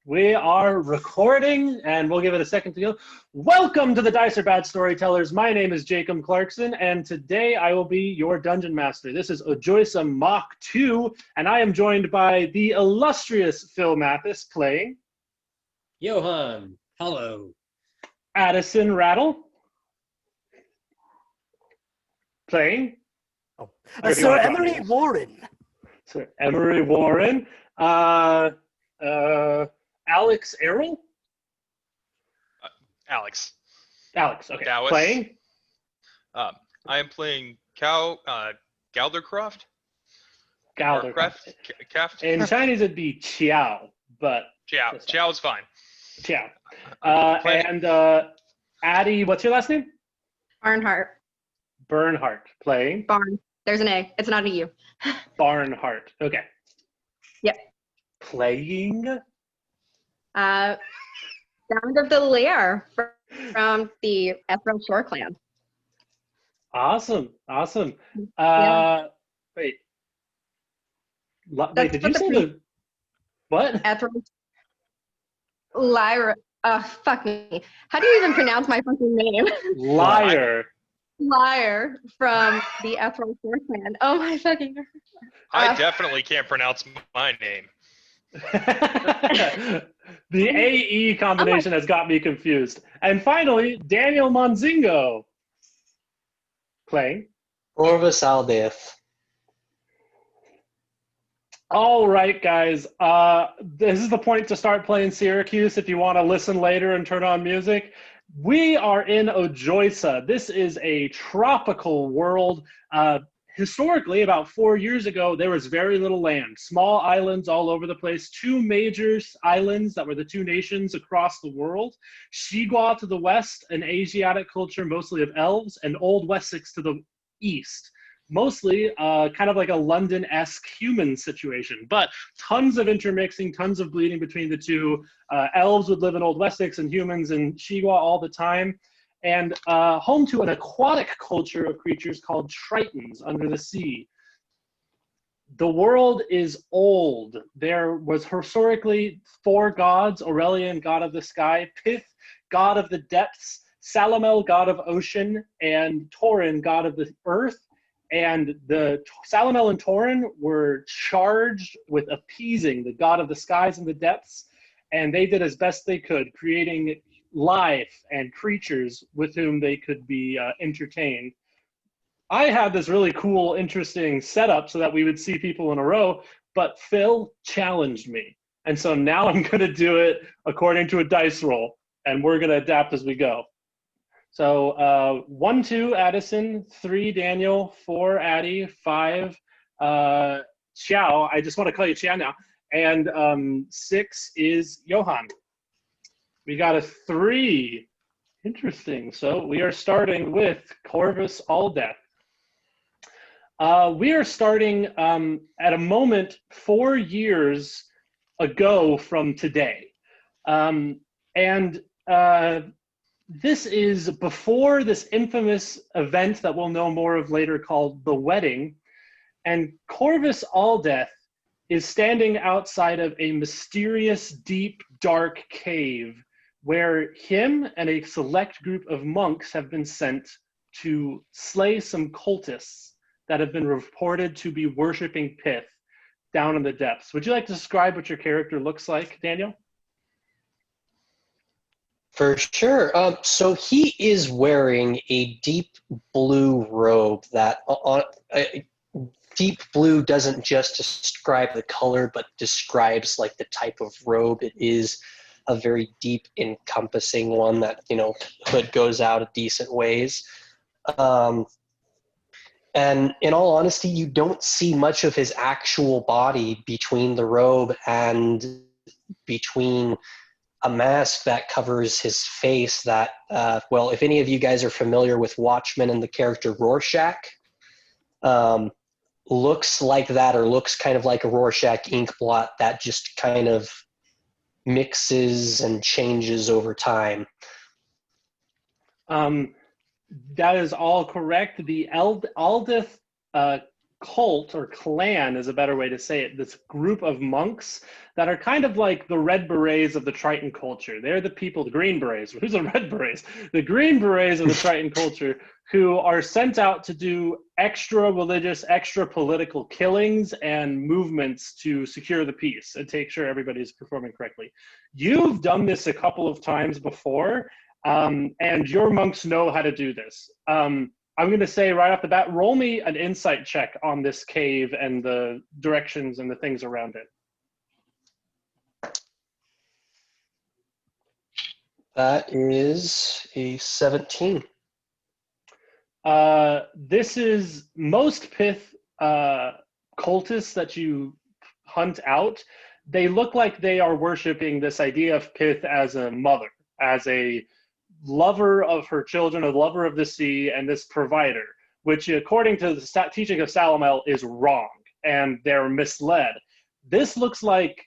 We are recording, and we'll give it a second to go. Welcome to the Dice Are Bad Storytellers. My name is Jacom Clarkson, and today I will be your Dungeon Master. This is Ojoysa Mach 2, and I am joined by the illustrious Phil Mathis playing Johan, hello. Addison Radle playing Sir Emory Warren. Sir Emory Warren. Alex Errol? Alex. Alex, okay. Dowis. Playing? I am playing Qiao, Galdorcraeft. Galdorcraeft. In Chinese it'd be Qiao, but... Qiao. Qiao's fine. Qiao. And Addie, what's your last name? Barnhart. Barnhart. Playing? Barn. There's an A. It's not a U. Barnhart. Okay. Yep. Playing? Sound of the Lyre from the Errol Shore clan. Awesome. Awesome. Yeah. Wait, did you say the... What? Errol. Lyre. Fuck me. How do you even pronounce my fucking name? Lyre. Lyre from the Errol Shore clan. Oh my fucking God. I definitely can't pronounce my name. The AE combination has got me confused. And finally, Daniel Monzingo playing Corvus Aldeath. All right, guys. This is the point to start playing Syracuse if you want to listen later and turn on music. We are in Ojoysa. This is a tropical world. Historically, about 4 years ago, there was very little land. Small islands all over the place. Two major islands that were the two nations across the world. Qiao to the west, an Asiatic culture mostly of elves, and Old Wessex to the east. Mostly kind of like a London-esque human situation, but tons of intermixing, tons of bleeding between the two. Elves would live in Old Wessex and humans in Qiao all the time. And home to an aquatic culture of creatures called tritons under the sea. The world is old. There was historically 4 gods: Aurelian, god of the sky; Pith, god of the depths; Salamel, god of ocean; and Tauren, god of the earth. And the Salamel and Tauren were charged with appeasing the god of the skies and the depths, and they did as best they could, creating life and creatures with whom they could be entertained. I had this really cool, interesting setup so that we would see people in a row, but Phil challenged me. And so now I'm going to do it according to a dice roll, and we're going to adapt as we go. So 1, 2, Addison; 3, Daniel; 4, Addie; 5, Qiao. I just want to call you Qiao now. And 6 is Johan. We got a 3. Interesting. So we are starting with Corvus Aldeath. We are starting at a moment 4 years ago from today. This is before this infamous event that we'll know more of later called the Wedding. And Corvus Aldeath is standing outside of a mysterious, deep, dark cave where him and a select group of monks have been sent to slay some cultists that have been reported to be worshiping Pith down in the depths. Would you like to describe what your character looks like, Daniel? For sure. So he is wearing a deep blue robe that deep blue doesn't just describe the color, but describes like the type of robe. It is a very deep, encompassing one that, hood goes out a decent ways. And in all honesty, you don't see much of his actual body between the robe and between a mask that covers his face that, well, if any of you guys are familiar with Watchmen and the character Rorschach, looks like that, or looks kind of like a Rorschach ink blot that just kind of mixes and changes over time. That is all correct. The Aldeath cult or clan is a better way to say it, this group of monks that are kind of like the red berets of the Triton culture. They're the people, the green berets. Who's the red berets? The green berets of the Triton culture, who are sent out to do extra religious, extra political killings and movements to secure the peace and take sure everybody's performing correctly. You've done this a couple of times before, and your monks know how to do this. I'm going to say right off the bat, roll me an insight check on this cave and the directions and the things around it. That is a 17. This is most pith cultists that you hunt out. They look like they are worshiping this idea of pith as a mother, as a lover of her children, a lover of the sea, and this provider, which according to the teaching of Salamel is wrong, and they're misled. This looks like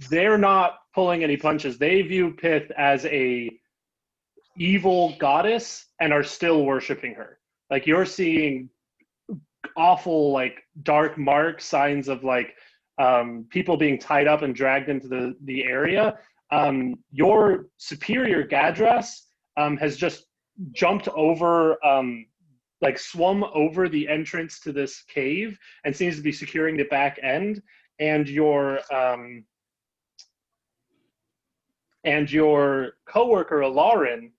they're not pulling any punches. They view Pith as a evil goddess and are still worshiping her. Like, you're seeing awful, like, dark marks, signs of, like, people being tied up and dragged into the area. Your superior Gadras has just jumped over, like swum over the entrance to this cave and seems to be securing the back end. And your coworker, Lauren,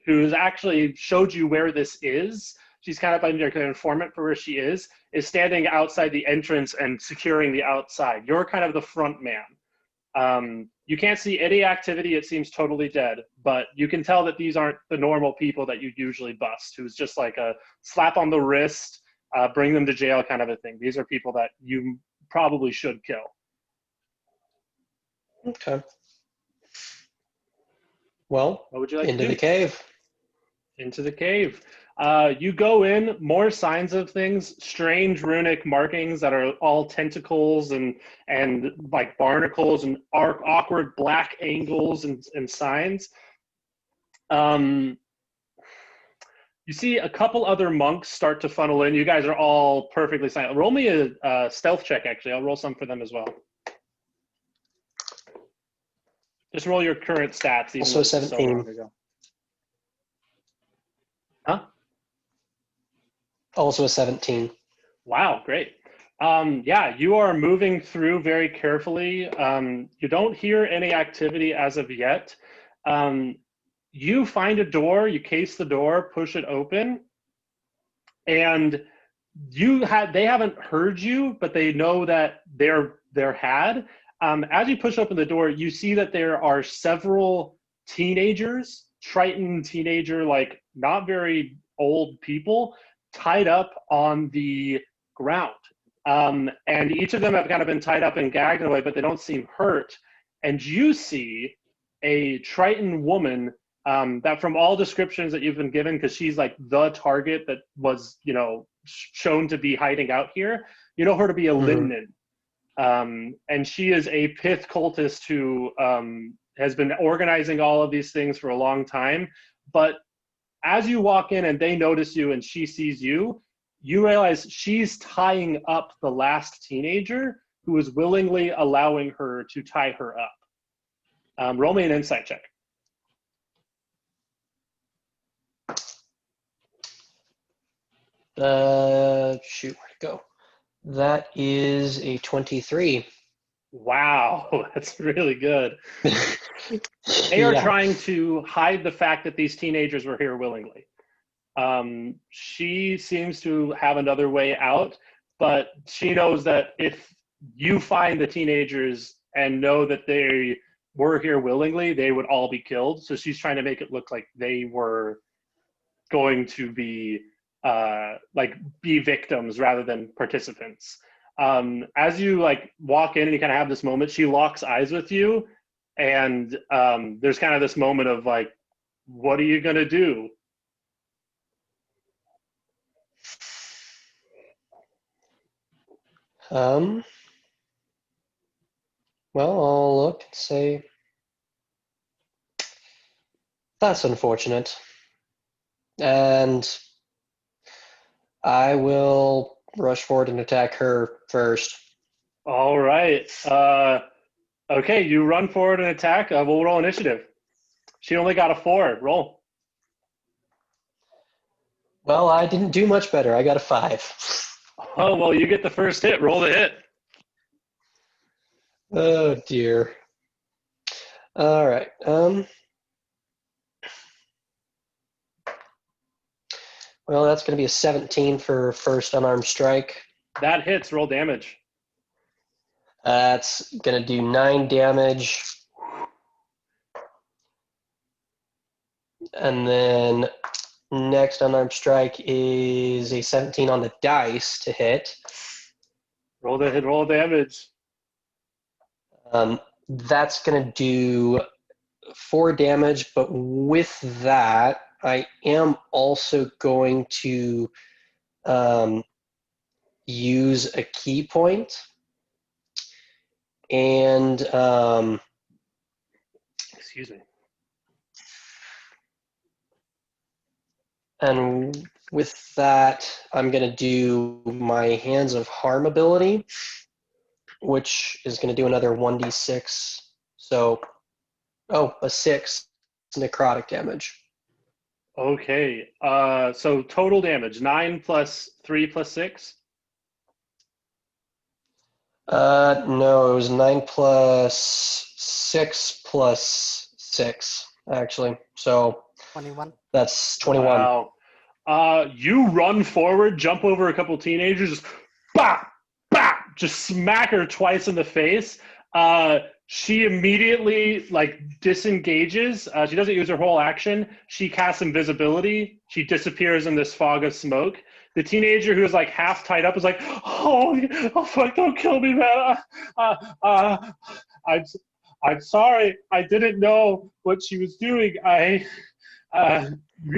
who's actually showed you where this is, she's kind of been your informant for where she is standing outside the entrance and securing the outside. You're kind of the front man. You can't see any activity. It seems totally dead, but you can tell that these aren't the normal people that you usually bust, who's just like a slap on the wrist, bring them to jail kind of a thing. These are people that you probably should kill. Okay. Well, what would you like into to do? the cave. Into the cave. You go in, more signs of things, strange runic markings that are all tentacles and like barnacles and awkward black angles and signs. You see a couple other monks start to funnel in. You guys are all perfectly silent. Roll me a stealth check, actually. I'll roll some for them as well. Just roll your current stats. Even Also 17. Huh? Also a 17. Wow, great. Yeah, you are moving through very carefully. You don't hear any activity as of yet. You find a door, you case the door, push it open, and they haven't heard you, but they know that they're had. As you push open the door, you see that there are several teenagers, Triton teenager, like not very old people, tied up on the ground. And each of them have kind of been tied up and gagged in a way, but they don't seem hurt. And you see a Triton woman that, from all descriptions that you've been given, because she's like the target that was, shown to be hiding out here, you know her to be a Limnan. And she is a Pith cultist who has been organizing all of these things for a long time. But as you walk in and they notice you and she sees you, you realize she's tying up the last teenager who is willingly allowing her to tie her up. Roll me an insight check. Shoot, where'd it go? That is a 23. Wow, that's really good. They are trying to hide the fact that these teenagers were here willingly. She seems to have another way out, but she knows that if you find the teenagers and know that they were here willingly, they would all be killed. So she's trying to make it look like they were going to be be victims rather than participants. As you walk in and you kind of have this moment, she locks eyes with you, and there's kind of this moment of what are you gonna do? Well, I'll look and say, that's unfortunate. And I will rush forward and attack her first. All right. Okay, you run forward and attack. We'll roll initiative. She only got a 4. Roll. Well, I didn't do much better. I got a 5. Oh, well, you get the first hit. Roll the hit. Oh, dear. All right. Well, that's going to be a 17 for first unarmed strike. That hits. Roll damage. That's going to do 9 damage. And then next unarmed strike is a 17 on the dice to hit. Roll the hit. Roll damage. That's going to do 4 damage, but with that, I am also going to use a key point. And Excuse me. And with that, I'm going to do my Hands of Harm ability, which is going to do another 1d6. So, a 6 necrotic damage. Okay. So total damage 9 plus 3 plus 6. No, it was 9 plus 6 plus 6, actually. So 21. that's 21. Wow. You run forward, jump over a couple teenagers, just bop, bop, just smack her twice in the face. She immediately disengages. She doesn't use her whole action. She casts invisibility. She disappears in this fog of smoke. The teenager who is half tied up is like, oh fuck, don't kill me, man. I'm sorry. I didn't know what she was doing. You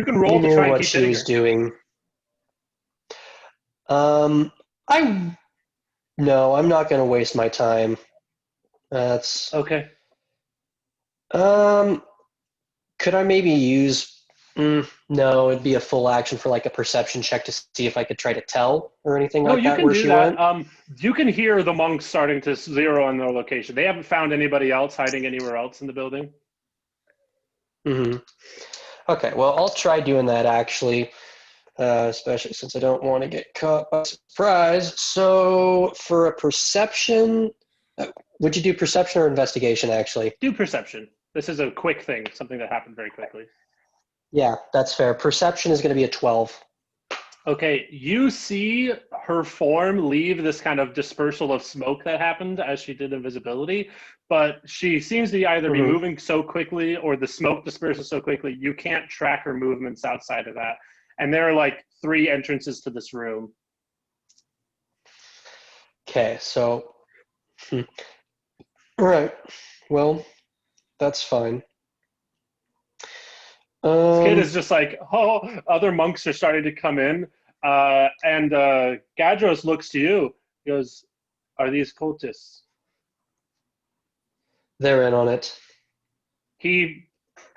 can roll You to knew try and what keep she hitting was her. doing. No, I'm not going to waste my time. That's Okay. Could I maybe use? No, it'd be a full action for a perception check to see if I could try to tell or anything No, like you that can where do she that. went. You can hear the monks starting to zero on their location. They haven't found anybody else hiding anywhere else in the building. Mm-hmm. Okay, well, I'll try doing that actually, especially since I don't want to get caught by surprise. So for a perception, would you do perception or investigation actually? Do perception. This is a quick thing, something that happened very quickly. Yeah, that's fair. Perception is going to be a 12. Okay, you see her form leave this kind of dispersal of smoke that happened as she did invisibility, but she seems to either be moving so quickly or the smoke disperses so quickly you can't track her movements outside of that. And there are 3 entrances to this room. Okay, so all right. Well, that's fine. This kid is just other monks are starting to come in, and Gadros looks to you. He goes, "Are these cultists?" They're in on it. He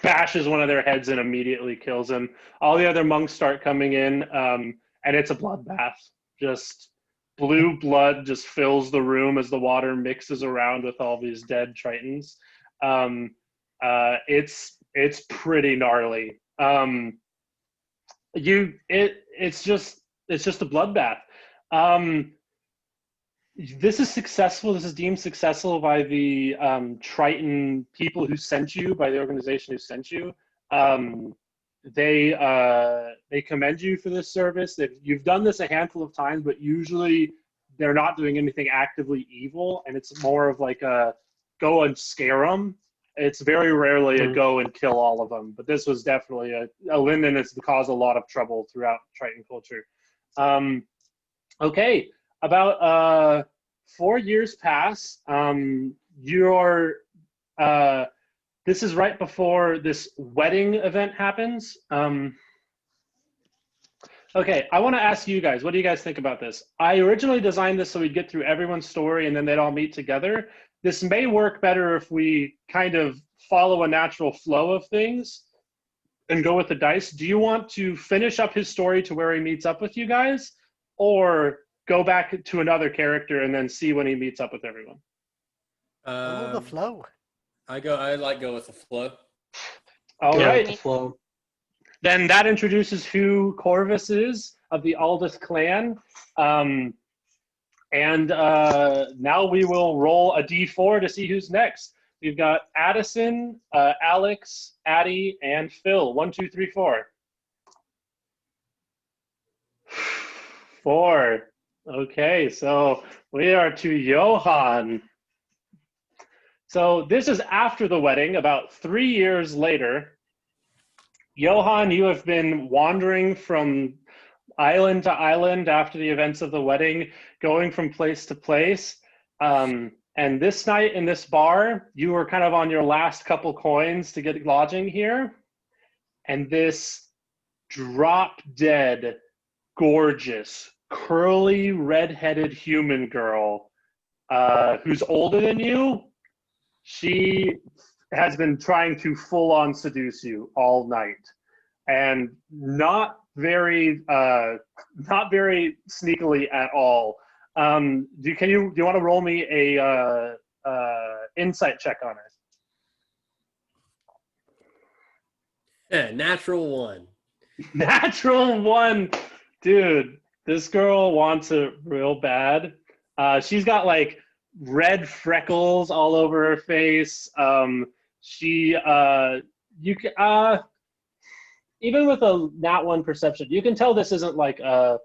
bashes one of their heads and immediately kills him. All the other monks start coming in, and it's a bloodbath. Just blue blood just fills the room as the water mixes around with all these dead tritons. It's pretty gnarly. It's just a bloodbath. This is successful. This is deemed successful by the Triton people who sent you, by the organization who sent you. They commend you for this service. You've done this a handful of times, but usually they're not doing anything actively evil, and it's more of a go and scare them. It's very rarely a go and kill all of them, but this was definitely a Linden has caused a lot of trouble throughout Triton culture. Okay, about 4 years pass. This is right before this wedding event happens. Okay, I want to ask you guys, what do you guys think about this? I originally designed this so we'd get through everyone's story and then they'd all meet together. This may work better if we kind of follow a natural flow of things and go with the dice. Do you want to finish up his story to where he meets up with you guys? Or go back to another character and then see when he meets up with everyone. Follow the flow. I like go with the flow. All Go right. with the flow. Then that introduces who Corvus is of the Aldeath clan. Now we will roll a d4 to see who's next. We've got Addison, Alex, Addie, and Phil. 1, 2, 3, 4. 4. Okay, so we are to Johan. So this is after the wedding, about 3 years later. Johan, you have been wandering from island to island after the events of the wedding, going from place to place. And this night in this bar, you were kind of on your last couple coins to get lodging here. And this drop-dead, gorgeous, curly, red-headed human girl who's older than you, she has been trying to full-on seduce you all night. And not very sneakily at all. Do you want to roll me a insight check on it? Yeah, natural 1. Natural 1, dude. This girl wants it real bad. She's got like red freckles all over her face. Even with a nat 1 perception, you can tell this isn't like a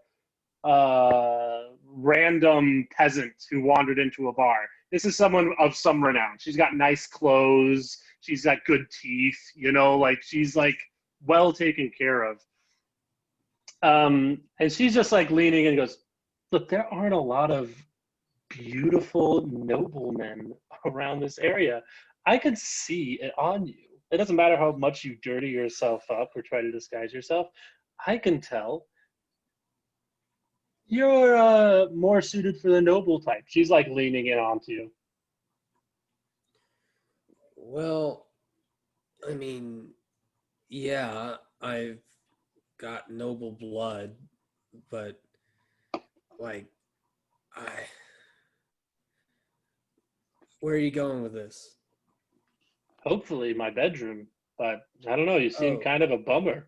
random peasant who wandered into a bar. This is someone of some renown. She's got nice clothes. She's got good teeth. Like she's like well taken care of. And she's just like leaning and goes, "Look, there aren't a lot of beautiful noblemen around this area. I could see it on you. It doesn't matter how much you dirty yourself up or try to disguise yourself. I can tell you're more suited for the noble type." She's like leaning in onto you. Well, I mean, yeah, I've got noble blood, but like, where are you going with this? Hopefully my bedroom, but I don't know. You seem kind of a bummer.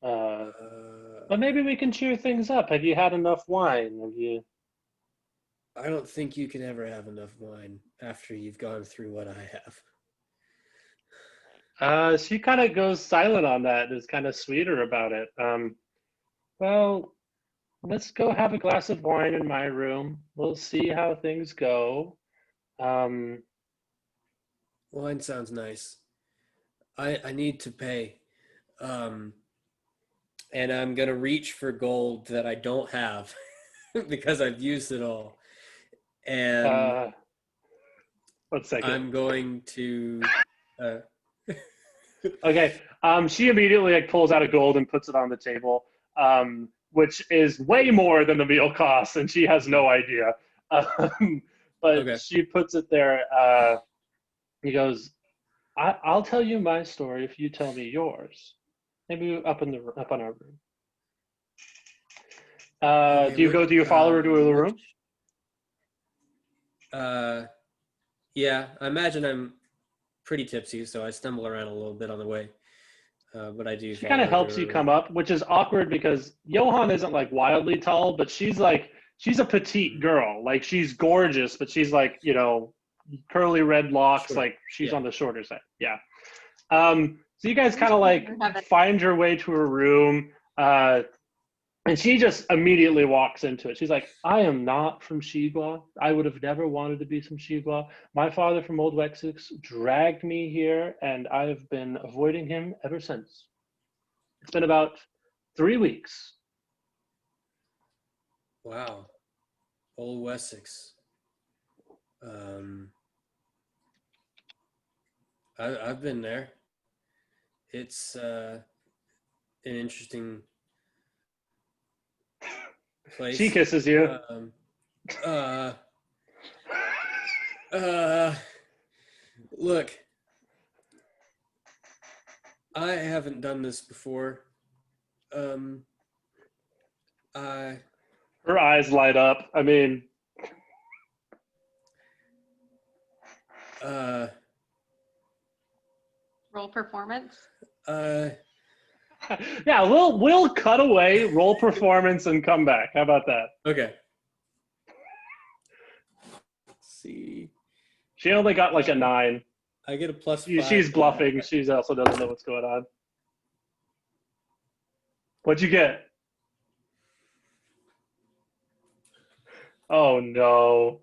But maybe we can cheer things up. Have you had enough wine? I don't think you can ever have enough wine after you've gone through what I have. She kind of goes silent on that and is kind of sweeter about it. Well, let's go have a glass of wine in my room. We'll see how things go. Wine sounds nice. I need to pay. And I'm going to reach for gold that I don't have because I've used it all. And 1 second. I'm going to... Okay. She immediately like pulls out a gold and puts it on the table, which is way more than the meal costs, and she has no idea. But Okay. she puts it there. He goes, I'll tell you my story if you tell me yours. Maybe up on our room. Okay, do you follow her to the room? Yeah, I imagine I'm pretty tipsy, so I stumble around a little bit on the way. But I do. She kind of helps you come up, which is awkward because Johan isn't like wildly tall, but she's a petite girl. Like she's gorgeous, but she's like, curly red locks. Sure. Like she's Yeah. on the shorter side. Yeah. So you guys kind of like find your way to her room, and she just immediately walks into it. She's like, "I am not from Shigua. I would have never wanted to be from Shigua. My father from Old Wessex dragged me here, and I have been avoiding him ever since. It's been about 3 weeks." Wow. Old Wessex. I've been there. It's an interesting place. She kisses you. Look, I haven't done this before. Her eyes light up. I mean, Roll performance. yeah, we'll cut away, roll performance, and come back. How about that? Okay. Let's see. She only got like a 9. I get a plus 5. She's bluffing. She also doesn't know what's going on. What'd you get? Oh no.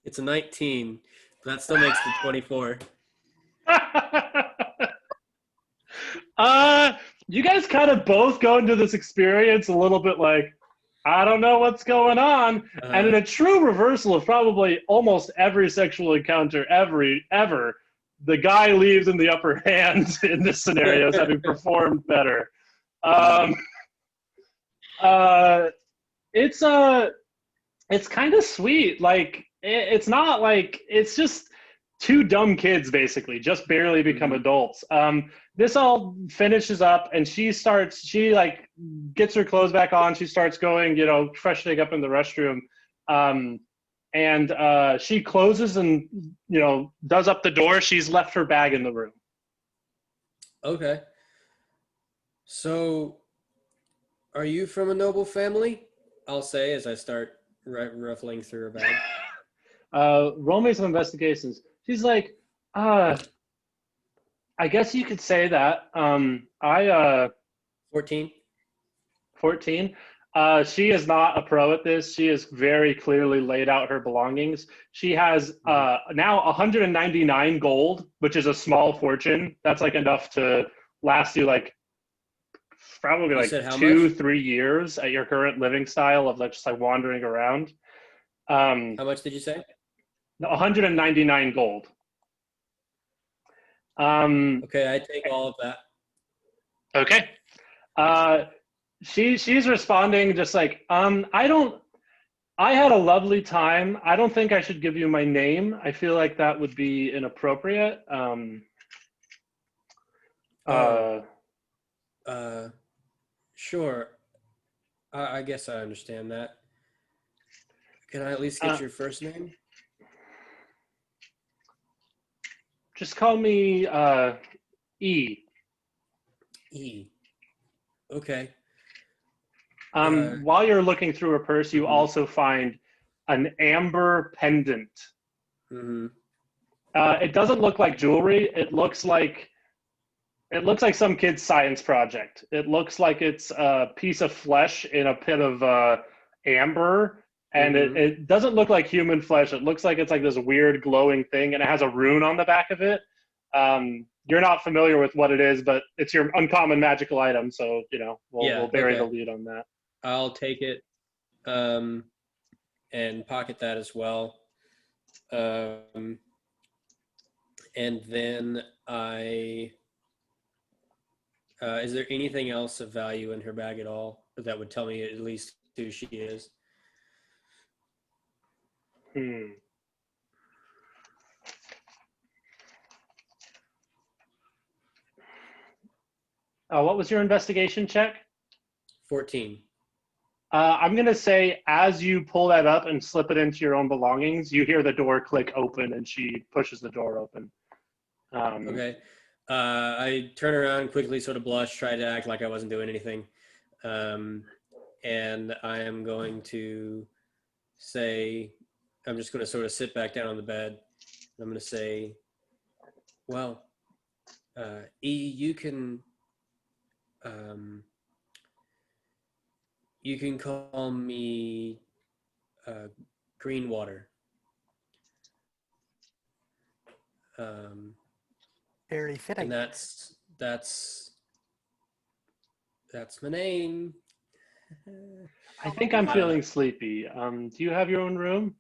It's a 19. That still makes the 24. You guys kind of both go into this experience a little bit like, I don't know what's going on. And in a true reversal of probably almost every sexual encounter ever, the guy leaves in the upper hand in this scenario as having performed better. It's kind of sweet. Like, it's not like, it's just two dumb kids basically just barely become adults. This all finishes up and she like gets her clothes back on. She starts going, freshening up in the restroom. And she closes and, does up the door. She's left her bag in the room. Okay. So, are you from a noble family? I'll say as I start ruffling through her bag. Roll me some investigations. She's like, I guess you could say that. 14. 14. She is not a pro at this. She has very clearly laid out her belongings. She has now 199 gold, which is a small fortune. That's like enough to last you like probably like 2-3 years at your current living style of just like wandering around. How much did you say? 199 gold. Okay, I take all of that. Okay. She's responding just like, I had a lovely time. I don't think I should give you my name. I feel like that would be inappropriate. Sure. I guess I understand that. Can I at least get your first name? Just call me E. E. Okay. While you're looking through her purse, you also find an amber pendant. Mm-hmm. It doesn't look like jewelry. It looks like some kid's science project. It looks like it's a piece of flesh in a pit of amber. And it doesn't look like human flesh. It looks like it's like this weird glowing thing, and it has a rune on the back of it. You're not familiar with what it is, but it's your uncommon magical item, so we'll bury the lead on that. I'll take it and pocket that as well. And then is there anything else of value in her bag at all that would tell me at least who she is? What was your investigation check? 14. I'm going to say as you pull that up and slip it into your own belongings, you hear the door click open and she pushes the door open. Okay. I turn around quickly, sort of blush, try to act like I wasn't doing anything. And I am going to say, I'm just going to sort of sit back down on the bed. I'm going to say, well, E, you can call me Greenwater. Very fitting. And that's my name. I think I'm feeling sleepy. Do you have your own room?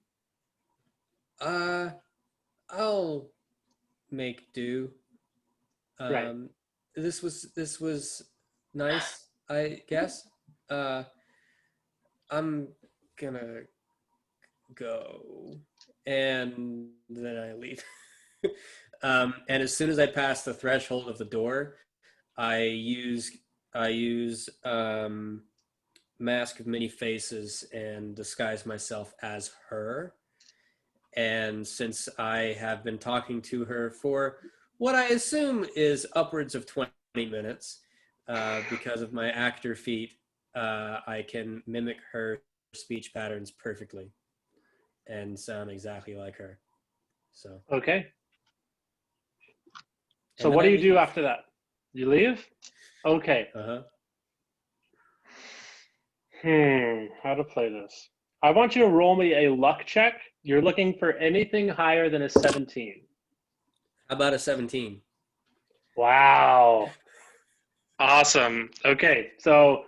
I'll make do. Right. This was nice, I guess. I'm gonna go, and then I leave. And as soon as I pass the threshold of the door, I use mask of many faces and disguise myself as her. And since I have been talking to her for what I assume is upwards of 20 minutes, because of my actor feat, I can mimic her speech patterns perfectly and sound exactly like her. So Okay. So And what then do I you do leave. after that? You leave? Okay. Uh-huh. How to play this? I want you to roll me a luck check. You're looking for anything higher than a 17. How about a 17? Wow. Awesome. Okay. So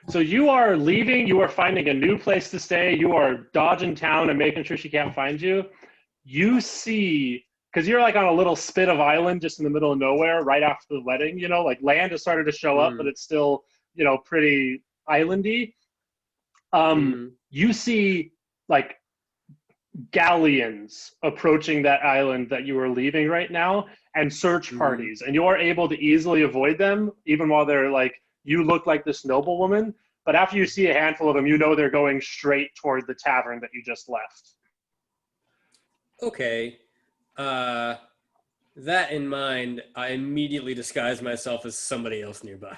So you are leaving, you are finding a new place to stay, you are dodging town and making sure she can't find you. You see, because you're like on a little spit of island just in the middle of nowhere right after the wedding, you know, like land has started to show up, but it's still, you know, pretty islandy. You see like galleons approaching that island that you are leaving right now and search parties, and you are able to easily avoid them even while they're like, you look like this noblewoman, but after you see a handful of them, you know they're going straight toward the tavern that you just left. Okay. That in mind, I immediately disguise myself as somebody else nearby.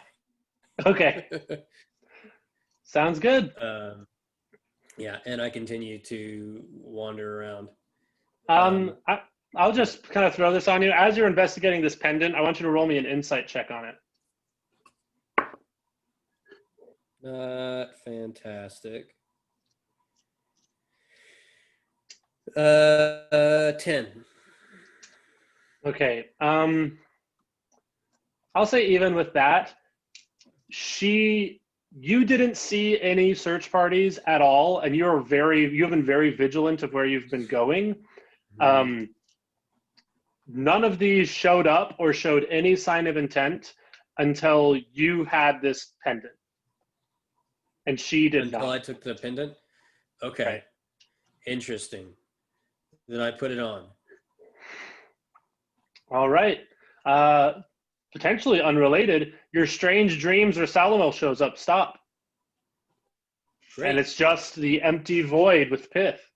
Okay. Sounds good. Yeah, and I continue to wander around. I'll just kind of throw this on you. As you're investigating this pendant, I want you to roll me an insight check on it. Fantastic. 10. Okay. I'll say even with that, you didn't see any search parties at all, and you've been very vigilant of where you've been going. None of these showed up or showed any sign of intent until you had this pendant. And she did not. Until I took the pendant? Okay. Right. Interesting. Then I put it on. All right. Potentially unrelated, your strange dreams or Salomel shows up. Stop. Great. And it's just the empty void with pith.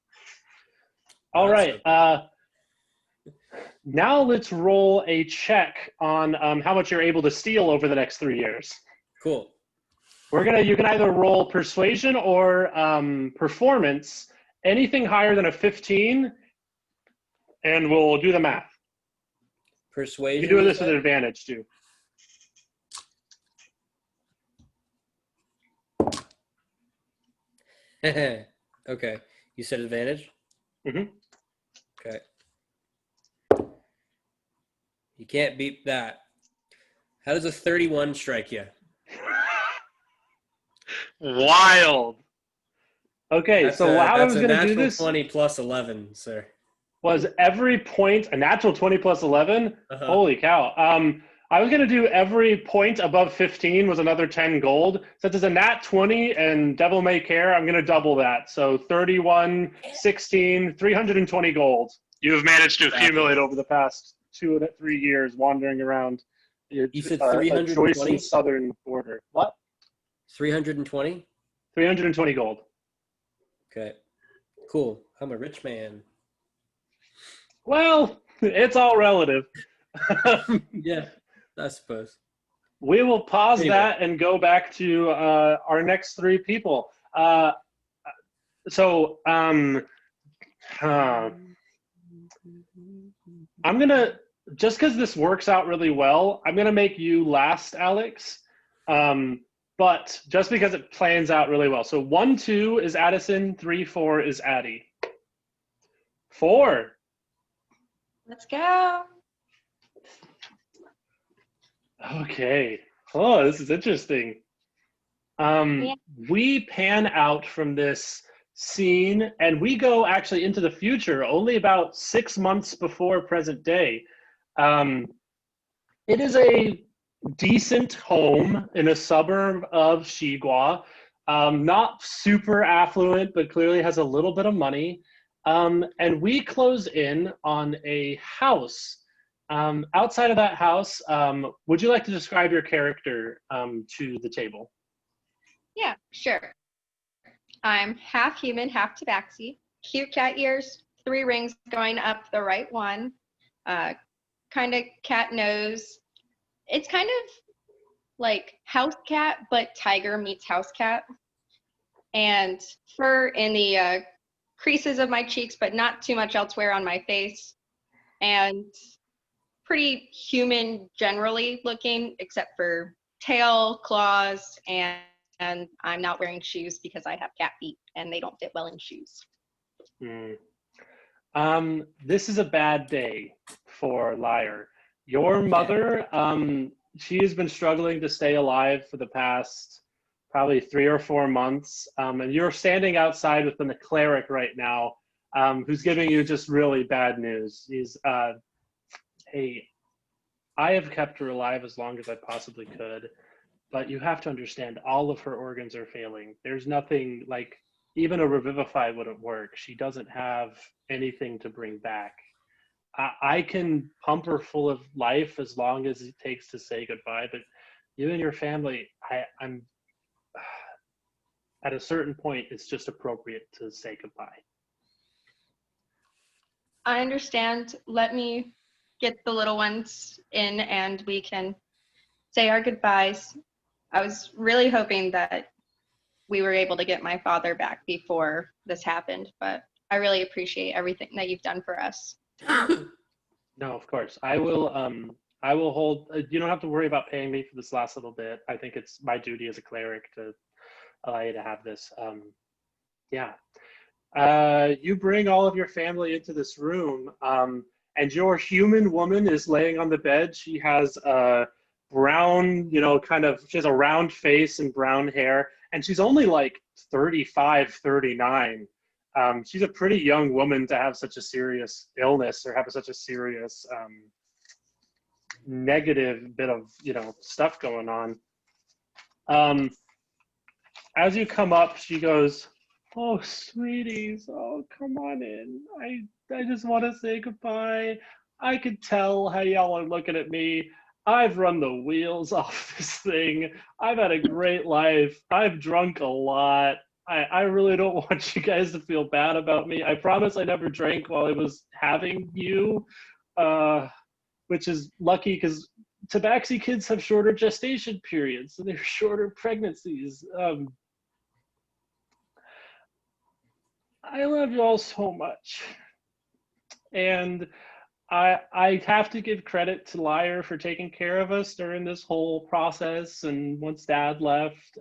All right. Now let's roll a check on how much you're able to steal over the next 3 years. Cool. You can either roll persuasion or performance. Anything higher than a 15, and we'll do the math. Persuasion. You can do this with an advantage too. Okay. You said advantage? Mm-hmm. Okay. You can't beat that. How does a 31 strike you? Wild. Okay, so how I was going to do this 20 plus 11, sir. Was every point a natural 20 plus 11? Holy cow. I was going to do every point above 15 was another 10 gold. Since it's a nat 20 and Devil May Care, I'm going to double that. So 31, 16, 320 gold. You have managed to accumulate over the past 2 to 3 years wandering around You said 320? southern border. What? 320? 320 gold. Okay. Cool. I'm a rich man. Well, it's all relative. Yeah, I suppose. We will pause that and go back to our next 3 people. I'm going to, just because this works out really well, I'm going to make you last, Alex. But just because it plans out really well. So 1, 2 is Addison, 3, 4 is Addie. 4. Let's go. Okay. Oh, this is interesting. We pan out from this scene and we go actually into the future, only about 6 months before present day. It is a decent home in a suburb of Xigua. Not super affluent, but clearly has a little bit of money. And we close in on a house. Outside of that house, would you like to describe your character to the table? Yeah, sure. I'm half human, half tabaxi. Cute cat ears, 3 rings going up the right one. Kind of cat nose. It's kind of like house cat, but tiger meets house cat. And fur in the creases of my cheeks, but not too much elsewhere on my face. And pretty human generally looking, except for tail, claws, and I'm not wearing shoes because I have cat feet and they don't fit well in shoes. This is a bad day for Lyre. Your mother, she has been struggling to stay alive for the past probably 3 or 4 months. And you're standing outside with the cleric right now, who's giving you just really bad news. He's, hey, I have kept her alive as long as I possibly could, but you have to understand all of her organs are failing. There's nothing like, even a revivify wouldn't work. She doesn't have anything to bring back. I can pump her full of life as long as it takes to say goodbye, but you and your family, I'm at a certain point, it's just appropriate to say goodbye. I understand. Let me get the little ones in and we can say our goodbyes. I was really hoping that we were able to get my father back before this happened, but I really appreciate everything that you've done for us. No, of course. I will hold, you don't have to worry about paying me for this last little bit. I think it's my duty as a cleric to allow you to have this. Yeah. You bring all of your family into this room, and your human woman is laying on the bed. She has a brown, she has a round face and brown hair, and she's only like 35, 39. She's a pretty young woman to have such a serious illness or have such a serious negative bit of, stuff going on. As you come up, she goes, "Oh, sweeties, oh, come on in. I just want to say goodbye. I could tell how y'all are looking at me. I've run the wheels off this thing. I've had a great life. I've drunk a lot. I really don't want you guys to feel bad about me. I promise I never drank while I was having you, which is lucky because Tabaxi kids have shorter gestation periods and they're shorter pregnancies. I love you all so much. And I have to give credit to Lyre for taking care of us during this whole process and once Dad left.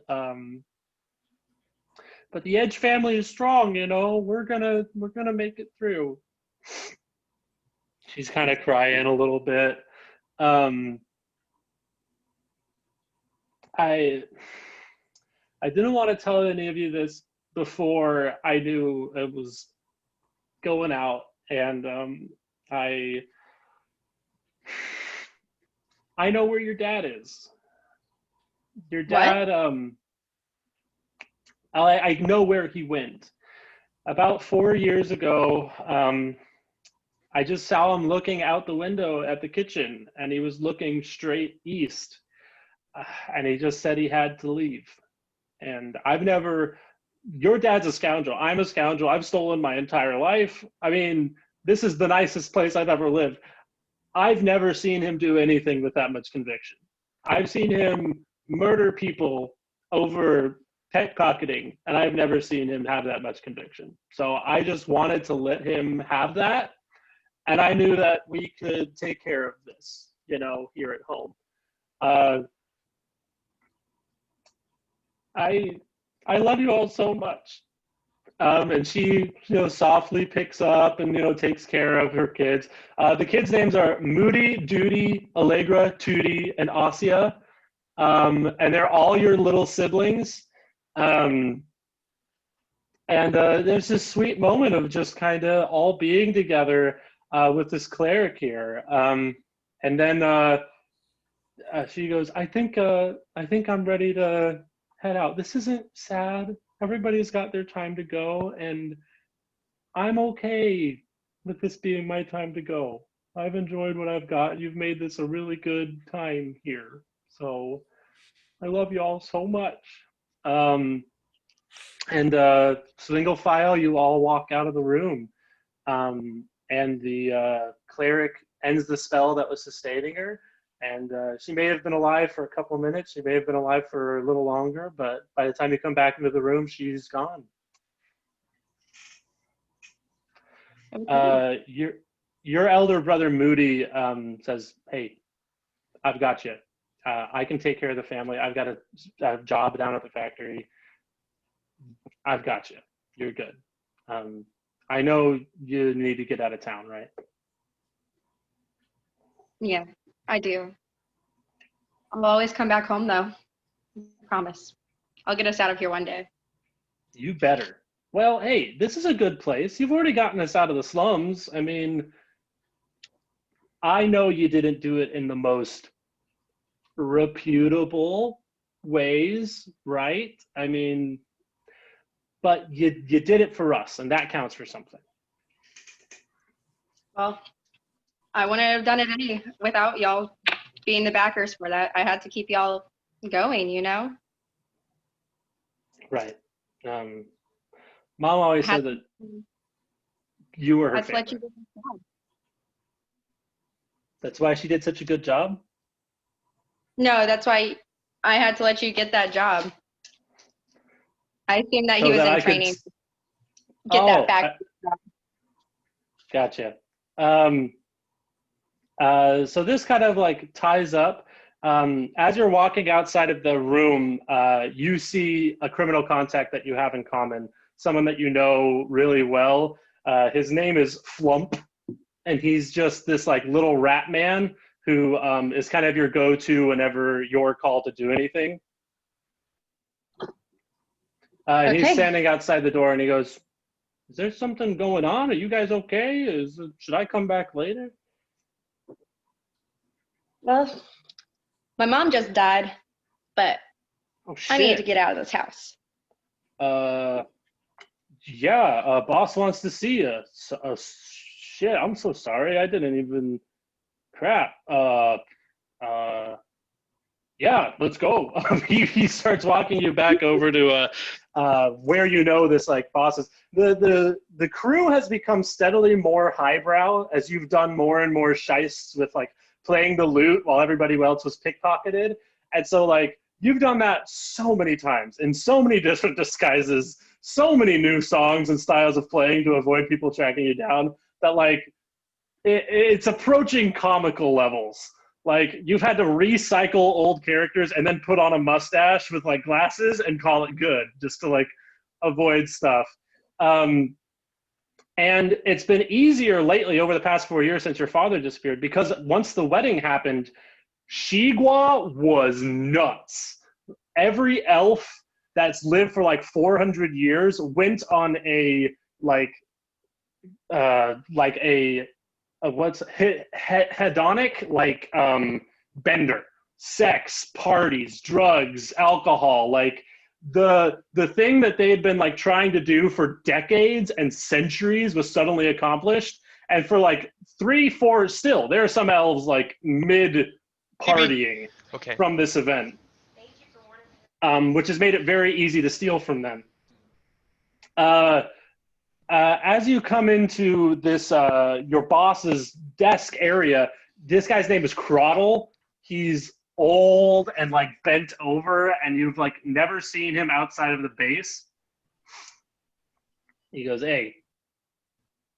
But the Edge family is strong, we're gonna make it through. She's kind of crying a little bit. I didn't want to tell any of you this before I knew it was going out, and I know where your dad is. Your dad, I know where he went. About 4 years ago, I just saw him looking out the window at the kitchen, and he was looking straight east, and he just said he had to leave. And your dad's a scoundrel. I'm a scoundrel. I've stolen my entire life. I mean, this is the nicest place I've ever lived. I've never seen him do anything with that much conviction. I've seen him murder people over pickpocketing, and I've never seen him have that much conviction. So I just wanted to let him have that, and I knew that we could take care of this, here at home. I love you all so much. And she, softly picks up and, takes care of her kids. The kids' names are Moody, Duty, Allegra, Tootie, and Ossia. And they're all your little siblings. And there's this sweet moment of just kind of all being together with this cleric here. And then she goes, I think I'm ready to head out. This isn't sad. Everybody's got their time to go, and I'm okay with this being my time to go. I've enjoyed what I've got. You've made this a really good time here. So I love you all so much. And single file, you all walk out of the room. And the cleric ends the spell that was sustaining her. And she may have been alive for a couple of minutes. She may have been alive for a little longer. But by the time you come back into the room, she's gone. Your elder brother, Moody, says, hey, I've got you. I can take care of the family. I've got a job down at the factory. I've got you. You're good. I know you need to get out of town, right? Yeah, I do. I'll always come back home, though. I promise. I'll get us out of here one day. You better. Well, hey, this is a good place. You've already gotten us out of the slums. I mean, I know you didn't do it in the most reputable ways, right? I mean, but you did it for us, and that counts for something. Well, I wouldn't have done it without y'all being the backers for that. I had to keep y'all going, you know? Right. Mom always said that you were her favorite. Let you do the job. That's why she did such a good job? No, that's why I had to let you get that job. I assumed that he was in training to get that back. Gotcha. So this kind of like ties up. As you're walking outside of the room, you see a criminal contact that you have in common, someone that you know really well. His name is Flump, and he's just this like little rat man who is kind of your go-to whenever you're called to do anything. Okay. He's standing outside the door and he goes, is there something going on? Are you guys okay? Should I come back later? Well, my mom just died, but Oh, shit. I need to get out of this house. Yeah, boss wants to see you. Shit, I'm so sorry. I didn't even, crap. Yeah, let's go. He starts walking you back over to where you know this like boss is. The crew has become steadily more highbrow as you've done more and more sheists with like playing the lute while everybody else was pickpocketed. And so like you've done that so many times in so many different disguises, so many new songs and styles of playing to avoid people tracking you down that like it's approaching comical levels. Like you've had to recycle old characters and then put on a mustache with like glasses and call it good just to like avoid stuff. And it's been easier lately over the past 4 years since your father disappeared because once the wedding happened, Shigua was nuts. Every elf that's lived for like 400 years went on a what's hedonic like bender, sex, parties, drugs, alcohol, like the thing that they had been like trying to do for decades and centuries was suddenly accomplished. And for like 3-4 still there are some elves like mid partying from this event, which has made it very easy to steal from them. As you come into this, your boss's desk area, this guy's name is Radle. He's old and like bent over, and you've like never seen him outside of the base. He goes, "Hey,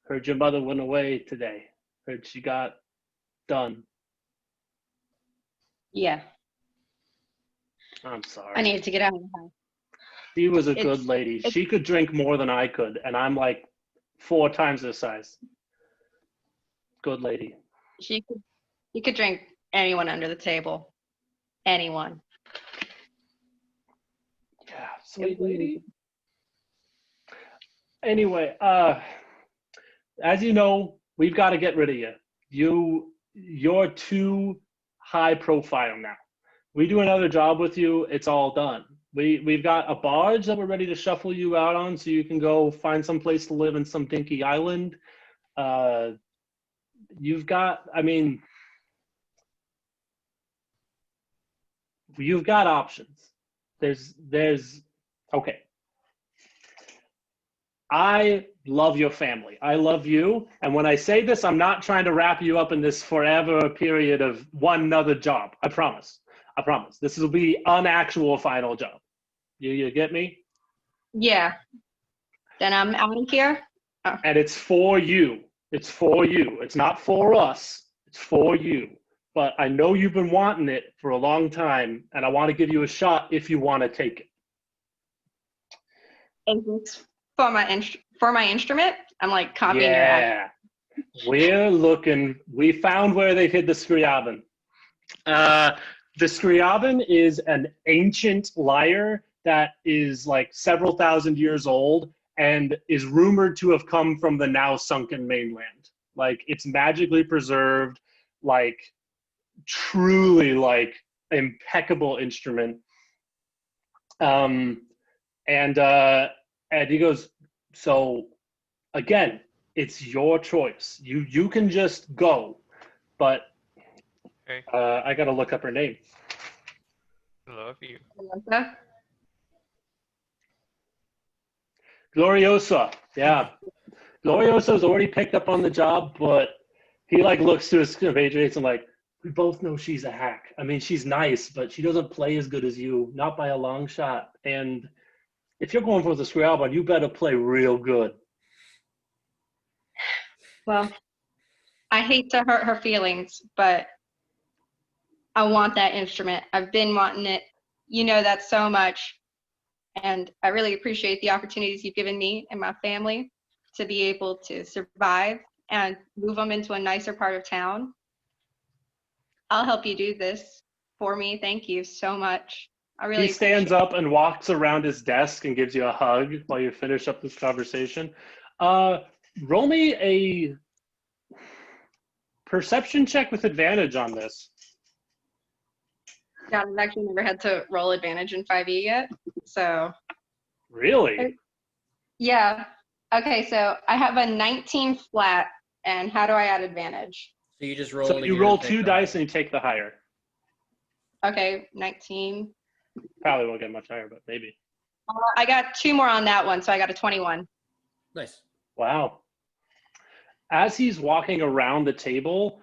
heard your mother went away today. Heard she got done." Yeah. I'm sorry. I needed to get out of the house. She was a good lady. She could drink more than I could, and I'm like 4 times her size. Good lady. You could drink anyone under the table. Anyone. Yeah, sweet lady. Anyway, as you know, we've got to get rid of you. You're too high profile now. We do another job with you, it's all done. We've got a barge that we're ready to shuffle you out on so you can go find some place to live in some dinky island. You've got options. There's Okay. I love your family. I love you. And when I say this, I'm not trying to wrap you up in this forever period of one another job. I promise. I promise. This will be an actual final job. You get me? Yeah. Then I'm out of here. Oh. And it's for you. It's for you. It's not for us. It's for you. But I know you've been wanting it for a long time, and I want to give you a shot if you want to take it. Is this for my instrument? I'm like copying your act. We're looking. We found where they hid the Scriabin. The Scriabin is an ancient lyre that is like several thousand years old and is rumored to have come from the now sunken mainland. Like, it's magically preserved, like truly like impeccable instrument. And he goes, so again, it's your choice. You can just go, but Okay. I gotta look up her name. Love you. Gloriosa. Yeah. Gloriosa's already picked up on the job, but he like looks to his compatriots and like, we both know she's a hack. I mean, she's nice, but she doesn't play as good as you, not by a long shot. And if you're going for the Scriabin, you better play real good. Well, I hate to hurt her feelings, but I want that instrument. I've been wanting it. You know that so much. And I really appreciate the opportunities you've given me and my family to be able to survive and move them into a nicer part of town. I'll help you do this for me. Thank you so much. I really He stands up and walks around his desk and gives you a hug while you finish up this conversation. Roll me a perception check with advantage on this. Yeah, I've actually never had to roll advantage in 5e yet. So. Really? Yeah. Okay, so I have a 19 flat, and how do I add advantage? So you just roll. So you roll 2 dice and you take the higher. Okay, 19. Probably won't get much higher, but maybe. I got 2 more on that one, so I got a 21. Nice. Wow. As he's walking around the table,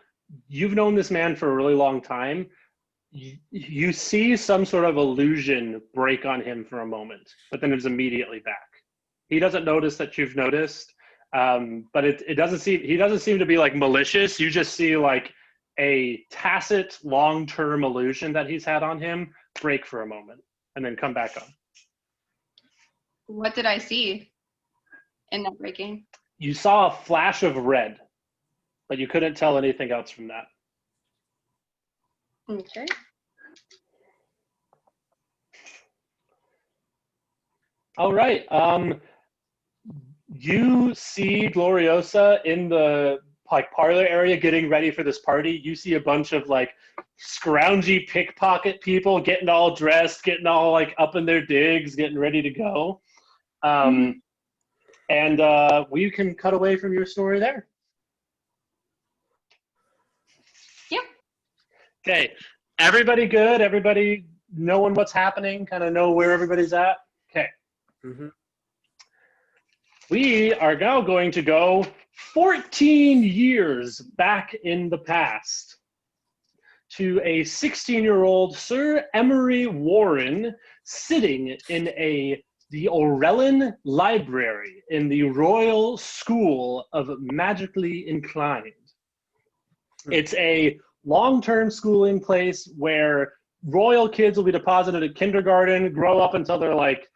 you've known this man for a really long time. You see some sort of illusion break on him for a moment, but then it's immediately back. He doesn't notice that you've noticed, but it doesn't seem, he doesn't seem to be like malicious. You just see like a tacit long-term illusion that he's had on him break for a moment and then come back on. What did I see in that breaking? You saw a flash of red, but you couldn't tell anything else from that. Okay. All right. You see Gloriosa in the like parlor area getting ready for this party. You see a bunch of like scroungy pickpocket people getting all dressed, getting all like up in their digs, getting ready to go. And we can cut away from your story there. Yep. Okay. Everybody good? Everybody knowing what's happening? Kind of know where everybody's at? Okay. Mm-hmm. We are now going to go 14 years back in the past to a 16-year-old Sir Emory Warren sitting in the Orellin Library in the Royal School of Magically Inclined. It's a long-term schooling place where royal kids will be deposited at kindergarten, grow up until they're like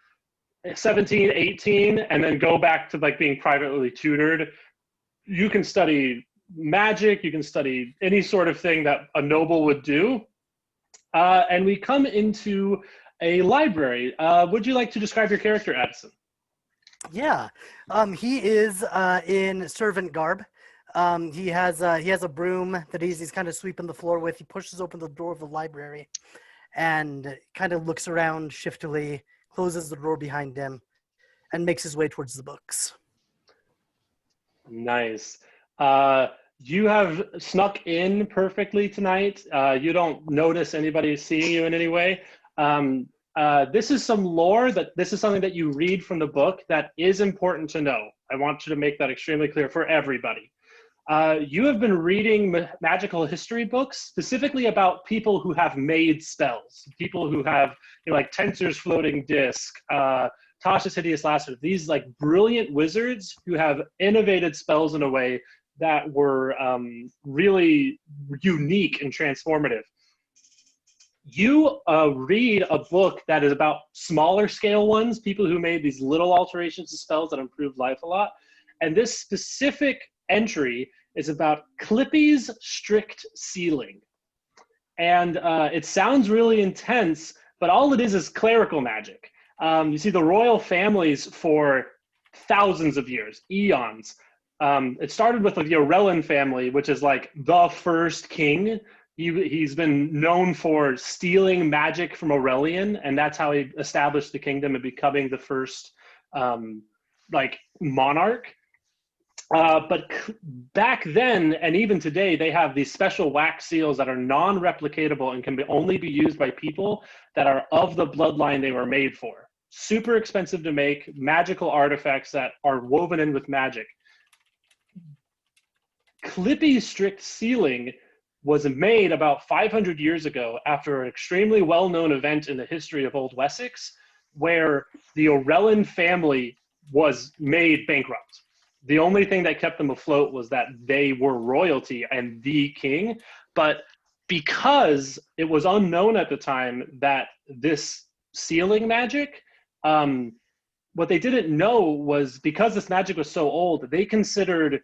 17, 18, and then go back to like being privately tutored. You can study magic, you can study any sort of thing that a noble would do. And we come into a library. Would you like to describe your character, Addison? Yeah, he is in servant garb. He has a broom that he's kind of sweeping the floor with. He pushes open the door of the library and kind of looks around shiftily, closes the door behind him, and makes his way towards the books. Nice. You have snuck in perfectly tonight. You don't notice anybody seeing you in any way. this is some lore this is something that you read from the book that is important to know. I want you to make that extremely clear for everybody. You have been reading magical history books specifically about people who have made spells, people who have, like Tensor's Floating Disc, Tasha's Hideous Lasso, these like brilliant wizards who have innovated spells in a way that were really unique and transformative. You read a book that is about smaller scale ones, people who made these little alterations to spells that improved life a lot. And this specific entry is about Clippy's strict sealing. And it sounds really intense, but all it is clerical magic. You see, the royal families for thousands of years, eons. It started with the Errol family, which is like the first king. He's been known for stealing magic from Aurelian, and that's how he established the kingdom and becoming the first monarch. But back then, and even today, they have these special wax seals that are non-replicatable and can only be used by people that are of the bloodline they were made for. Super expensive to make, magical artifacts that are woven in with magic. Clippy's strict sealing was made about 500 years ago after an extremely well-known event in the history of Old Wessex, where the Aurelian family was made bankrupt. The only thing that kept them afloat was that they were royalty and the king. But because it was unknown at the time that this sealing magic, what they didn't know was because this magic was so old, they considered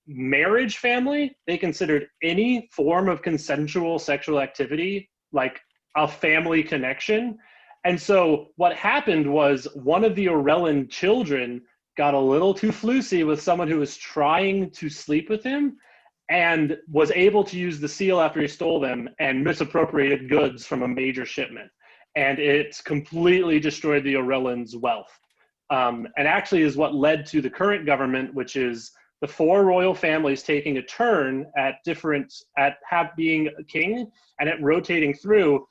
marriage family, they considered any form of consensual sexual activity like a family connection. And so what happened was one of the Aurelian children got a little too floosy with someone who was trying to sleep with him and was able to use the seal after he stole them and misappropriated goods from a major shipment. And it completely destroyed the Aurelians' wealth. And actually is what led to the current government, which is the four royal families taking a turn at being a king and at rotating through,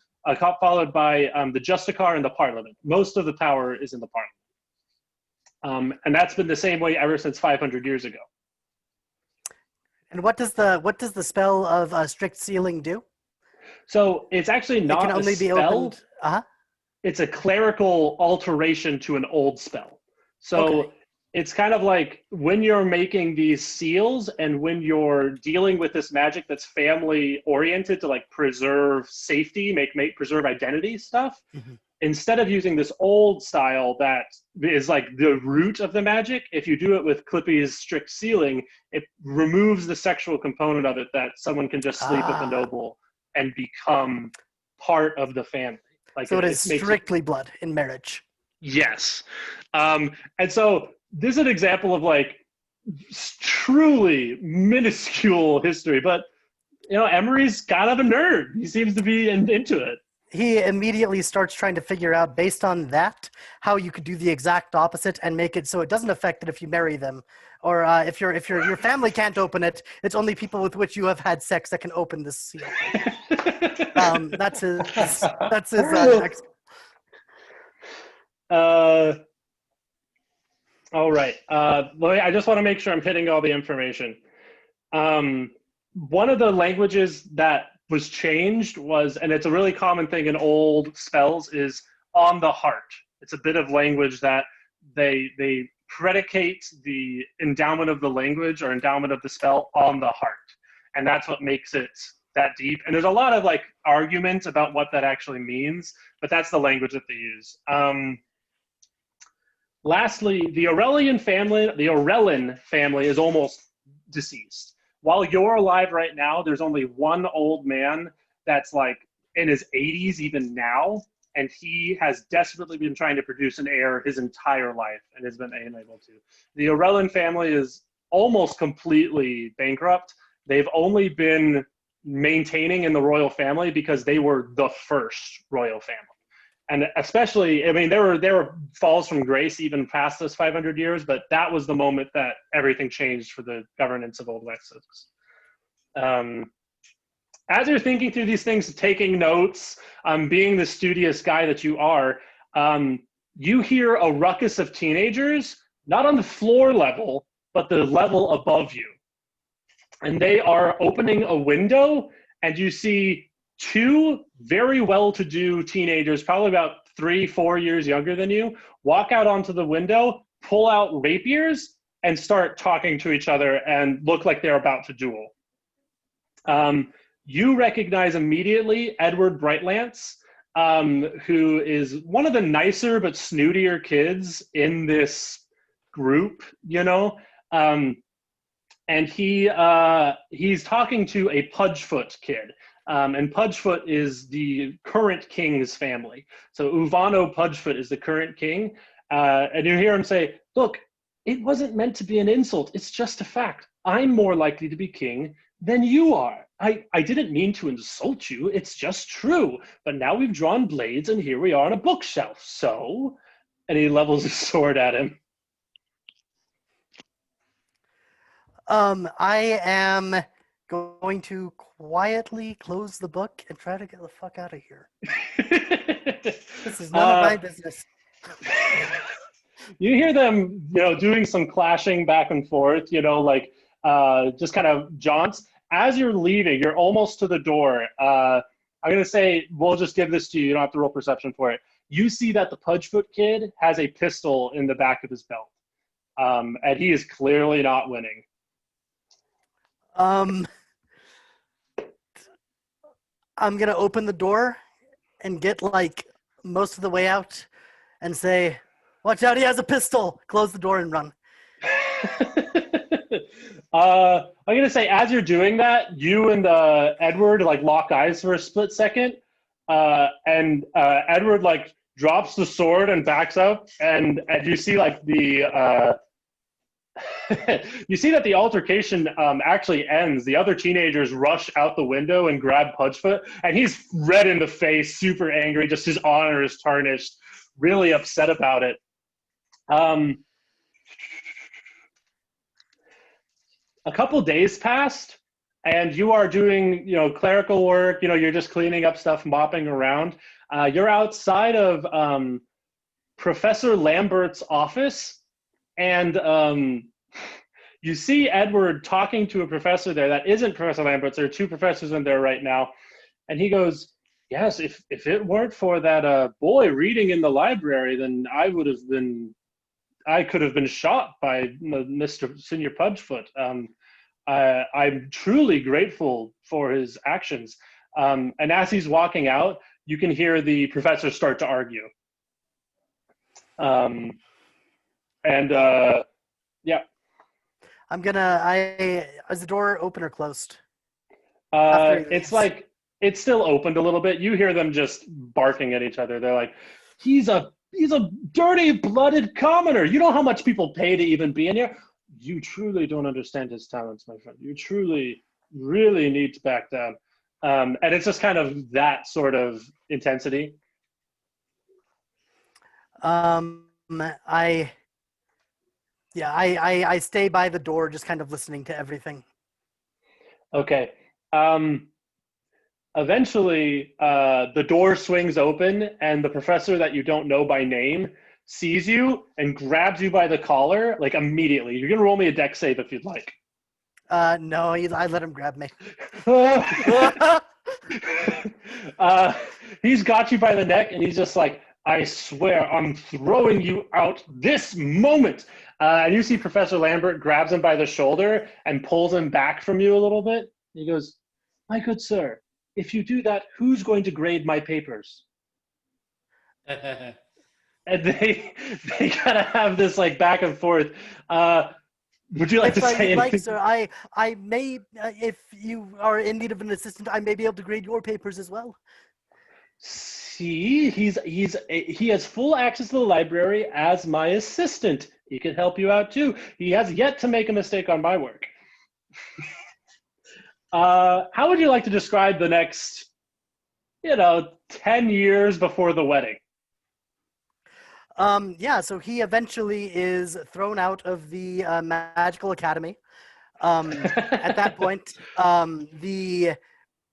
followed by the Justicar and the Parliament. Most of the power is in the Parliament. And that's been the same way ever since 500 years ago. And what does the spell of strict sealing do? So it's actually not it can only a be spell. Opened. Uh-huh. It's a clerical alteration to an old spell. So Okay. It's kind of like when you're making these seals and when you're dealing with this magic that's family oriented to like preserve safety, preserve identity stuff. Mm-hmm. Instead of using this old style that is like the root of the magic, if you do it with Clippy's strict sealing, it removes the sexual component of it that someone can just sleep with a noble and become part of the family. Like so it is strictly blood in marriage. Yes. And so this is an example of like truly minuscule history, but Emory's kind of a nerd. He seems to be into it. He immediately starts trying to figure out, based on that, how you could do the exact opposite and make it so it doesn't affect it if you marry them, or if your family can't open it, it's only people with which you have had sex that can open this seal. That's his. All right. I just want to make sure I'm hitting all the information. One of the languages that was changed was, and it's a really common thing in old spells, is on the heart. It's a bit of language that they predicate the endowment of the language or endowment of the spell on the heart. And that's what makes it that deep. And there's a lot of like arguments about what that actually means, but that's the language that they use. Lastly, the Aurelian family is almost deceased. While you're alive right now, there's only one old man that's like in his 80s even now, and he has desperately been trying to produce an heir his entire life and has been unable to. The Aurelian family is almost completely bankrupt. They've only been maintaining in the royal family because they were the first royal family. And especially, I mean, there were falls from grace even past this 500 years, but that was the moment that everything changed for the governance of Old Wessex. And as you're thinking through these things, taking notes, being the studious guy that you are, you hear a ruckus of teenagers, not on the floor level, but the level above you. And they are opening a window, and you see two very well-to-do teenagers, probably about 3-4 years younger than you, walk out onto the window, pull out rapiers, and start talking to each other and look like they're about to duel. You recognize immediately Edward Brightlance, who is one of the nicer but snootier kids in this group, you know? And he's talking to a Pudgefoot kid. And Pudgefoot is the current king's family. So Uvano Pudgefoot is the current king. And you hear him say, look, it wasn't meant to be an insult. It's just a fact. I'm more likely to be king than you are. I didn't mean to insult you. It's just true. But now we've drawn blades, and here we are on a bookshelf. So, and he levels his sword at him. I am going to quietly close the book and try to get the fuck out of here. This is none of my business. You hear them, doing some clashing back and forth, just kind of jaunts. As you're leaving, you're almost to the door. I'm going to say, we'll just give this to you. You don't have to roll perception for it. You see that the Pudgefoot kid has a pistol in the back of his belt. And he is clearly not winning. I'm going to open the door and get, most of the way out and say, watch out, he has a pistol. Close the door and run. I'm going to say, as you're doing that, you and Edward, lock eyes for a split second. And Edward, drops the sword and backs up. And you see, you see that the altercation actually ends. The other teenagers rush out the window and grab Pudgefoot, and he's red in the face, super angry, just his honor is tarnished, really upset about it. A couple days passed, and you are doing, clerical work, you're just cleaning up stuff, mopping around. You're outside of Professor Lambert's office, and you see Edward talking to a professor there that isn't Professor Lambert. There are two professors in there right now. And he goes, yes, if it weren't for that boy reading in the library, then I could have been shot by Mr. Senior Pudgefoot. I'm truly grateful for his actions. And as he's walking out, you can hear the professors start to argue. Yeah. Is the door open or closed? It's still opened a little bit. You hear them just barking at each other. They're like, he's a dirty, blooded commoner. You know how much people pay to even be in here? You truly don't understand his talents, my friend. You truly, really need to back down. And it's just kind of that sort of intensity. I stay by the door, just kind of listening to everything. Okay. Eventually, the door swings open, and the professor that you don't know by name sees you and grabs you by the collar, immediately. You're going to roll me a dex save if you'd like. No, I let him grab me. He's got you by the neck, and he's just like, I swear, I'm throwing you out this moment. And you see Professor Lambert grabs him by the shoulder and pulls him back from you a little bit. He goes, my good sir, if you do that, who's going to grade my papers? And they kind of have this back and forth. Would you like to say anything? Sir, I may, if you are in need of an assistant, I may be able to grade your papers as well. See, he has full access to the library as my assistant. He can help you out too. He has yet to make a mistake on my work. How would you like to describe the next, 10 years before the wedding? So he eventually is thrown out of the magical academy. At that point, the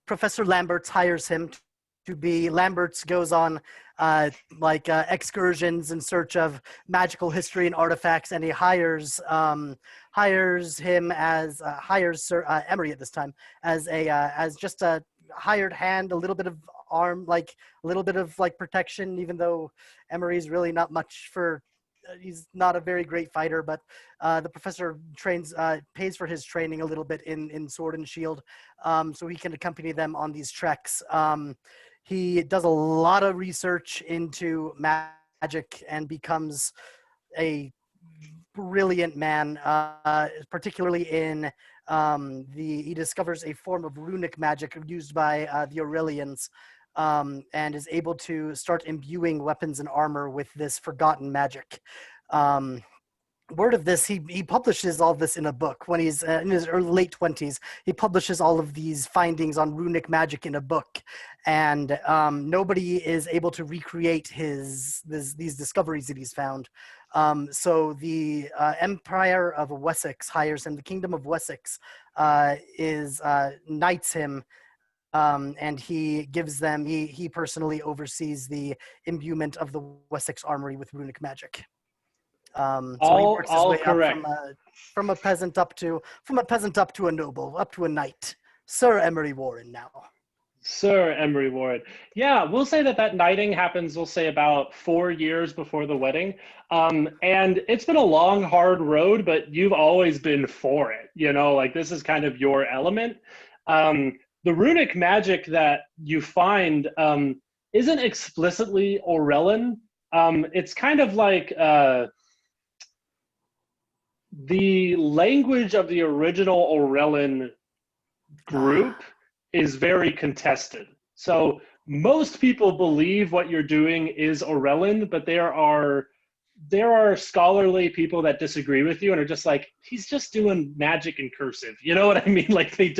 Professor Lamberts hires him to be. Lamberts goes on excursions in search of magical history and artifacts, and he hires Sir Emory at this time as just a hired hand, a little bit of arm, like a little bit of like protection, even though Emory's really not much for. He's not a very great fighter, but the professor pays for his training a little bit in sword and shield, so he can accompany them on these treks. He does a lot of research into magic and becomes a brilliant man, particularly in he discovers a form of runic magic used by the Aurelians, and is able to start imbuing weapons and armor with this forgotten magic. Word of this, he publishes all this in a book when he's in his late 20s. He publishes all of these findings on runic magic in a book, and nobody is able to recreate these discoveries that he's found. So the Empire of Wessex hires him. The Kingdom of Wessex knights him, and he gives them. He personally oversees the imbuement of the Wessex armory with runic magic. So he works his way correct. up from a peasant up to a noble, up to a knight. Sir Emory Warren now. Sir Emory Warren. Yeah, we'll say that knighting happens, we'll say about 4 years before the wedding. And it's been a long, hard road, but you've always been for it. You know, like this is kind of your element. The runic magic that you find isn't explicitly Aurelian. It's kind of like the language of the original Aurelian group is very contested. So most people believe what you're doing is Aurelian, but there are scholarly people that disagree with you and are just like, he's just doing magic in cursive. You know what I mean? Like they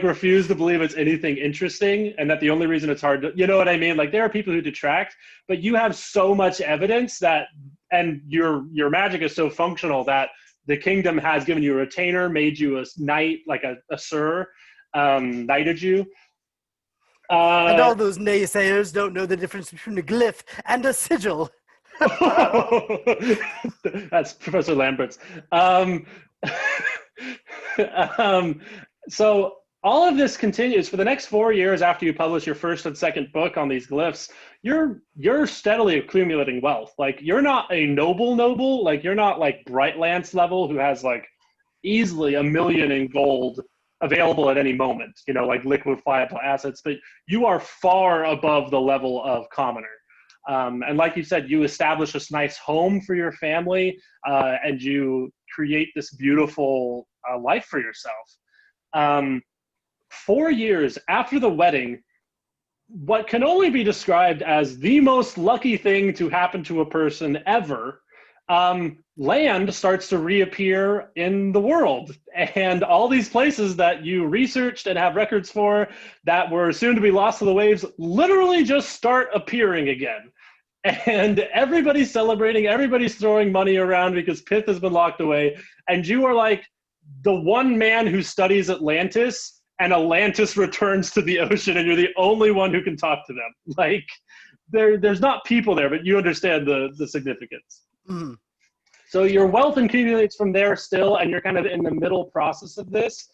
refuse to believe it's anything interesting, and that the only reason it's hard to, you know what I mean? Like there are people who detract, but you have so much evidence that, and your magic is so functional that the kingdom has given you a retainer, made you a knight, like a sir, knighted you. And all those naysayers don't know the difference between a glyph and a sigil. That's Professor Lambert's. So all of this continues for the next 4 years after you publish your first and second book on these glyphs. You're steadily accumulating wealth. Like you're not a noble, like you're not like Bright Lance level who has like easily $1 million in gold available at any moment, you know, like liquefiable assets, but you are far above the level of commoner. And like you said, you establish this nice home for your family, and you create this beautiful life for yourself. 4 years after the wedding, what can only be described as the most lucky thing to happen to a person ever, land starts to reappear in the world. And all these places that you researched and have records for that were soon to be lost to the waves literally just start appearing again. And everybody's celebrating, everybody's throwing money around because Pith has been locked away. And you are like the one man who studies Atlantis, and Atlantis returns to the ocean, and you're the only one who can talk to them. Like, there's not people there, but you understand the significance. Mm. So your wealth accumulates from there still, and you're kind of in the middle process of this.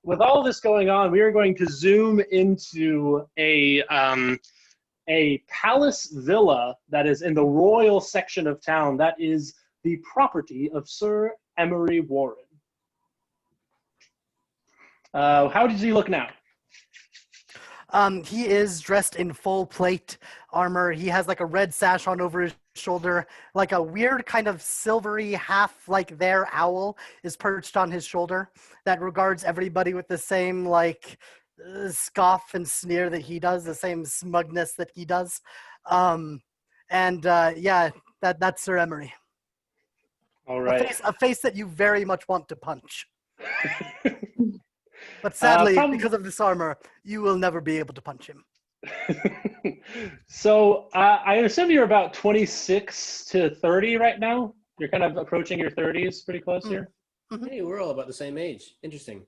With all this going on, we are going to zoom into a palace villa that is in the royal section of town that is the property of Sir Emory Warren. How does he look now? He is dressed in full plate armor. He has like a red sash on over his shoulder, like a weird kind of silvery half like their owl is perched on his shoulder that regards everybody with the same like scoff and sneer that he does, the same smugness that he does. Yeah, that's Sir Emory. All right. A face that you very much want to punch. But sadly, because of this armor, you will never be able to punch him. So I assume you're about 26 to 30 right now? You're kind of approaching your 30s pretty close here? Hey, we're all about the same age. Interesting.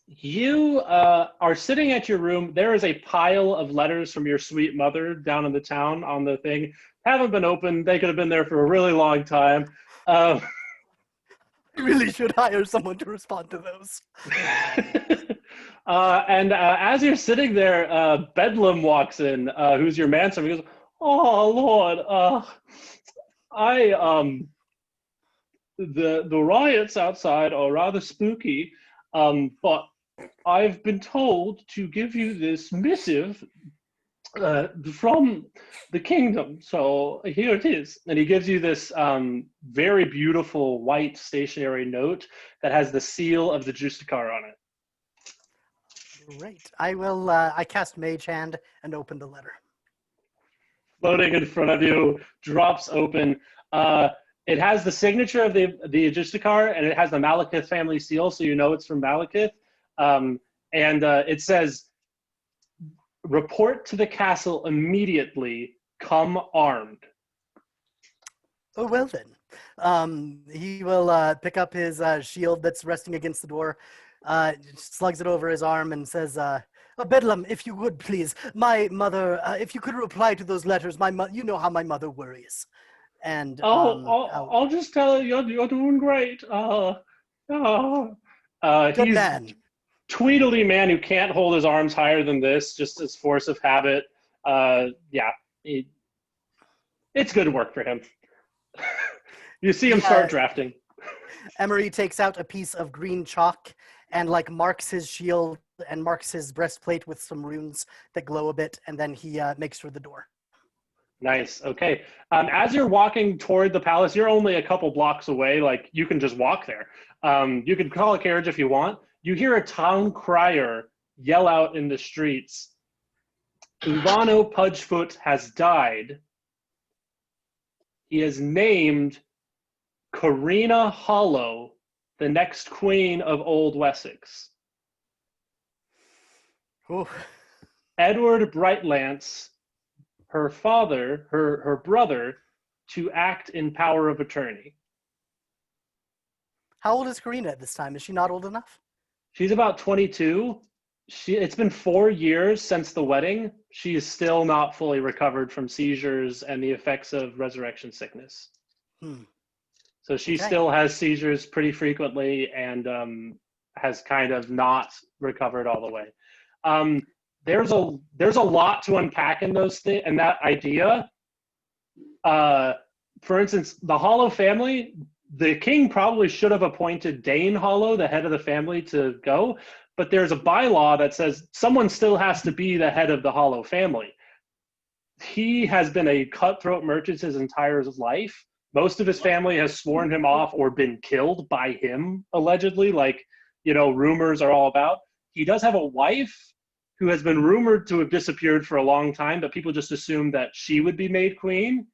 You are sitting at your room. There is a pile of letters from your sweet mother down in the town on the thing. Haven't been opened. They could have been there for a really long time. Uh, I really should hire someone to respond to those. and as you're sitting there, Bedlam walks in, who's your manservant. He goes, "Oh Lord, the riots outside are rather spooky, but I've been told to give you this missive from the kingdom. So here it is." And he gives you this very beautiful white stationery note that has the seal of the Justicar on it. Great. I will. I cast Mage Hand and open the letter. Floating in front of you, drops open. It has the signature of the Justicar, and it has the Malekith family seal, so you know it's from Malekith. And it says, "Report to the castle immediately. Come armed." Oh, well then. He will pick up his shield that's resting against the door, slugs it over his arm, and says, Bedlam, if you would, please. My mother, if you could reply to those letters, you know how my mother worries. And I'll just tell her you're doing great. Good He's man. Tweedledee man who can't hold his arms higher than this, just as force of habit. It's good work for him. You see him start drafting. Emory takes out a piece of green chalk and marks his shield and marks his breastplate with some runes that glow a bit, and then he makes for the door. Nice. Okay. As you're walking toward the palace, you're only a couple blocks away. You can just walk there. You can call a carriage if you want. You hear a town crier yell out in the streets, "Uvano Pudgefoot has died. He is named Karina Hollow, the next queen of Old Wessex. Ooh. Edward Brightlance, her father, her brother, to act in power of attorney." How old is Karina at this time? Is she not old enough? She's about 22. It's been 4 years since the wedding. She is still not fully recovered from seizures and the effects of resurrection sickness. So she still has seizures pretty frequently and has kind of not recovered all the way. There's a lot to unpack in those things and that idea. For instance, the Hollow family, the king probably should have appointed Dane Hollow, the head of the family, to go, but there's a bylaw that says someone still has to be the head of the Hollow family. He has been a cutthroat merchant his entire life. Most of his family has sworn him off or been killed by him, allegedly, rumors are all about. He does have a wife who has been rumored to have disappeared for a long time, but people just assumed that she would be made queen.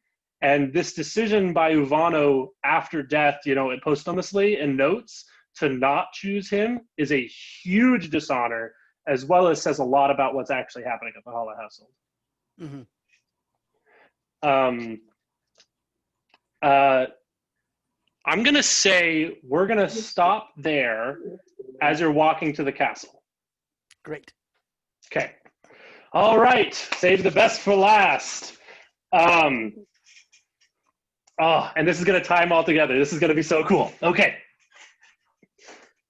And this decision by Uvano after death, posthumously in notes to not choose him is a huge dishonor, as well as says a lot about what's actually happening at the Hollow household. Mm-hmm. I'm going to say we're going to stop there as you're walking to the castle. Great. Okay. All right. Save the best for last. And this is going to tie them all together. This is going to be so cool. Okay.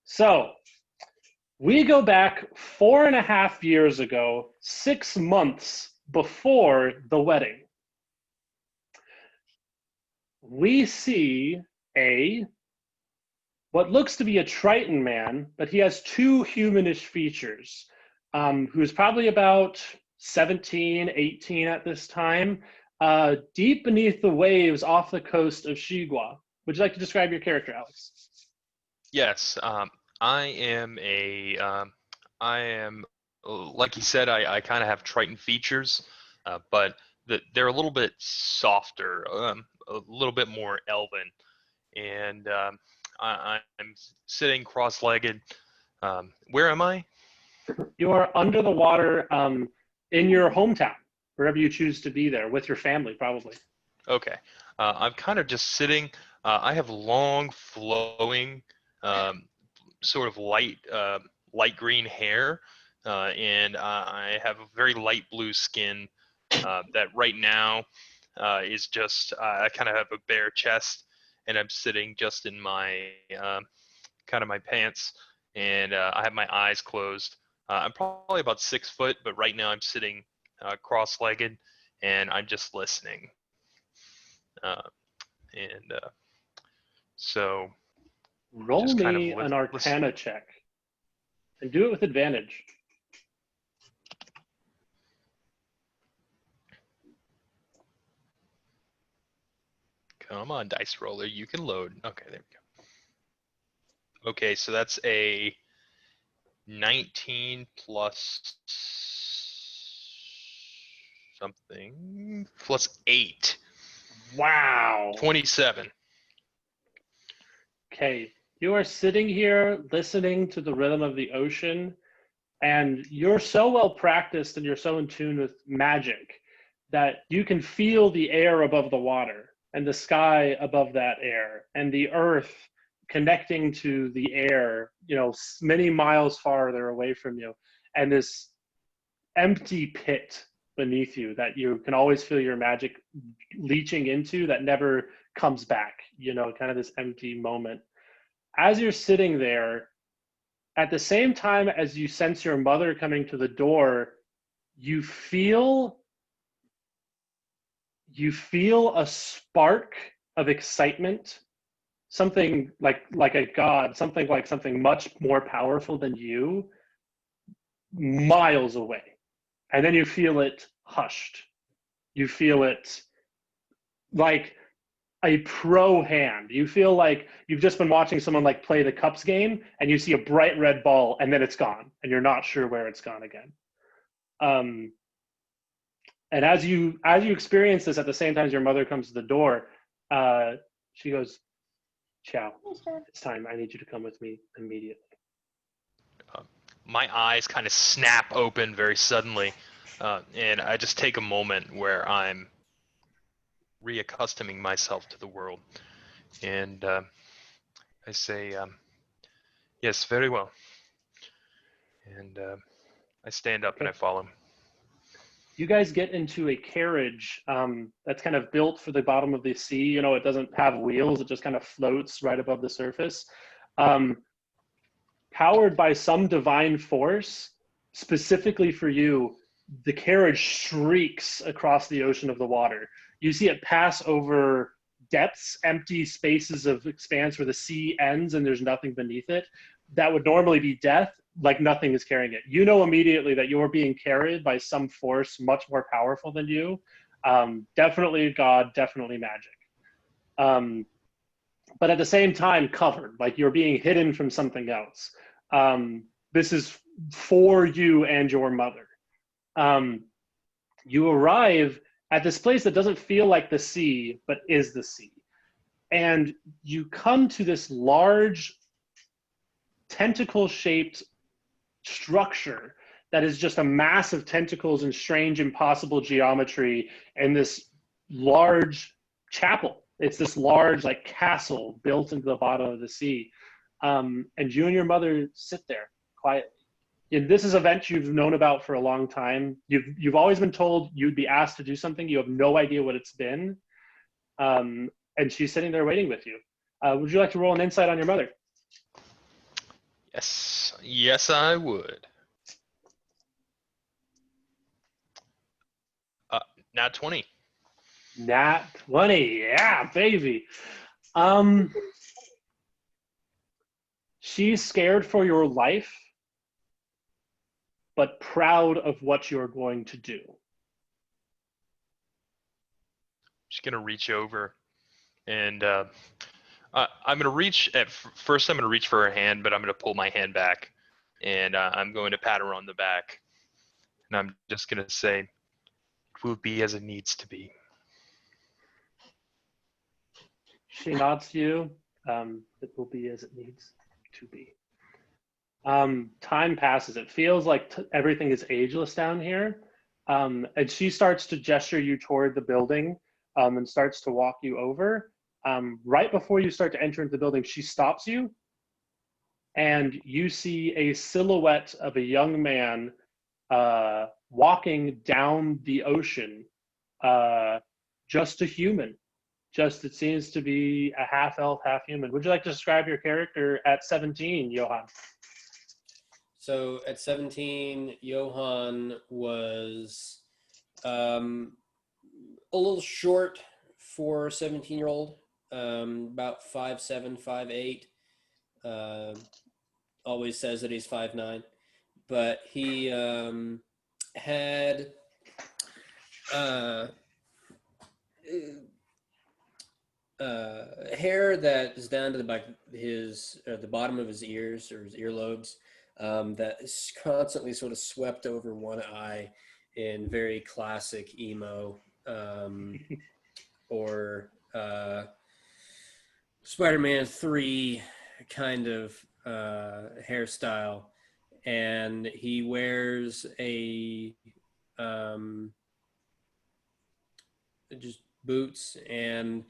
So we go back 4.5 years ago, 6 months before the wedding. We see what looks to be a Triton man, but he has 2 humanish features, who's probably about 17, 18 at this time, deep beneath the waves off the coast of Shigua. Would you like to describe your character, Alex? Yes, I am like you said, I kind of have Triton features, but they're a little bit softer, a little bit more elven, and I'm sitting cross-legged. Where am I? You are under the water in your hometown, wherever you choose to be there, with your family, probably. Okay. I'm kind of just sitting. I have long, flowing, sort of light light green hair, and I have a very light blue skin that right now is just, I kind of have a bare chest, and I'm sitting just in my kind of my pants, and I have my eyes closed. I'm probably about 6 foot, but right now I'm sitting cross-legged, and I'm just listening. So Roll just kind of me an Arcana check, and do it with advantage. Come on, dice roller, you can load. Okay, there we go. Okay, so that's a 19 plus something plus 8. Wow. 27. Okay, you are sitting here listening to the rhythm of the ocean, and you're so well practiced and you're so in tune with magic that you can feel the air above the water and the sky above that air and the earth connecting to the air, you know, many miles farther away from you, and this empty pit beneath you that you can always feel your magic leaching into that never comes back, you know, kind of this empty moment. As you're sitting there, at the same time as you sense your mother coming to the door, you feel a spark of excitement, something like a god, something like something much more powerful than you, miles away. And then you feel it hushed. You feel it like a pro hand. You feel like you've just been watching someone like play the Cups game, and you see a bright red ball, and then it's gone, and you're not sure where it's gone again. And as you experience this at the same time as your mother comes to the door, she goes, "Qiao, it's time. I need you to come with me immediately." My eyes kind of snap open very suddenly, and I just take a moment where I'm reaccustoming myself to the world, and I say, "Yes, very well," and I stand up and I follow him. You guys get into a carriage that's kind of built for the bottom of the sea. You know, it doesn't have wheels. It just kind of floats right above the surface. Powered by some divine force, specifically for you, the carriage shrieks across the ocean of the water. You see it pass over depths, empty spaces of expanse where the sea ends and there's nothing beneath it. That would normally be death, like nothing is carrying it. You know immediately that you're being carried by some force much more powerful than you. Definitely God, definitely magic. But at the same time, covered, like you're being hidden from something else. This is for you and your mother. You arrive at this place that doesn't feel like the sea, but is the sea. And you come to this large tentacle-shaped structure that is just a mass of tentacles and strange, impossible geometry, and this large chapel. It's this large, like, castle built into the bottom of the sea. And you and your mother sit there quietly. And this is an event you've known about for a long time. You've always been told you'd be asked to do something. You have no idea what it's been. And she's sitting there waiting with you. Would you like to roll an insight on your mother? Yes, I would. Nat 20. Nat 20, yeah, baby. She's scared for your life, but proud of what you're going to do. She's gonna reach over, and I'm gonna reach first. I'm gonna reach for her hand, but I'm gonna pull my hand back, and I'm going to pat her on the back, and I'm just gonna say, "It will be as it needs to be." She nods to you. It will be as it needs to be. Time passes. It feels like everything is ageless down here. And she starts to gesture you toward the building and starts to walk you over. Right before you start to enter into the building, she stops you and you see a silhouette of a young man walking down the ocean, just a human. Just, it seems to be a half elf, half human. Would you like to describe your character at 17, Johan? So at 17, Johan was a little short for a 17-year-old, about 5'7", 5'8". Always says that he's 5'9", but he had hair that is down to the back the bottom of his ears or his earlobes, that is constantly sort of swept over one eye in very classic emo or Spider-Man 3 kind of hairstyle, and he wears a just boots and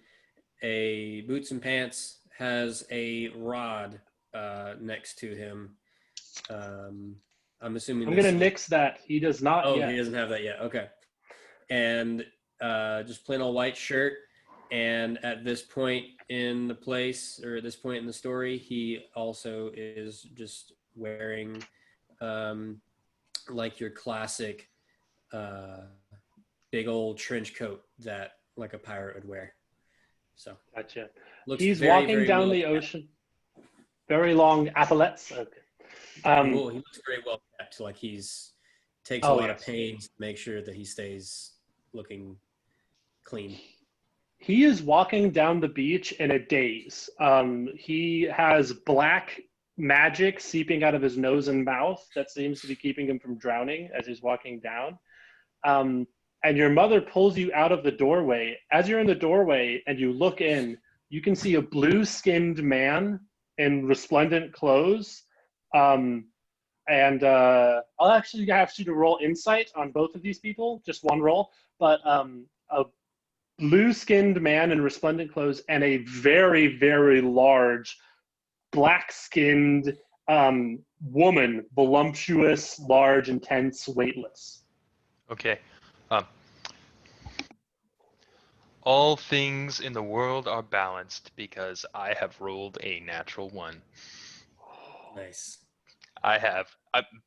pants, has a rod next to him. I'm assuming I'm going to nix that. He does not Oh, yet. he doesn't have that yet. Okay. And just plain old white shirt. And at this point in the place, or at this point in the story, he also is just wearing like your classic big old trench coat that like a pirate would wear. So Gotcha. looks He's very, walking very down well the kept. ocean. Very long epaulets. Okay. Well, he looks very well kept. Like takes a lot of pains to make sure that he stays looking clean. He is walking down the beach in a daze. He has black magic seeping out of his nose and mouth that seems to be keeping him from drowning as he's walking down. And your mother pulls you out of the doorway. As you're in the doorway and you look in, you can see a blue-skinned man in resplendent clothes. I'll actually have you to roll insight on both of these people, just one roll. But a blue-skinned man in resplendent clothes and a very, very large black-skinned woman, voluptuous, large, intense, weightless. Okay. All things in the world are balanced because I have rolled a natural 1. Nice. I have.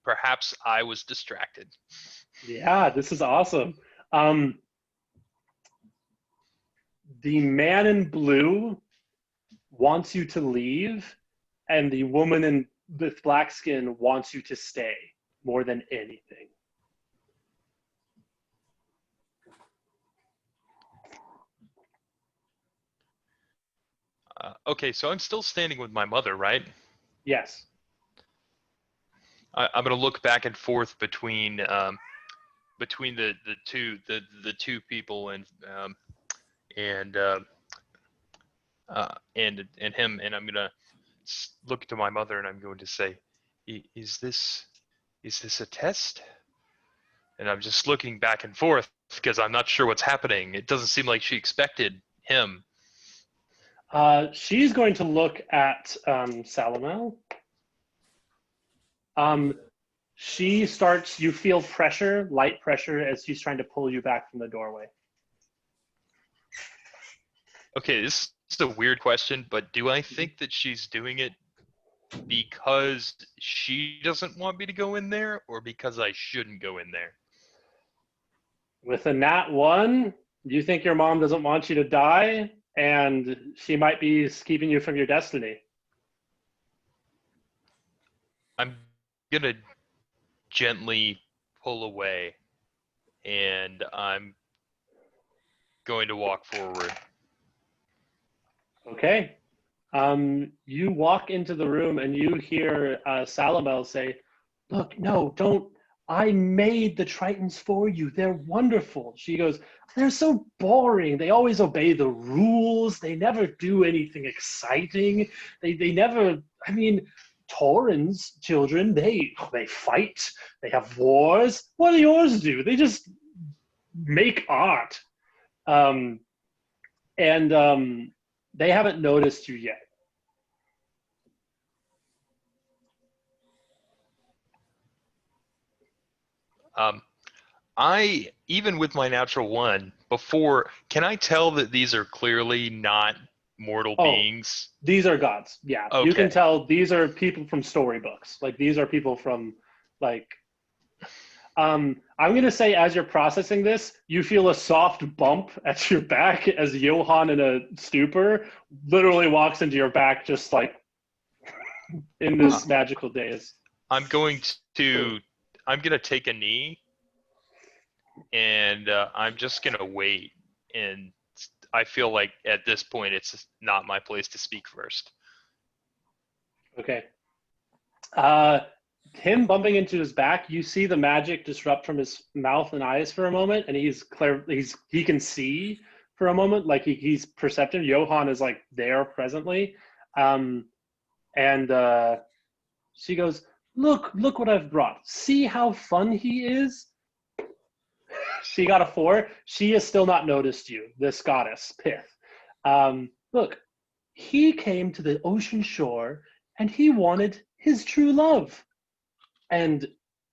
Perhaps I was distracted. Yeah, this is awesome. The man in blue wants you to leave, and the woman with black skin wants you to stay more than anything. Okay, so I'm still standing with my mother, right? Yes. I'm gonna look back and forth between the two people and him, and I'm gonna look to my mother and I'm going to say, is this a test? And I'm just looking back and forth because I'm not sure what's happening. It doesn't seem like she expected him. She's going to look at Salamel. She starts, you feel pressure, light pressure, as she's trying to pull you back from the doorway. Okay, this is a weird question, but do I think that she's doing it because she doesn't want me to go in there, or because I shouldn't go in there? With a nat 1, do you think your mom doesn't want you to die, and she might be keeping you from your destiny? I'm gonna gently pull away, and I'm going to walk forward. Okay. You walk into the room and you hear Salamel say, "Look, no, don't. I made the Tritons for you. They're wonderful." She goes, "They're so boring. They always obey the rules. They never do anything exciting. They never, I mean, Tauren's children, they fight. They have wars. What do yours do? They just make art." They haven't noticed you yet. I, even with my natural 1, before, can I tell that these are clearly not mortal beings? These are gods. Yeah. Okay. You can tell these are people from storybooks. Like, these are people from, like, I'm going to say as you're processing this, you feel a soft bump at your back as Johan in a stupor literally walks into your back just like in this magical daze. I'm going to take a knee, and I'm just going to wait. And I feel like at this point, it's not my place to speak first. Okay. Him bumping into his back, you see the magic disrupt from his mouth and eyes for a moment, and he can see for a moment, like he's perceptive. Johan is like there presently. And she goes, look what I've brought. See how fun he is? She got a 4. She has still not noticed you, this goddess, Pith. Look, he came to the ocean shore and he wanted his true love. And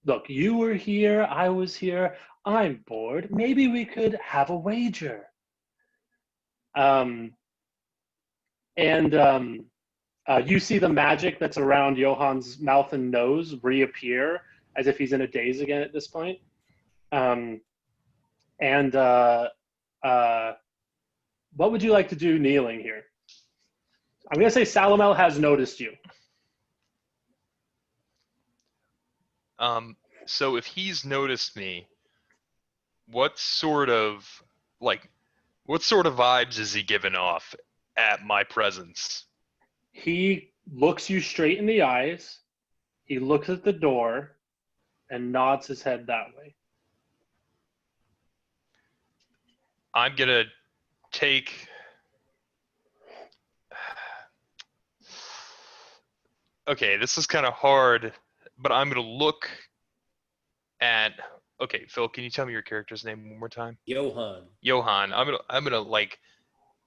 look, you were here, I was here, I'm bored. Maybe we could have a wager. You see the magic that's around Johan's mouth and nose reappear as if he's in a daze again at this point. What would you like to do kneeling here? I'm going to say Salamel has noticed you. So if he's noticed me, what sort of vibes is he giving off at my presence? He looks you straight in the eyes. He looks at the door and nods his head that way. I'm going to take... Okay, this is kind of hard, but I'm going to look at... Okay, Phil, can you tell me your character's name one more time? Johan. Johan. I'm gonna like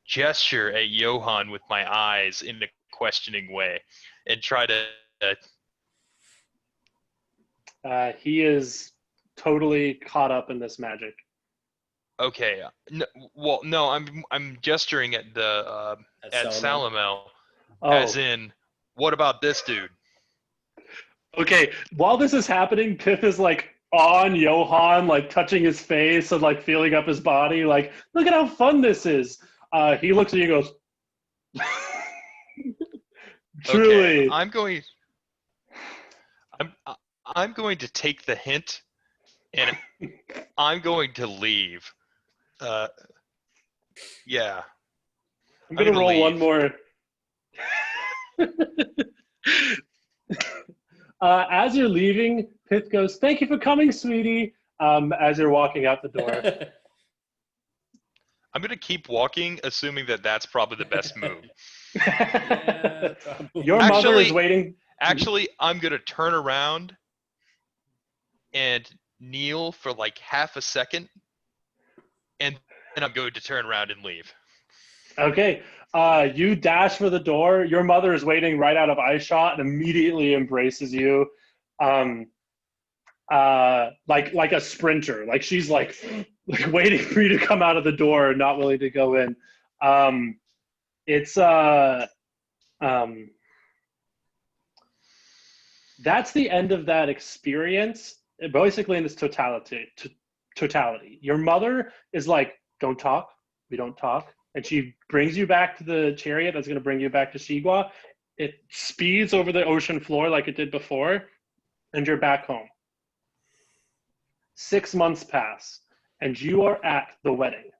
gesture at Johan with my eyes in a questioning way and try to... He is totally caught up in this magic. Okay. No, I'm gesturing at the at Salamel, as in, what about this dude? Okay, while this is happening, Pith is like on Johan, like touching his face and like feeling up his body, like, look at how fun this is. He looks at you and goes, truly. Okay, I'm going to take the hint, and I'm going to leave. Yeah. I'm gonna roll leave. one more. As you're leaving, Pith goes, thank you for coming, sweetie, as you're walking out the door. I'm going to keep walking, assuming that that's probably the best move. Yeah, Your mother is waiting. Actually, I'm going to turn around and kneel for like half a second, and then I'm going to turn around and leave. Okay. You dash for the door. Your mother is waiting right out of eyeshot and immediately embraces you. Like a sprinter. Like she's like waiting for you to come out of the door, not willing to go in. That's the end of that experience, basically in its totality. Your mother is like, don't talk. We don't talk. And she brings you back to the chariot that's going to bring you back to Shigua. It speeds over the ocean floor like it did before, and you're back home. 6 months pass, and you are at the wedding.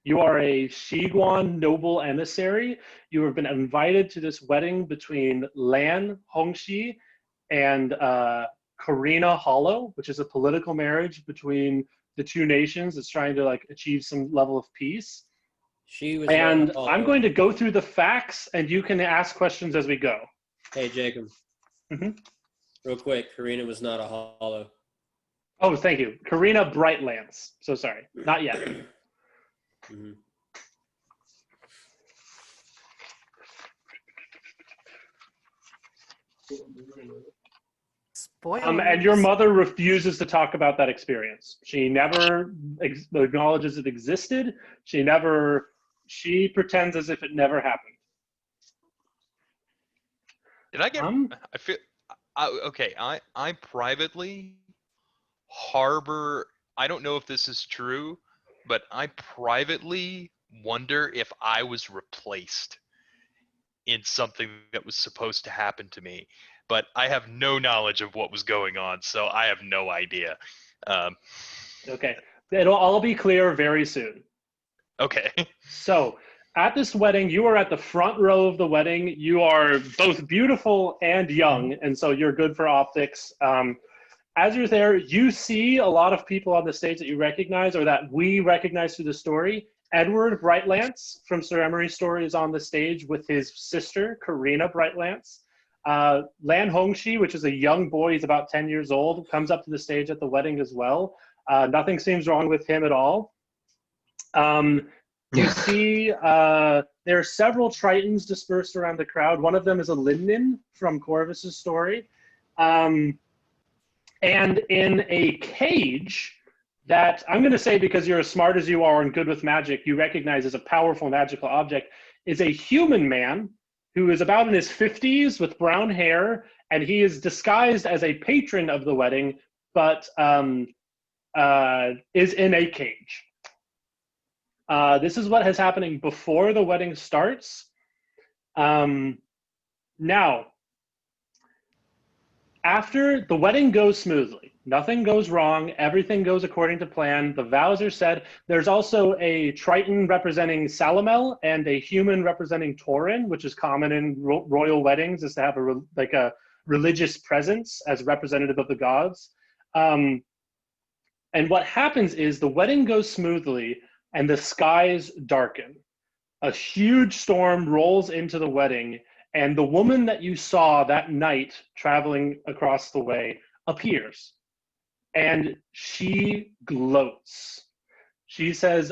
You are a Shiguan noble emissary. You have been invited to this wedding between Lan Hongxi and Karina Hollow, which is a political marriage between the two nations that's trying to like achieve some level of peace. And I'm going to go through the facts, and you can ask questions as we go. Hey, Jacob. Mm-hmm. Real quick, Karina was not a hollow. Oh, thank you. Karina Brightlands. So sorry. Not yet. Mm-hmm. Spoilers. And your mother refuses to talk about that experience. She never acknowledges it existed. She pretends as if it never happened. Did I get? I feel. Okay, I privately harbor. I don't know if this is true, but I privately wonder if I was replaced in something that was supposed to happen to me. But I have no knowledge of what was going on, so I have no idea. Okay, it'll all be clear very soon. Okay. So, at this wedding, you are at the front row of the wedding. You are both beautiful and young, and so you're good for optics. As you're there, you see a lot of people on the stage that you recognize, or that we recognize through the story. Edward Brightlance from Sir Emory's story is on the stage with his sister, Karina Brightlance. Lan Hongxi, which is a young boy, he's about 10 years old, comes up to the stage at the wedding as well. Nothing seems wrong with him at all. You see there are several Tritons dispersed around the crowd. One of them is a Limnin from Corvus's story. And in a cage that I'm going to say, because you're as smart as you are and good with magic, you recognize as a powerful magical object, is a human man who is about in his 50s with brown hair, and he is disguised as a patron of the wedding, but is in a cage. This is what is happening before the wedding starts. Now, after the wedding goes smoothly, nothing goes wrong, everything goes according to plan, the vows are said. There's also a Triton representing Salamel and a human representing Tauren, which is common in royal weddings, is to have a religious presence as representative of the gods. And what happens is the wedding goes smoothly and the skies darken. A huge storm rolls into the wedding, and the woman that you saw that night traveling across the way appears. And she gloats. She says,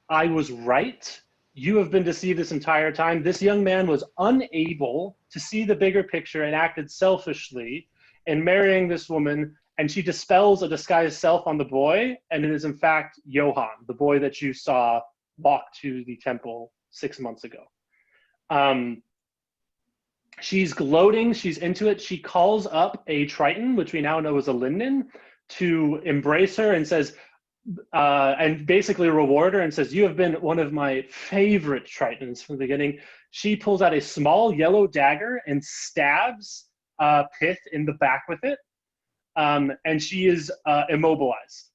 "I was right. You have been deceived this entire time. This young man was unable to see the bigger picture and acted selfishly in marrying this woman." And she dispels a disguised self on the boy, and it is in fact Johan, the boy that you saw walk to the temple 6 months ago. She's gloating, she's into it. She calls up a Triton, which we now know is a Limnin, to embrace her and says, and basically reward her and says, "You have been one of my favorite Tritons from the beginning." She pulls out a small yellow dagger and stabs Pith in the back with it. And she is immobilized.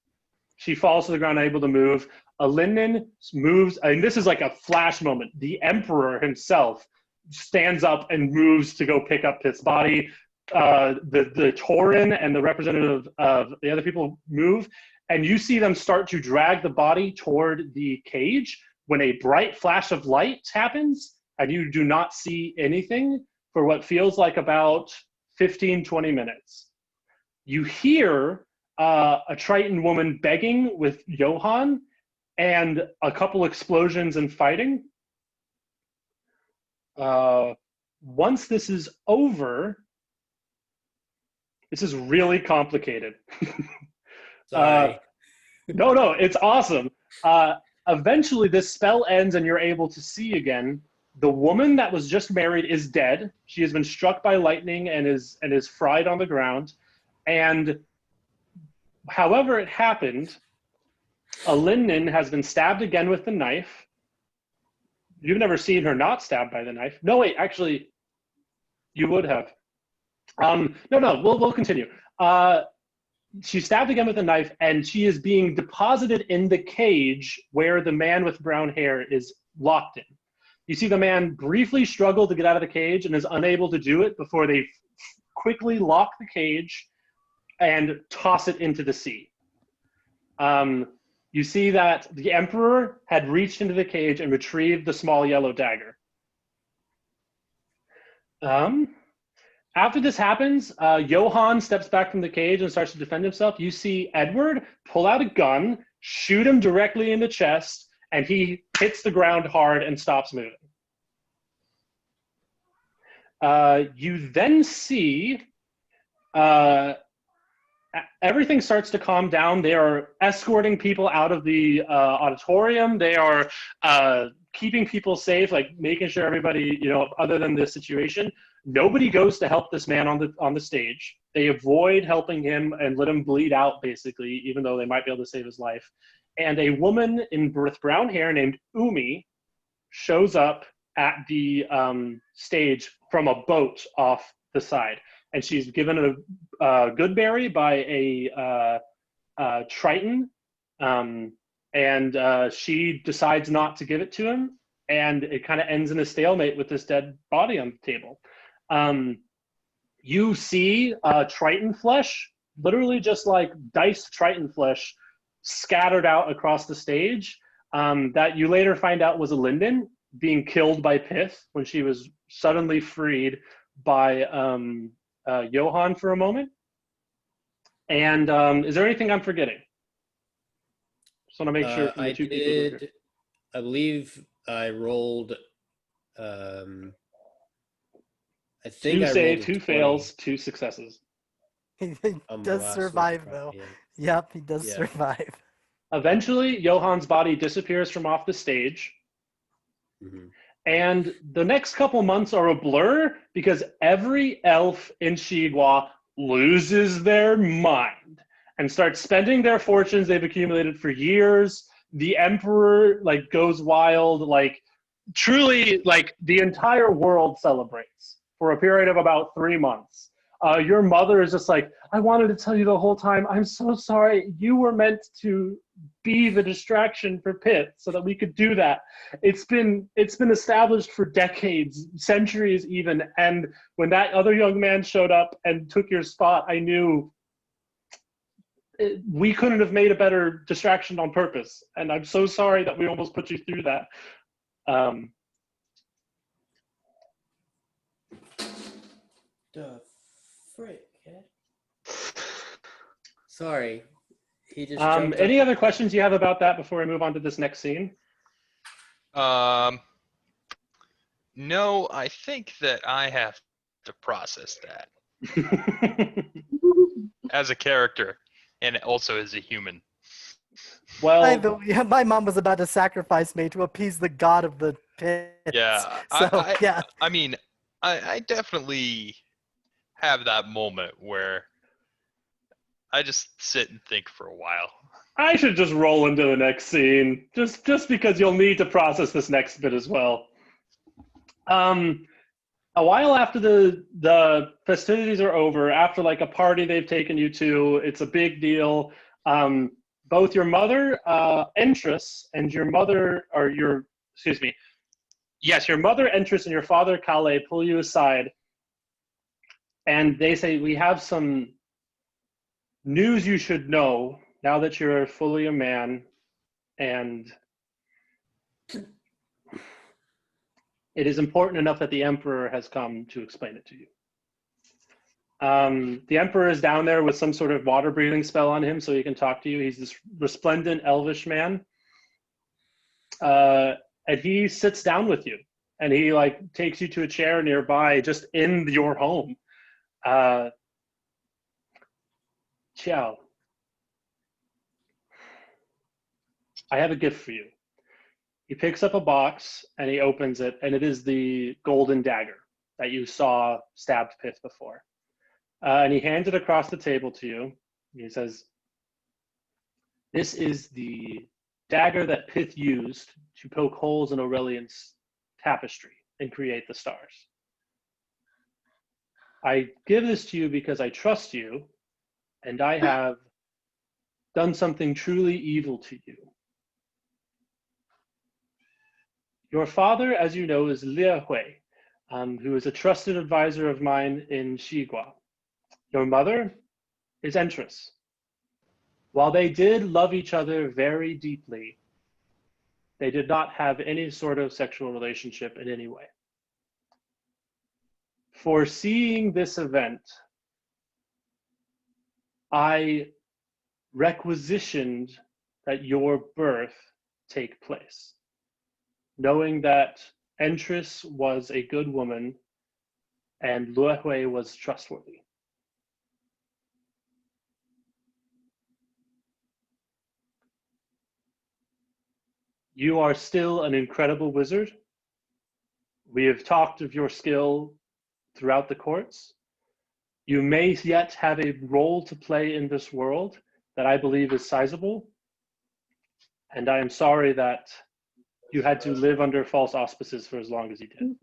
She falls to the ground, unable to move. A Limnin moves, and this is like a flash moment. The Emperor himself stands up and moves to go pick up Pith's body. The Tauren and the representative of the other people move, and you see them start to drag the body toward the cage when a bright flash of light happens, and you do not see anything for what feels like about 15, 20 minutes. You hear a Triton woman begging with Johan and a couple explosions and fighting. Once this is over, this is really complicated. Sorry. No, it's awesome. Eventually this spell ends and you're able to see again. The woman that was just married is dead. She has been struck by lightning and is fried on the ground. And however it happened, a Limnin has been stabbed again with the knife. You've never seen her not stabbed by the knife. No, wait, actually, you would have. We'll continue. She's stabbed again with a knife, and she is being deposited in the cage where the man with brown hair is locked in. You see the man briefly struggle to get out of the cage and is unable to do it before they quickly lock the cage and toss it into the sea. You see that the Emperor had reached into the cage and retrieved the small yellow dagger. After this happens, Johan steps back from the cage and starts to defend himself. You see Edward pull out a gun, shoot him directly in the chest, and he hits the ground hard and stops moving. You then see everything starts to calm down. They are escorting people out of the auditorium. They are keeping people safe, like making sure everybody, other than this situation, nobody goes to help this man on the stage. They avoid helping him and let him bleed out, basically, even though they might be able to save his life. And a woman with brown hair named Umi shows up at the stage from a boat off the side. And she's given a good berry by a Triton, and she decides not to give it to him, and it kind of ends in a stalemate with this dead body on the table. You see Triton flesh, literally just like diced Triton flesh, scattered out across the stage, that you later find out was a Linden being killed by Pith when she was suddenly freed by Johan for a moment. And is there anything I'm forgetting? Just want to make sure. I did. I believe I rolled. I think two I save, rolled 2 20. fails, 2 successes. He On my does last survive, one. though. Yeah. Yep, he does Yeah. survive. Eventually, Johan's body disappears from off the stage. Mhm. And the next couple months are a blur because every elf in Shigua loses their mind and starts spending their fortunes they've accumulated for years. The emperor goes wild, truly, the entire world celebrates for a period of about 3 months. Your mother is just like, I wanted to tell you the whole time, I'm so sorry. You were meant to be the distraction for Pitt so that we could do that. It's been established for decades, centuries even. And when that other young man showed up and took your spot, I knew we couldn't have made a better distraction on purpose. And I'm so sorry that we almost put you through that. The frick, eh? Sorry. He just Any other questions you have about that before we move on to this next scene? No, I think that I have to process that as a character and also as a human. Well, My mom was about to sacrifice me to appease the god of the pit. Yeah, So, yeah. I mean, I definitely have that moment where I just sit and think for a while. I should just roll into the next scene, just because you'll need to process this next bit as well. A while after the festivities are over, after a party they've taken you to, it's a big deal. Both your mother, Entris, and your mother, your mother, Entris, and your father, Kale, pull you aside, and they say, we have some news you should know now that you're fully a man, and it is important enough that the Emperor has come to explain it to you. The Emperor is down there with some sort of water-breathing spell on him so he can talk to you. He's this resplendent, elvish man. And he sits down with you, and he takes you to a chair nearby, just in your home. Qiao, I have a gift for you. He picks up a box and he opens it, and it is the golden dagger that you saw stabbed Pith before. And he hands it across the table to you. He says, this is the dagger that Pith used to poke holes in Aurelian's tapestry and create the stars. I give this to you because I trust you, and I have done something truly evil to you. Your father, as you know, is Lyre, who is a trusted advisor of mine in Shigua. Your mother is Entris. While they did love each other very deeply, they did not have any sort of sexual relationship in any way. Foreseeing this event, I requisitioned that your birth take place, knowing that Entris was a good woman and Lyre was trustworthy. you are still an incredible wizard. We have talked of your skill throughout the courts. You may yet have a role to play in this world that I believe is sizable. And I am sorry that you had to live under false auspices for as long as you did.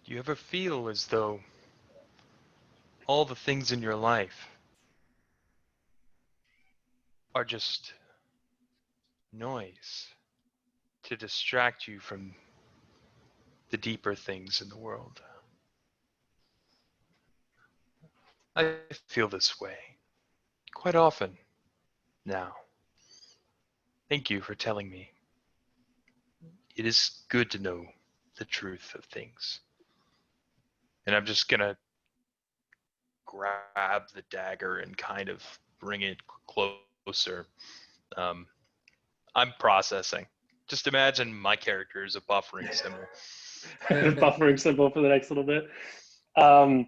Do you ever feel as though all the things in your life are just noise to distract you from the deeper things in the world? I feel this way quite often now. Thank you for telling me. It is good to know the truth of things. And I'm just gonna grab the dagger and kind of bring it closer. I'm processing. Just imagine my character is a buffering symbol. Buffering symbol for the next little bit. And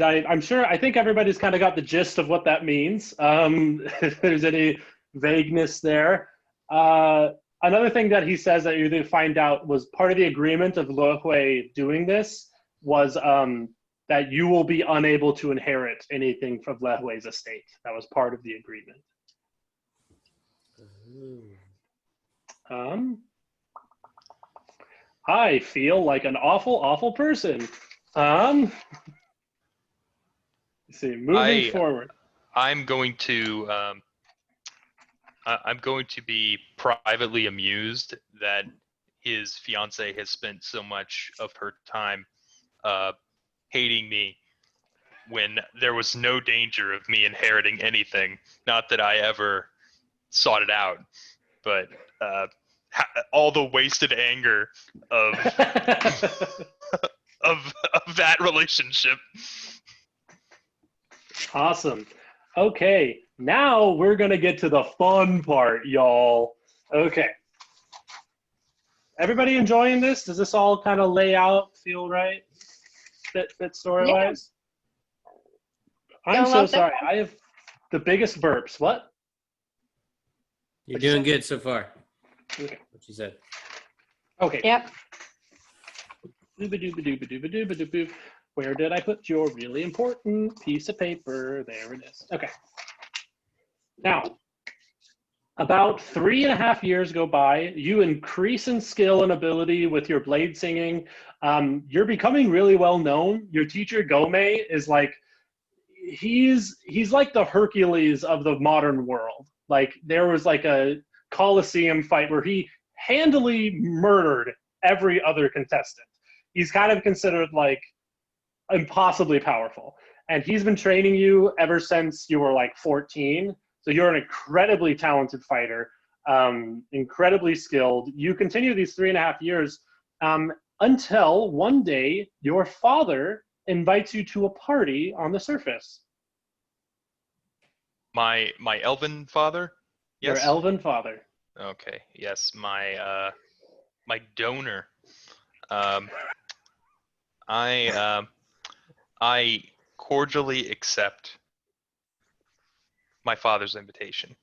I'm sure, I think everybody's kind of got the gist of what that means. If there's any vagueness there. Another thing that he says that you find out was part of the agreement of Luohui doing this was that you will be unable to inherit anything from Luohui's estate. That was part of the agreement. I feel like an awful person. Let's see, moving forward. I'm going to be privately amused that his fiance has spent so much of her time hating me when there was no danger of me inheriting anything. Not that I ever sought it out, but all the wasted anger of of that relationship. Awesome. Okay, now we're gonna get to the fun part, y'all. Okay. Everybody enjoying this? Does this all kind of lay out, feel right? Fit story-wise? I'm so sorry. I have the biggest burps. What? You're doing good so far. Okay. What she said. Okay. Yep. Dooba-dooba-dooba-dooba-dooba-dooba. Where did I put your really important piece of paper? There it is. Okay. Now, about 3.5 years go by. You increase in skill and ability with your blade singing. You're becoming really well known. Your teacher, Gome, is like, he's like the Hercules of the modern world. Like, there was like a Colosseum fight where he handily murdered every other contestant. He's kind of considered like impossibly powerful. And he's been training you ever since you were like 14. So you're an incredibly talented fighter, incredibly skilled. You continue these 3.5 years until one day your father invites you to a party on the surface. My elven father? Yes. Your elven father. Okay. Yes, my donor. I cordially accept my father's invitation.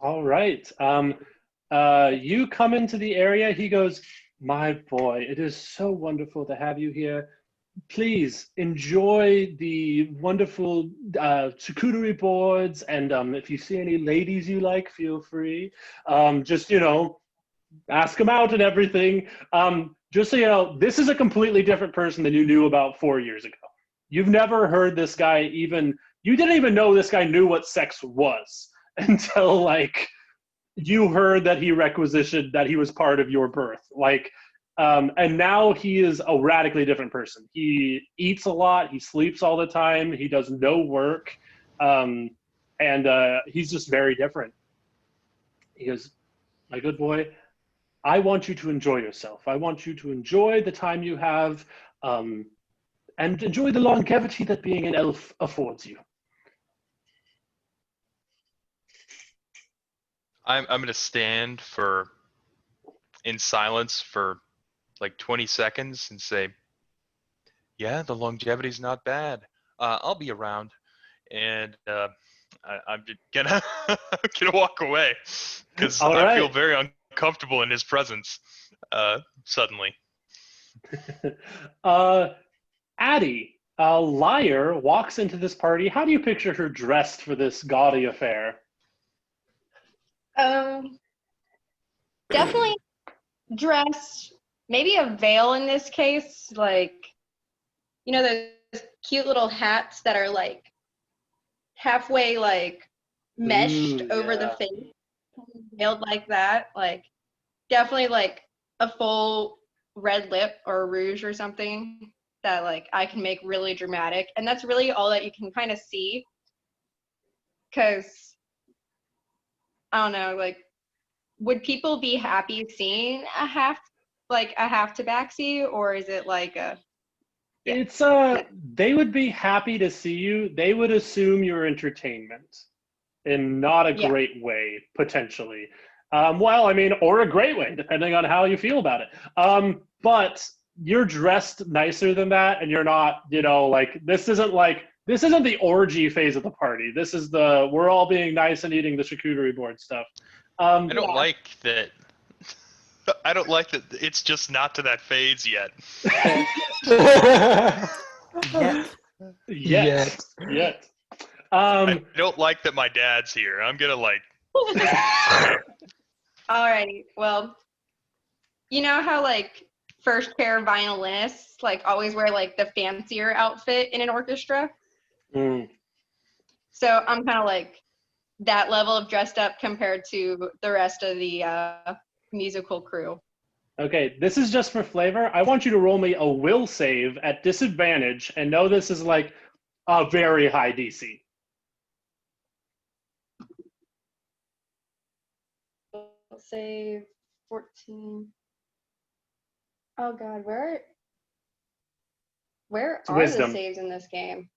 All right. You come into the area. He goes, "My boy, it is so wonderful to have you here. Please enjoy the wonderful charcuterie boards, and if you see any ladies you like, feel free. Just, ask them out and everything. Just so you know, this is a completely different person than you knew about 4 years ago. You've never heard this guy you didn't even know this guy knew what sex was until, like, you heard that he requisitioned that he was part of your birth. Like, and now he is a radically different person. He eats a lot. He sleeps all the time. He does no work. And he's just very different. He goes, "My good boy, I want you to enjoy yourself. I want you to enjoy the time you have and enjoy the longevity that being an elf affords you." I'm going to stand in silence for like 20 seconds and say, yeah, the longevity's not bad. I'll be around, and I'm just gonna gonna walk away because All I feel right. very uncomfortable in his presence. Suddenly, Addie, Lyre walks into this party. How do you picture her dressed for this gaudy affair? Definitely dress, maybe a veil in this case, like, you know, those cute little hats that are like halfway like meshed Ooh, over the yeah. face, veiled like that. Like, definitely like a full red lip or rouge or something that like I can make really dramatic. And that's really all that you can kind of see. Cause I don't know, like, would people be happy seeing a half tabaxi, or is it like a yeah. It's they would be happy to see you. They would assume you're entertainment in not a Yeah. great way, potentially. Well, I mean, or a great way, depending on how you feel about it. But you're dressed nicer than that, and you're not, like, this isn't the orgy phase of the party. This is we're all being nice and eating the charcuterie board stuff. I don't Yeah. like that. I don't like that. It's just not to that phase yet. Yet. Yet. I don't like that my dad's here. I'm gonna like. Alrighty. Well, you know how like first pair violinists like always wear like the fancier outfit in an orchestra? Mm. So I'm kind of like that level of dressed up compared to the rest of the musical crew. Okay, this is just for flavor. I want you to roll me a will save at disadvantage and know this is like a very high DC. Let's say 14. Oh God, where are wisdom. the saves in this game?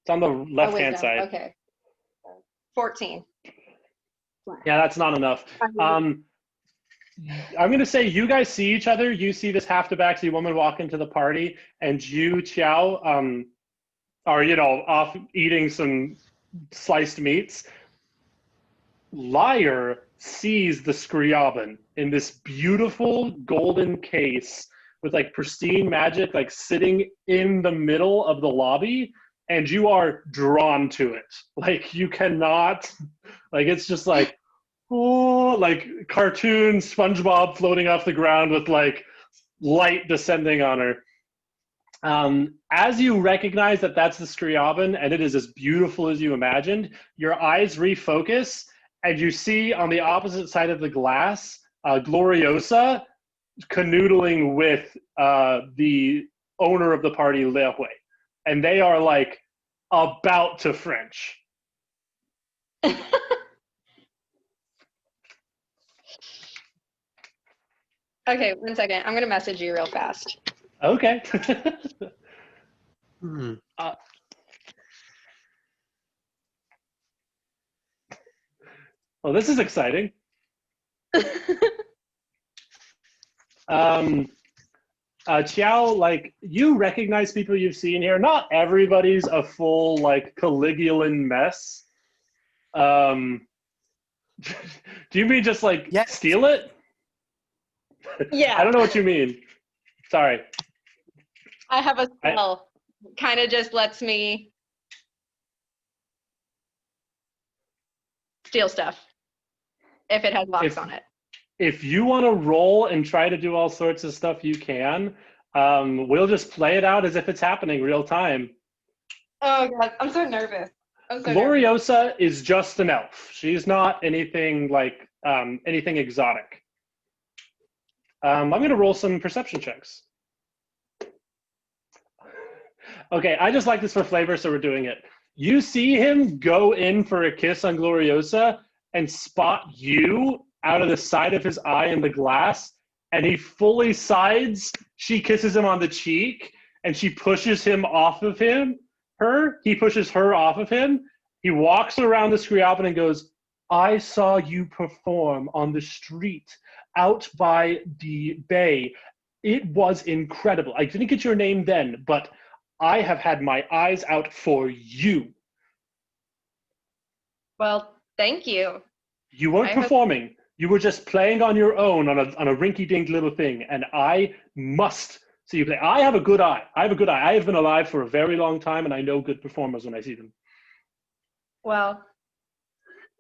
It's on the left-hand wisdom. side. Okay. 14. Yeah, that's not enough. I'm going to say you guys see each other. You see this half-tabaxi woman walk into the party, and you, Qiao, are, off eating some sliced meats. Lyre sees the Scriabin in this beautiful golden case with like pristine magic, like sitting in the middle of the lobby, and you are drawn to it. Like you cannot, like it's just like, oh, like cartoon SpongeBob floating off the ground with like light descending on her. As you recognize that that's the Scriabin and it is as beautiful as you imagined, your eyes refocus and you see on the opposite side of the glass, Gloriosa canoodling with the owner of the party, Lyre. And they are like about to French. Okay, 1 second. I'm gonna message you real fast. Okay. Well, this is exciting. Qiao, like, you recognize people you've seen here. Not everybody's a full, like, Caligulan mess. Do you mean just, like, Yes. steal it? Yeah. I don't know what you mean. Sorry. I have a spell. Kind of just lets me steal stuff if it has locks on it. If you want to roll and try to do all sorts of stuff, you can. We'll just play it out as if it's happening real time. Oh God, I'm so nervous. Gloriosa is just an elf. She's not anything like anything exotic. I'm going to roll some perception checks. Okay, I just like this for flavor, so we're doing it. You see him go in for a kiss on Gloriosa and spot you out of the side of his eye in the glass, and he fully sides. She kisses him on the cheek, and she pushes him off of he pushes her off of him. He walks around the Scriabin and goes, I saw you perform on the street out by the bay. It was incredible. I didn't get your name then, but I have had my eyes out for you. Well, thank you. You weren't I hope- performing. You were just playing on your own on a rinky-dink little thing, and I must see you play. I have a good eye. I have a good eye. I have been alive for a very long time, and I know good performers when I see them. Well,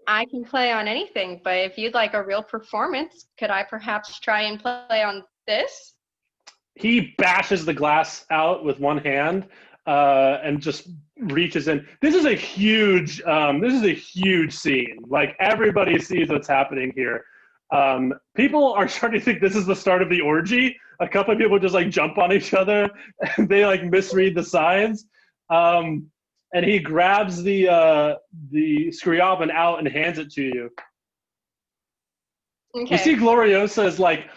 I can play on anything, but if you'd like a real performance, could I perhaps try and play on this? He bashes the glass out with one hand and just reaches in. This is a huge scene. Like, everybody sees what's happening here. People are starting to think this is the start of the orgy. A couple of people just like jump on each other and they like misread the signs. And he grabs the Scriabin out and hands it to you. Okay. You see Gloriosa is like,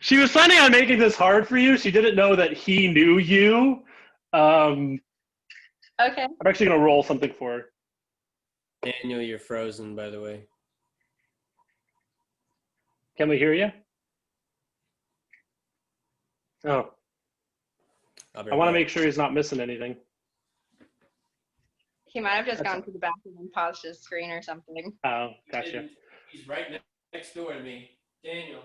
she was planning on making this hard for you. She didn't know that he knew you. Okay. I'm actually going to roll something for her. Daniel, you're frozen, by the way. Can we hear you? Oh, I want to make sure he's not missing anything. He might have just gone to the bathroom and paused his screen or something. Oh, gotcha. He's right next door to me. Daniel.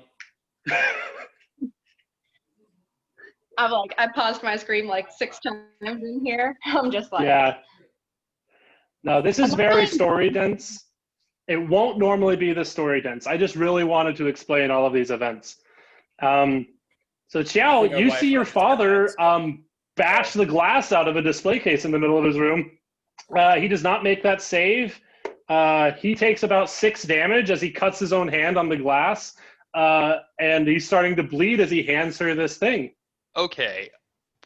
I paused my screen like 6 times in here. I'm just like, Yeah. No, this is very story dense. It won't normally be this story dense. I just really wanted to explain all of these events. So Qiao, you see your father bash the glass out of a display case in the middle of his room. He does not make that save. He takes about 6 damage as he cuts his own hand on the glass, and he's starting to bleed as he hands her this thing. Okay,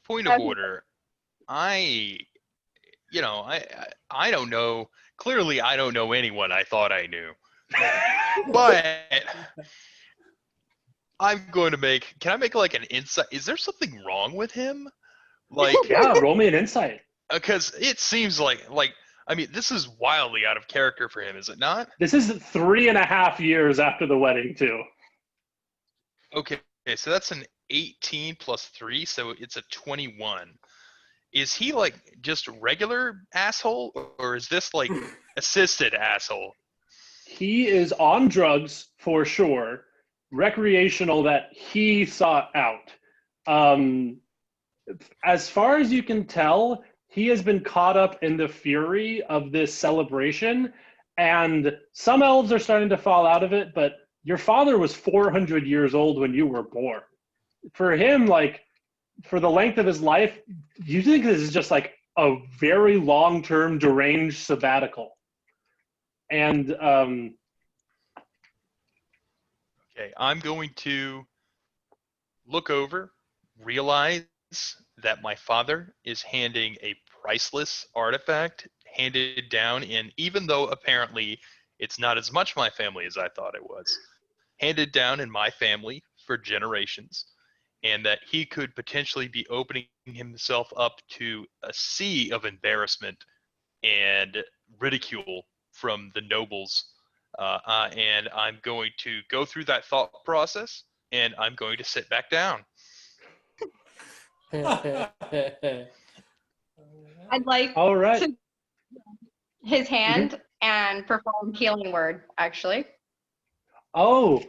point of order. I don't know. Clearly, I don't know anyone I thought I knew. But can I make like an insight? Is there something wrong with him? Like, Yeah, roll me an insight. because it seems like, I mean, this is wildly out of character for him, is it not? This is 3.5 years after the wedding, too. Okay, so that's an 18 plus 3, so it's a 21. Is he like just regular asshole, or is this like assisted asshole? He is on drugs for sure, recreational that he sought out. As far as you can tell, he has been caught up in the fury of this celebration, and some elves are starting to fall out of it, but your father was 400 years old when you were born. For him, like, for the length of his life, you think this is just like a very long-term deranged sabbatical. And Okay, I'm going to look over, realize that my father is handing a priceless artifact handed down, and even though apparently it's not as much my family as I thought it was, handed down in my family for generations, and that he could potentially be opening himself up to a sea of embarrassment and ridicule from the nobles. And I'm going to go through that thought process, and I'm going to sit back down. I'd like all right. to his hand and perform healing word, actually. Oh,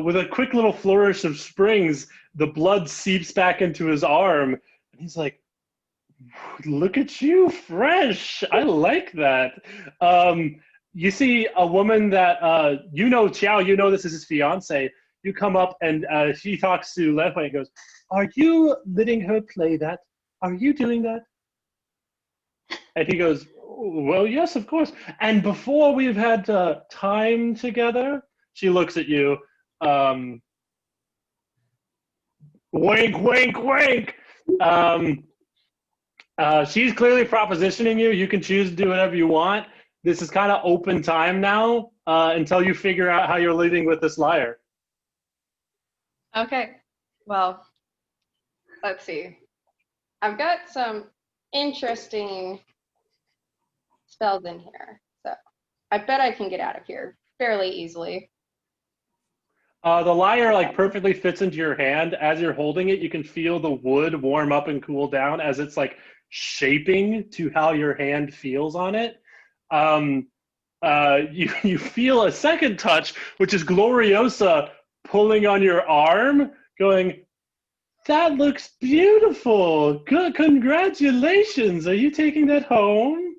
with a quick little flourish of springs, the blood seeps back into his arm, and he's like, "Look at you, fresh! I like that." You see a woman that Qiao. You know this is his fiance. You come up, and she talks to Lehui and goes, "Are you letting her play that? Are you doing that?" And he goes, "Well, yes, of course." And before we've had time together, she looks at you. Wink, wink, wink. She's clearly propositioning you. You can choose to do whatever you want. This is kind of open time now until you figure out how you're leading with this Lyre. Okay. Well, let's see. I've got some interesting spells in here. So I bet I can get out of here fairly easily. The lyre like perfectly fits into your hand. As you're holding it, you can feel the wood warm up and cool down as it's like shaping to how your hand feels on it. You feel a second touch, which is Gloriosa pulling on your arm, going, "That looks beautiful. Good, congratulations. Are you taking that home?"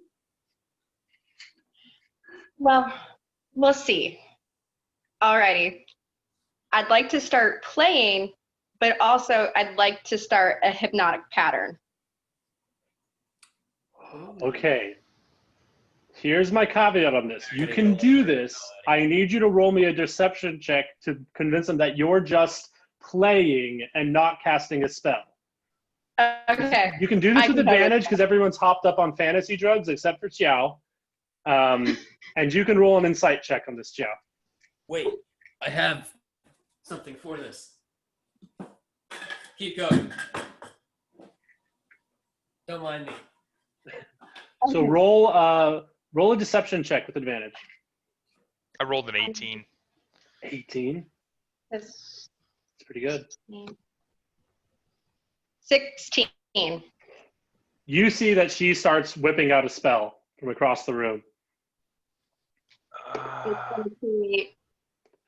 Well, we'll see. Alrighty. I'd like to start playing, but also I'd like to start a hypnotic pattern. Okay. Here's my caveat on this. You can do this. I need you to roll me a deception check to convince them that you're just playing and not casting a spell. Okay. You can do this I with can cover advantage because everyone's hopped up on fantasy drugs except for Qiao. And you can roll an insight check on this, Qiao. Wait, I have something for this. Keep going. Don't mind me. So roll a deception check with advantage. I rolled an 18. 18. That's It's pretty good. 16. You see that she starts whipping out a spell from across the room. It's going to create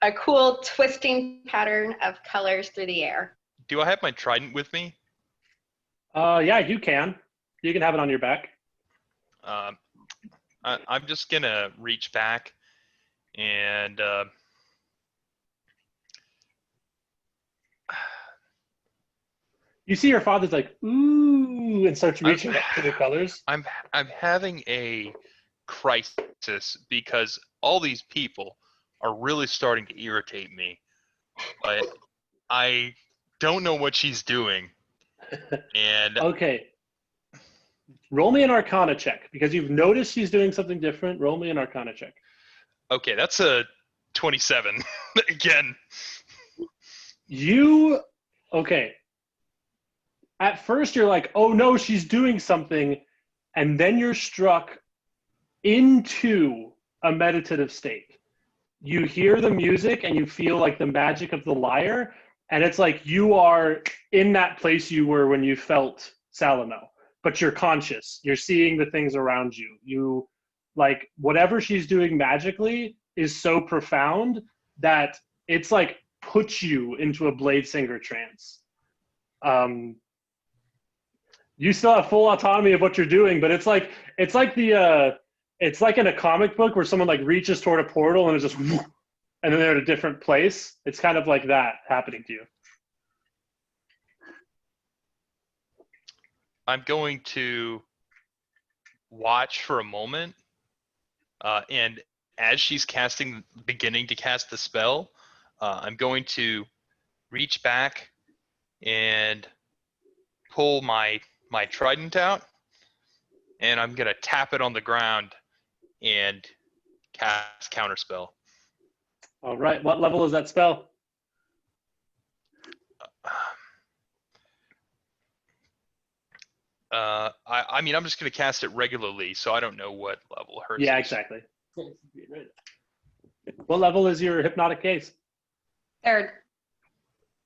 a cool twisting pattern of colors through the air. Do I have my trident with me? Yeah, you can. You can have it on your back. I'm just gonna reach back and You see your father's like, ooh, and starts reaching up to the colors. I'm having a crisis because all these people are really starting to irritate me. But I don't know what she's doing. And Okay. Roll me an Arcana check because you've noticed she's doing something different. Roll me an Arcana check. okay, that's a 27 again. Okay. At first you're like, oh no, she's doing something. And then you're struck into a meditative state. You hear the music and you feel like the magic of the lyre. And it's like you are in that place you were when you felt Salamo. But you're conscious. You're seeing the things around you. You, like, whatever she's doing magically is so profound that it's like puts you into a Blade Singer trance. You still have full autonomy of what you're doing, but it's like in a comic book where someone like reaches toward a portal and it's just, and then they're at a different place. It's kind of like that happening to you. I'm going to watch for a moment, and as she's beginning to cast the spell, I'm going to reach back and pull my trident out, and I'm gonna tap it on the ground and cast counterspell. All right. What level is that spell? I mean, I'm just gonna cast it regularly, so I don't know what level hers Yeah, is. exactly. What level is your hypnotic gaze? Third.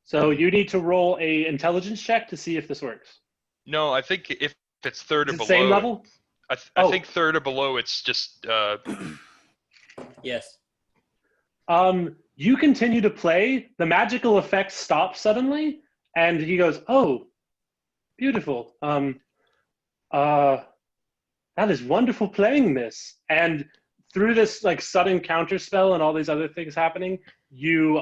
So you need to roll a intelligence check to see if this works. No, I think if it's third Is or it below. same level? I think third or below, it's just. Yes. You continue to play. The magical effect stops suddenly, and he goes, "Oh, beautiful. That is wonderful playing this." And through this like sudden counterspell and all these other things happening, you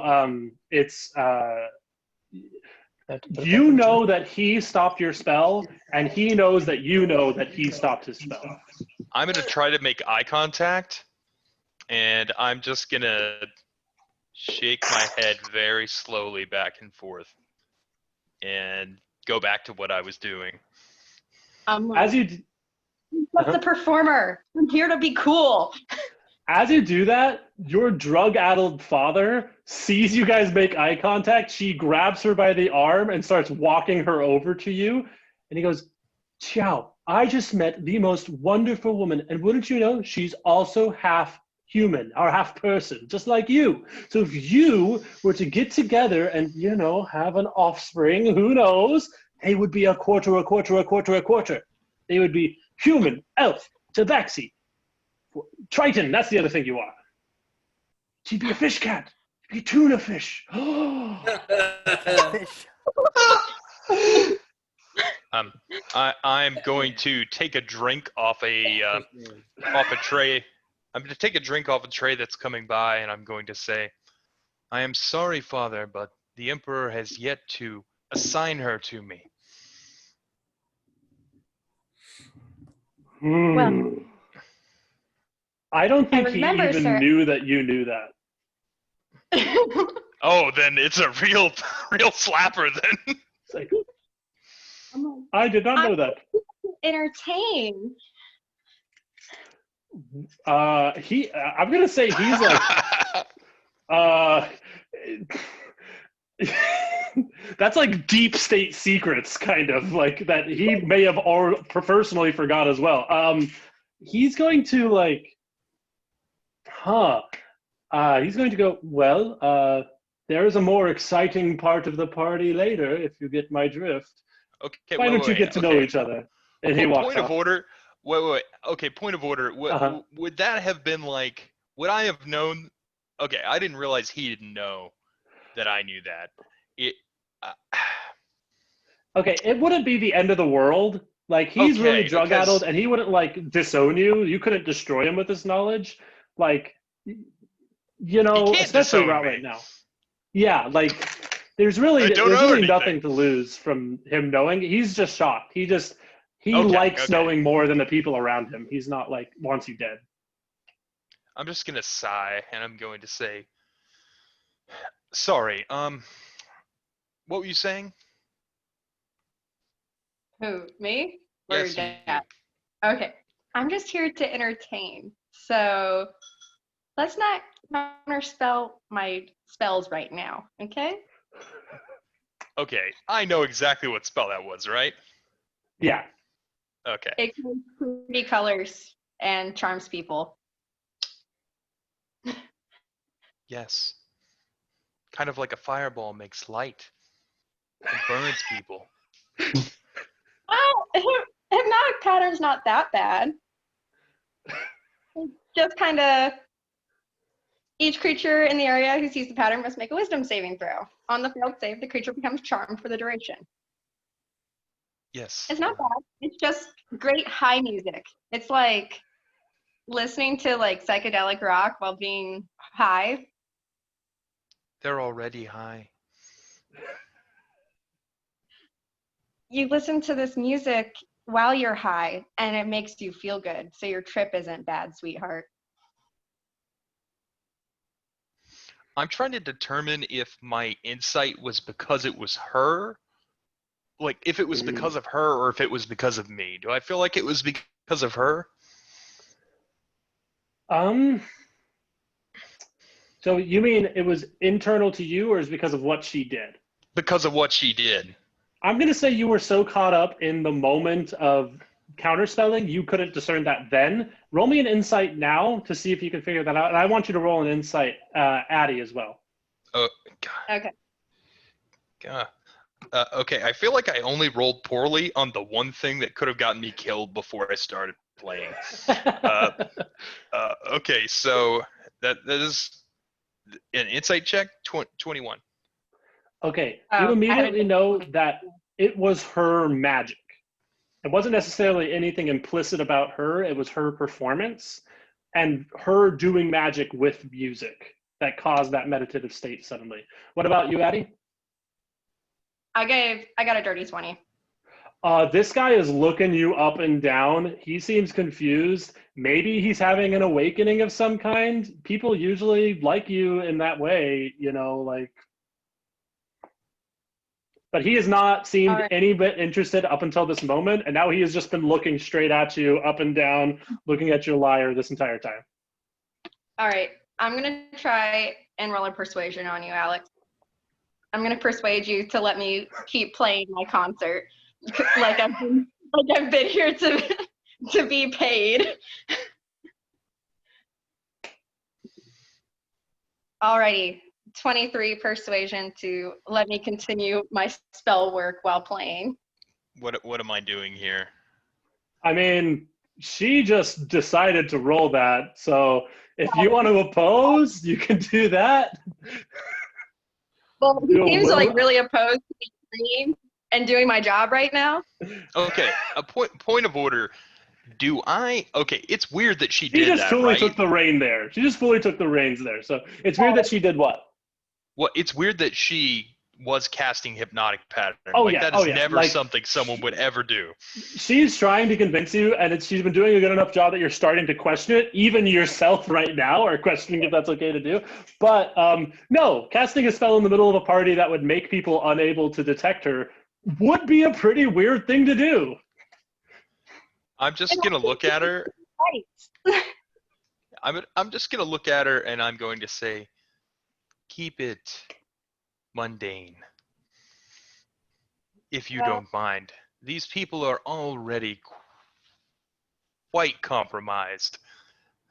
you know that he stopped your spell, and he knows that you know that he stopped his spell. I'm gonna try to make eye contact, and I'm just gonna shake my head very slowly back and forth, and go back to what I was doing. As you What's the performer? I'm here to be cool. As you do that, your drug-addled father sees you guys make eye contact. She grabs her by the arm and starts walking her over to you. And he goes, "Qiao, I just met the most wonderful woman. And wouldn't you know, she's also half human or half person, just like you. So if you were to get together and, have an offspring, who knows, they would be a quarter, a quarter, a quarter, a quarter. They would be human, elf, tabaxi, triton, that's the other thing you are. She'd be a fish cat. She'd be a tuna fish. Fish. I'm going to take a drink off a tray. I'm going to take a drink off a tray that's coming by, and I'm going to say, I am sorry, Father, but the Emperor has yet to assign her to me. Well, I don't think he remember, even sir- knew that you knew that. Oh, then it's a real slapper then. It's like, I did not know that. Entertain. I'm gonna say he's like, that's like deep state secrets, kind of like that he may have personally forgot as well. He's going to like, he's going to go, well, there is a more exciting part of the party later, if you get my drift. Okay, Why don't you get to know each other? And he walks point off. of order. Wait. Okay, point of order. Would that have been like? Would I have known? Okay, I didn't realize he didn't know that I knew that. Okay, it wouldn't be the end of the world. Like, he's really drug-addled, and he wouldn't, like, disown you. You couldn't destroy him with this knowledge. Like, especially right now. Yeah, like, there's really nothing to lose from him knowing. He's just shocked. He likes knowing more than the people around him. He's not, like, wants you dead. I'm just going to sigh, and I'm going to say, sorry, what were you saying? Who, me? Or Yes, your dad? Okay. I'm just here to entertain. So let's not counterspell my spells right now, okay? Okay, I know exactly what spell that was, right? Yeah. Okay. It can pretty colors and charms people. Yes. Kind of like a fireball makes light and burns people. Well, hypnotic pattern's not that bad. It's just kind of each creature in the area who sees the pattern must make a wisdom saving throw. On the failed save, the creature becomes charmed for the duration. Yes. It's not bad. It's just great high music. It's like listening to like psychedelic rock while being high. They're already high. You listen to this music while you're high and it makes you feel good. So your trip isn't bad, sweetheart. I'm trying to determine if my insight was because it was her. Like, if it was because of her or if it was because of me. Do I feel like it was because of her? So you mean it was internal to you, or is it because of what she did? Because of what she did. I'm going to say you were so caught up in the moment of counterspelling, you couldn't discern that then. Roll me an insight now to see if you can figure that out. And I want you to roll an insight, Addie, as well. Oh, God. Okay. God. Okay, I feel like I only rolled poorly on the one thing that could have gotten me killed before I started playing. Okay, so that is an insight check, 21. Okay, you immediately know that it was her magic. It wasn't necessarily anything implicit about her. It was her performance and her doing magic with music that caused that meditative state suddenly. What about you, Addie? I got a dirty 20. This guy is looking you up and down. He seems confused. Maybe he's having an awakening of some kind. People usually like you in that way, like. But he has not seemed any bit interested up until this moment, and now he has just been looking straight at you, up and down, looking at your lyre this entire time. All right, I'm gonna try and roll a persuasion on you, Alex. I'm gonna persuade you to let me keep playing my concert, like I've been here to be paid. Alrighty, 23 persuasion to let me continue my spell work while playing. What am I doing here? I mean, she just decided to roll that, so if you want to oppose, you can do that. Well, he You'll seems like will. really opposed to me playing and doing my job right now. Okay, a point of order. Do I? Okay, it's weird that she She did just that, fully right? took the reign there. She just fully took the reins there. So it's weird that she did what? Well, it's weird that she was casting hypnotic pattern. Oh, like yeah, that is oh, yeah. never Like, something someone would ever do. She's trying to convince you, and she's been doing a good enough job that you're starting to question it. Even yourself right now are questioning if that's okay to do. But no, casting a spell in the middle of a party that would make people unable to detect her would be a pretty weird thing to do. I'm just gonna look at her. Right. I'm just gonna look at her, and I'm going to say, "Keep it mundane, if you Well- don't mind. These people are already quite compromised,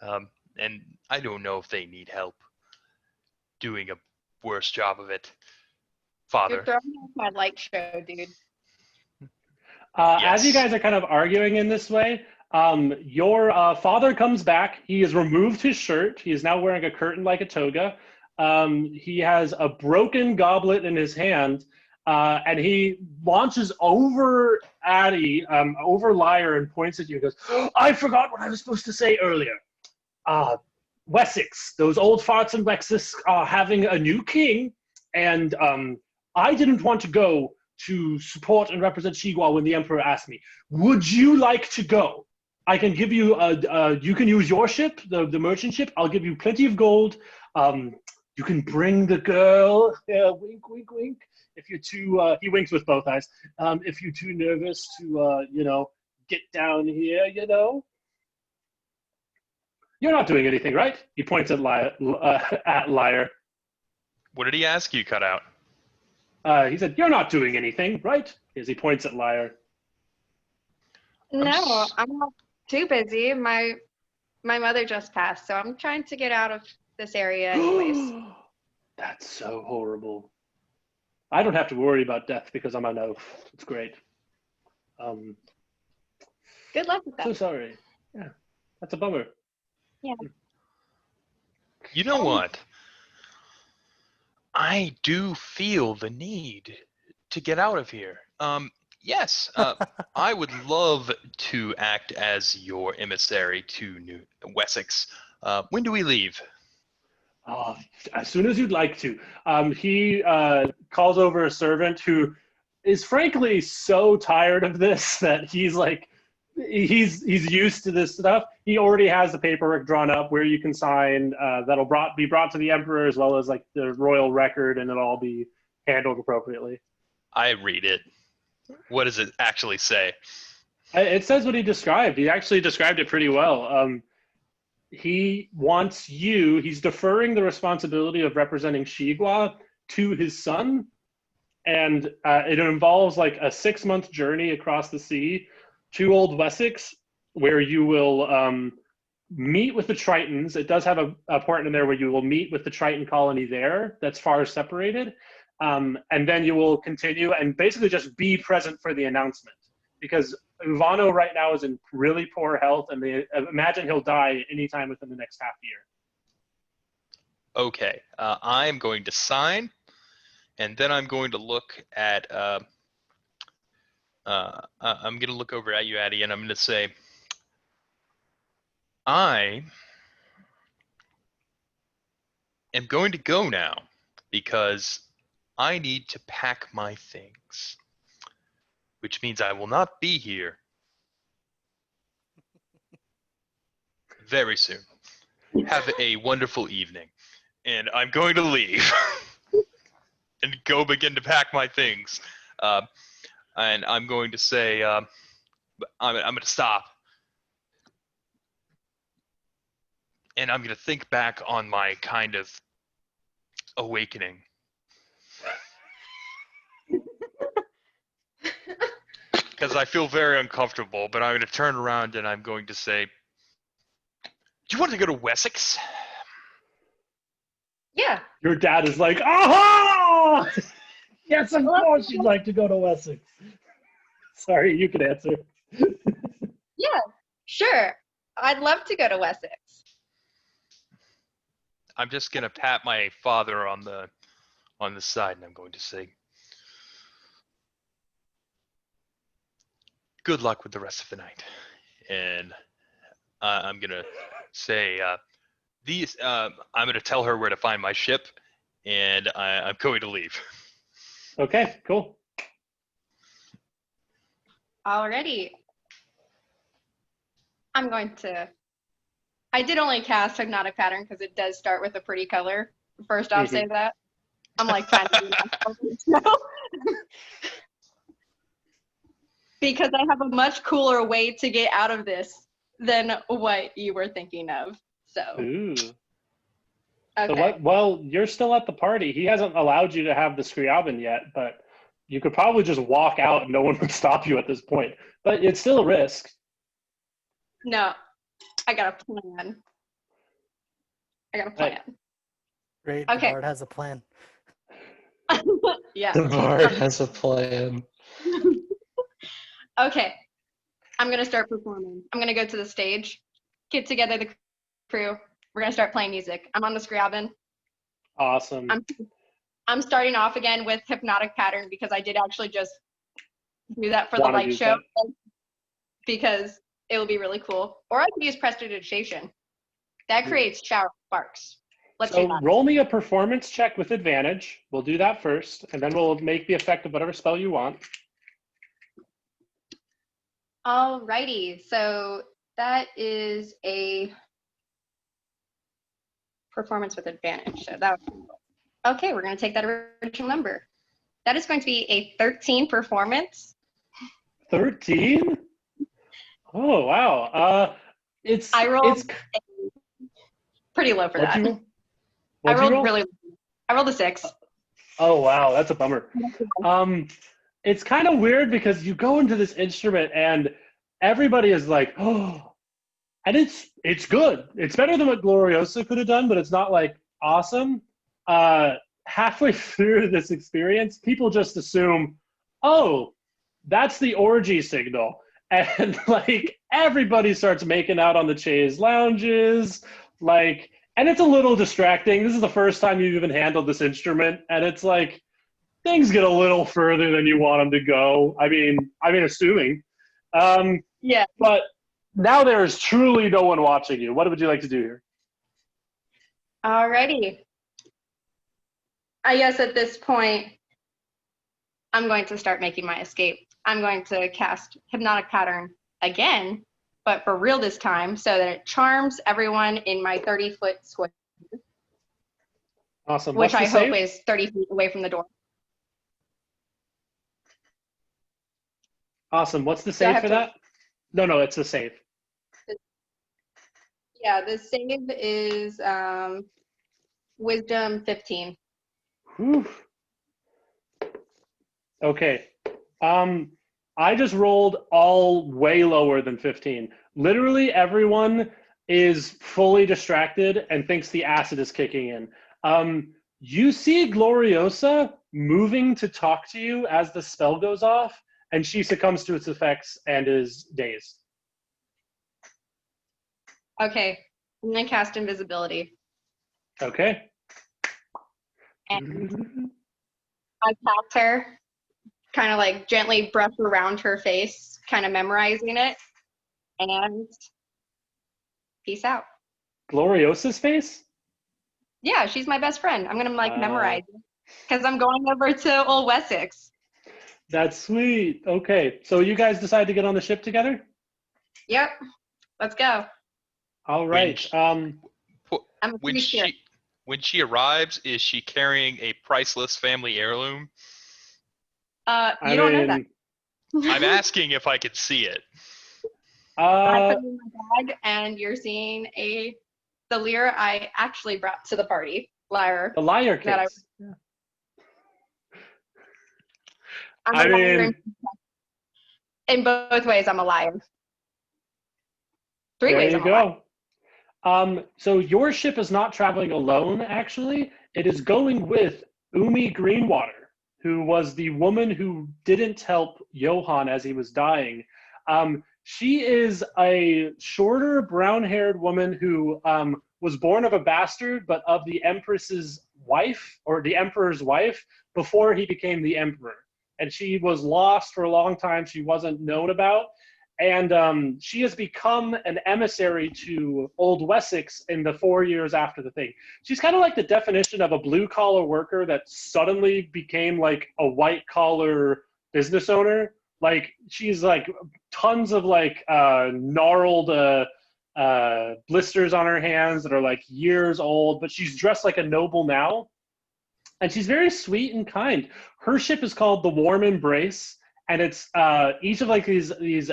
and I don't know if they need help doing a worse job of it, You're Father." throwing off my light show, dude. As you Yes. guys are kind of arguing in this way, your father comes back. He has removed his shirt. He is now wearing a curtain like a toga. He has a broken goblet in his hand, and he launches over Addie, over Lyre, and points at you and goes, I forgot what I was supposed to say earlier. Wessex, those old farts in Wessex are having a new king, and I didn't want to go to support and represent Shigua when the Emperor asked me. Would you like to go? I can give you you can use your ship, the merchant ship. I'll give you plenty of gold. You can bring the girl. Wink, wink, wink. If you're too, he winks with both eyes. If you're too nervous to, get down here, You're not doing anything, right? He points at Lyre. What did he ask you, Cutout? He said, you're not doing anything, right? As he points at Lyre. No, I'm not too busy. My mother just passed, so I'm trying to get out of this area anyways. That's so horrible. I don't have to worry about death because I'm an oaf. It's great. Good luck with that. So sorry. Yeah, that's a bummer. Yeah. You know what? I do feel the need to get out of here. Yes, I would love to act as your emissary to New Wessex. When do we leave? As soon as you'd like to. He calls over a servant who is frankly so tired of this that he's like, he's used to this stuff. He already has the paperwork drawn up where you can sign that'll be brought to the Emperor, as well as like the royal record, and it'll all be handled appropriately. I read it. What does it actually say? It says what he described. He actually described it pretty well. He wants he's deferring the responsibility of representing Shigua to his son, and it involves like a 6-month journey across the sea to Old Wessex, where you will meet with the Tritons. It does have a part in there where you will meet with the Triton colony there that's far separated, and then you will continue and basically just be present for the announcement, because Ivano right now is in really poor health, and they imagine he'll die anytime within the next half year. Okay, I'm going to sign, and then I'm going to look at. I'm going to look over at you, Addie, and I'm going to say, I am going to go now because I need to pack my things, which means I will not be here very soon. Have a wonderful evening. And I'm going to leave and go begin to pack my things. And I'm going to say, I'm going to stop. And I'm going to think back on my kind of awakening. Because I feel very uncomfortable, but I'm going to turn around and I'm going to say, do you want to go to Wessex? Yeah. Your dad is like, aha! Yes, of course you'd like to go to Wessex. Sorry, you can answer. Yeah. Sure. I'd love to go to Wessex. I'm just gonna pat my father on the side, and I'm going to say, "Good luck with the rest of the night." And I'm gonna say, I'm gonna tell her where to find my ship, and I'm going to leave. Okay, cool. Alrighty. I did only cast Hypnotic Pattern because it does start with a pretty color. First, I'll say that. I'm like trying to do myself because I have a much cooler way to get out of this than what you were thinking of. So. Ooh. Okay. So what? Well, you're still at the party. He hasn't allowed you to have the Scriabin yet, but you could probably just walk out and no one would stop you at this point. But it's still a risk. No, I got a plan. Great. Okay. The bard has a plan. Yeah. The bard has a plan. Okay. I'm going to start performing. I'm going to go to the stage, get together the crew. We're going to start playing music. I'm on the Scriabin. Awesome. I'm starting off again with Hypnotic Pattern because I did actually just do that for the Wanna light use show that? because it will be really cool. Or I could use Prestidigitation. That creates shower of sparks. Let's do So that. roll me a performance check with advantage. We'll do that first, and then we'll make the effect of whatever spell you want. Alrighty, so that is a performance with advantage. So that was okay. We're going to take that original number. That is going to be a 13 performance. 13? Oh wow. I rolled pretty low for that. What'd you roll? I What'd you rolled roll? really low. I rolled a 6. Oh wow, that's a bummer. It's kind of weird because you go into this instrument and everybody is like, oh, and it's good. It's better than what Gloriosa could have done, but it's not like awesome. Halfway through this experience, people just assume, oh, that's the orgy signal. And like everybody starts making out on the chaise lounges, like, and it's a little distracting. This is the first time you've even handled this instrument, and it's like things get a little further than you want them to go. I mean, assuming. Yeah. But now there is truly no one watching you. What would you like to do here? Alrighty. I guess at this point, I'm going to start making my escape. I'm going to cast Hypnotic Pattern again, but for real this time, so that it charms everyone in my 30-foot square. Awesome. Which I What's the hope save? is 30 feet away from the door. Awesome. What's the Do I save have for to- that? No, it's a save. Yeah, the save is Wisdom 15. Whew. Okay. I just rolled all way lower than 15. Literally everyone is fully distracted and thinks the acid is kicking in. You see Gloriosa moving to talk to you as the spell goes off, and she succumbs to its effects and is dazed. Okay, I'm gonna cast Invisibility. Okay. And I cast her, kind of like gently brush around her face, kind of memorizing it, and peace out. Gloriosa's face? Yeah, she's my best friend. I'm gonna memorize it because I'm going over to Old Wessex. That's sweet. Okay, so you guys decide to get on the ship together? Yep, let's go. All right. I'm a When free spirit. she arrives, is she carrying a priceless family heirloom? You don't know that. I'm asking if I could see it. I put it in my bag, and you're seeing the Lyre I actually brought to the party, Lyre. The Lyre That case. I'm I a liar mean, in both ways. I'm a liar. Three there ways. you I'm a liar. go. So your ship is not traveling alone, actually. It is going with Umi Greenwater, who was the woman who didn't help Johan as he was dying. She is a shorter, brown-haired woman who was born of a bastard, but of the Empress's wife, or the Emperor's wife, before he became the Emperor. And she was lost for a long time. She wasn't known about. And she has become an emissary to Old Wessex in the 4 years after the thing. She's kind of like the definition of a blue-collar worker that suddenly became like a white-collar business owner. Like, she's like tons of like gnarled blisters on her hands that are like years old, but she's dressed like a noble now. And she's very sweet and kind. Her ship is called the Warm Embrace. And it's each of like these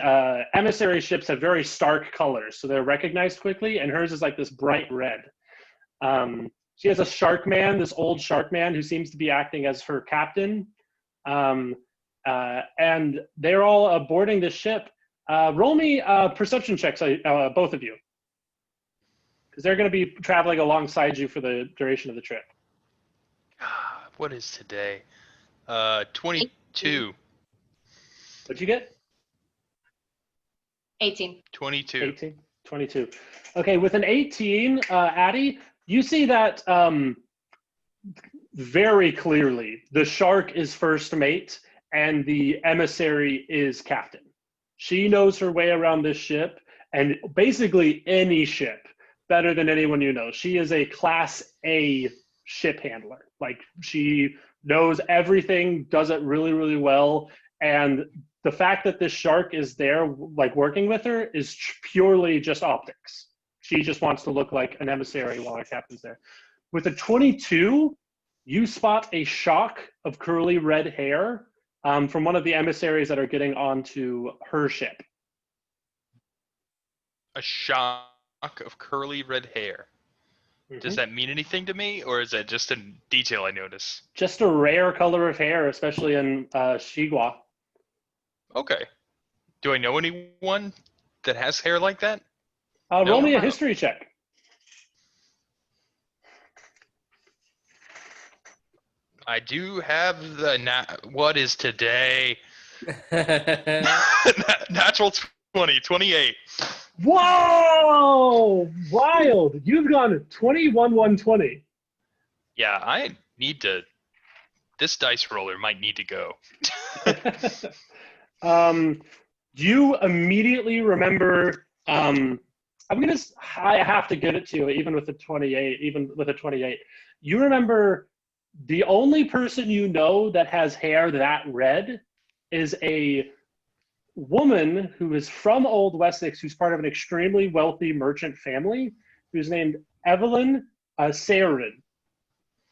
emissary ships have very stark colors, so they're recognized quickly. And hers is like this bright red. She has a shark man, this old shark man who seems to be acting as her captain. And they're all boarding the ship. Roll me perception checks, both of you, because they're going to be traveling alongside you for the duration of the trip. What is today? 22. What'd you get? 18. 22. 18, 22. Okay, with an 18, Addie, you see that very clearly the shark is first mate and the emissary is captain. She knows her way around this ship and basically any ship better than anyone you know. She is a Class A ship handler. Like, she knows everything, does it really, really well, and the fact that this shark is there, like, working with her is purely just optics. She just wants to look like an emissary while her captain's there. With a 22, you spot a shock of curly red hair from one of the emissaries that are getting onto her ship. A shock of curly red hair. Mm-hmm. Does that mean anything to me, or is that just a detail I notice? Just a rare color of hair, especially in Shigua. Okay. Do I know anyone that has hair like that? Roll me a history check. I do have the what is today? Natural 20, 28. Whoa! Wild! You've gone 21, 120. Yeah, I need to. This dice roller might need to go. You immediately remember. I have to give it to you, even with a 28. Even with a 28, you remember the only person you know that has hair that red is a woman who is from Old Wessex, who's part of an extremely wealthy merchant family, who's named Evelyn Sairen.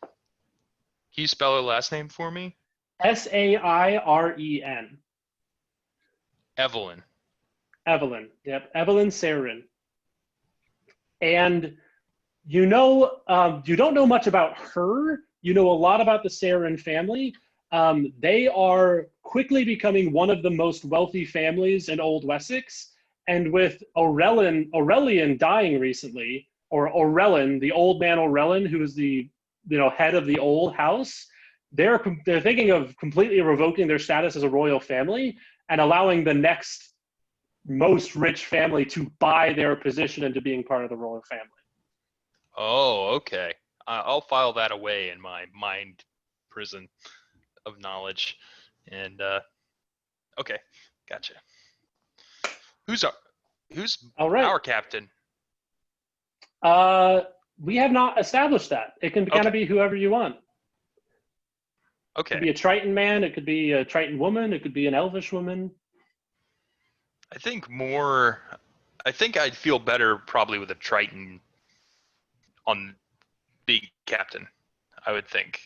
Can you spell her last name for me? Sairen. Evelyn. Evelyn. Yep. Evelyn Sairen. And you know, you don't know much about her. You know a lot about the Sairen family. They are quickly becoming one of the most wealthy families in Old Wessex. And with Aurelian dying recently, or Orellin, the old man Orellin, who is the head of the old house, they're thinking of completely revoking their status as a royal family and allowing the next most rich family to buy their position into being part of the royal family. Oh, okay. I'll file that away in my mind prison of knowledge. And okay, gotcha. Who's All right. our captain? We have not established that. It can kind of be whoever you want. It Okay. could be a Triton man. It could be a Triton woman. It could be an Elvish woman. I think I'd feel better probably with a Triton on being captain, I would think.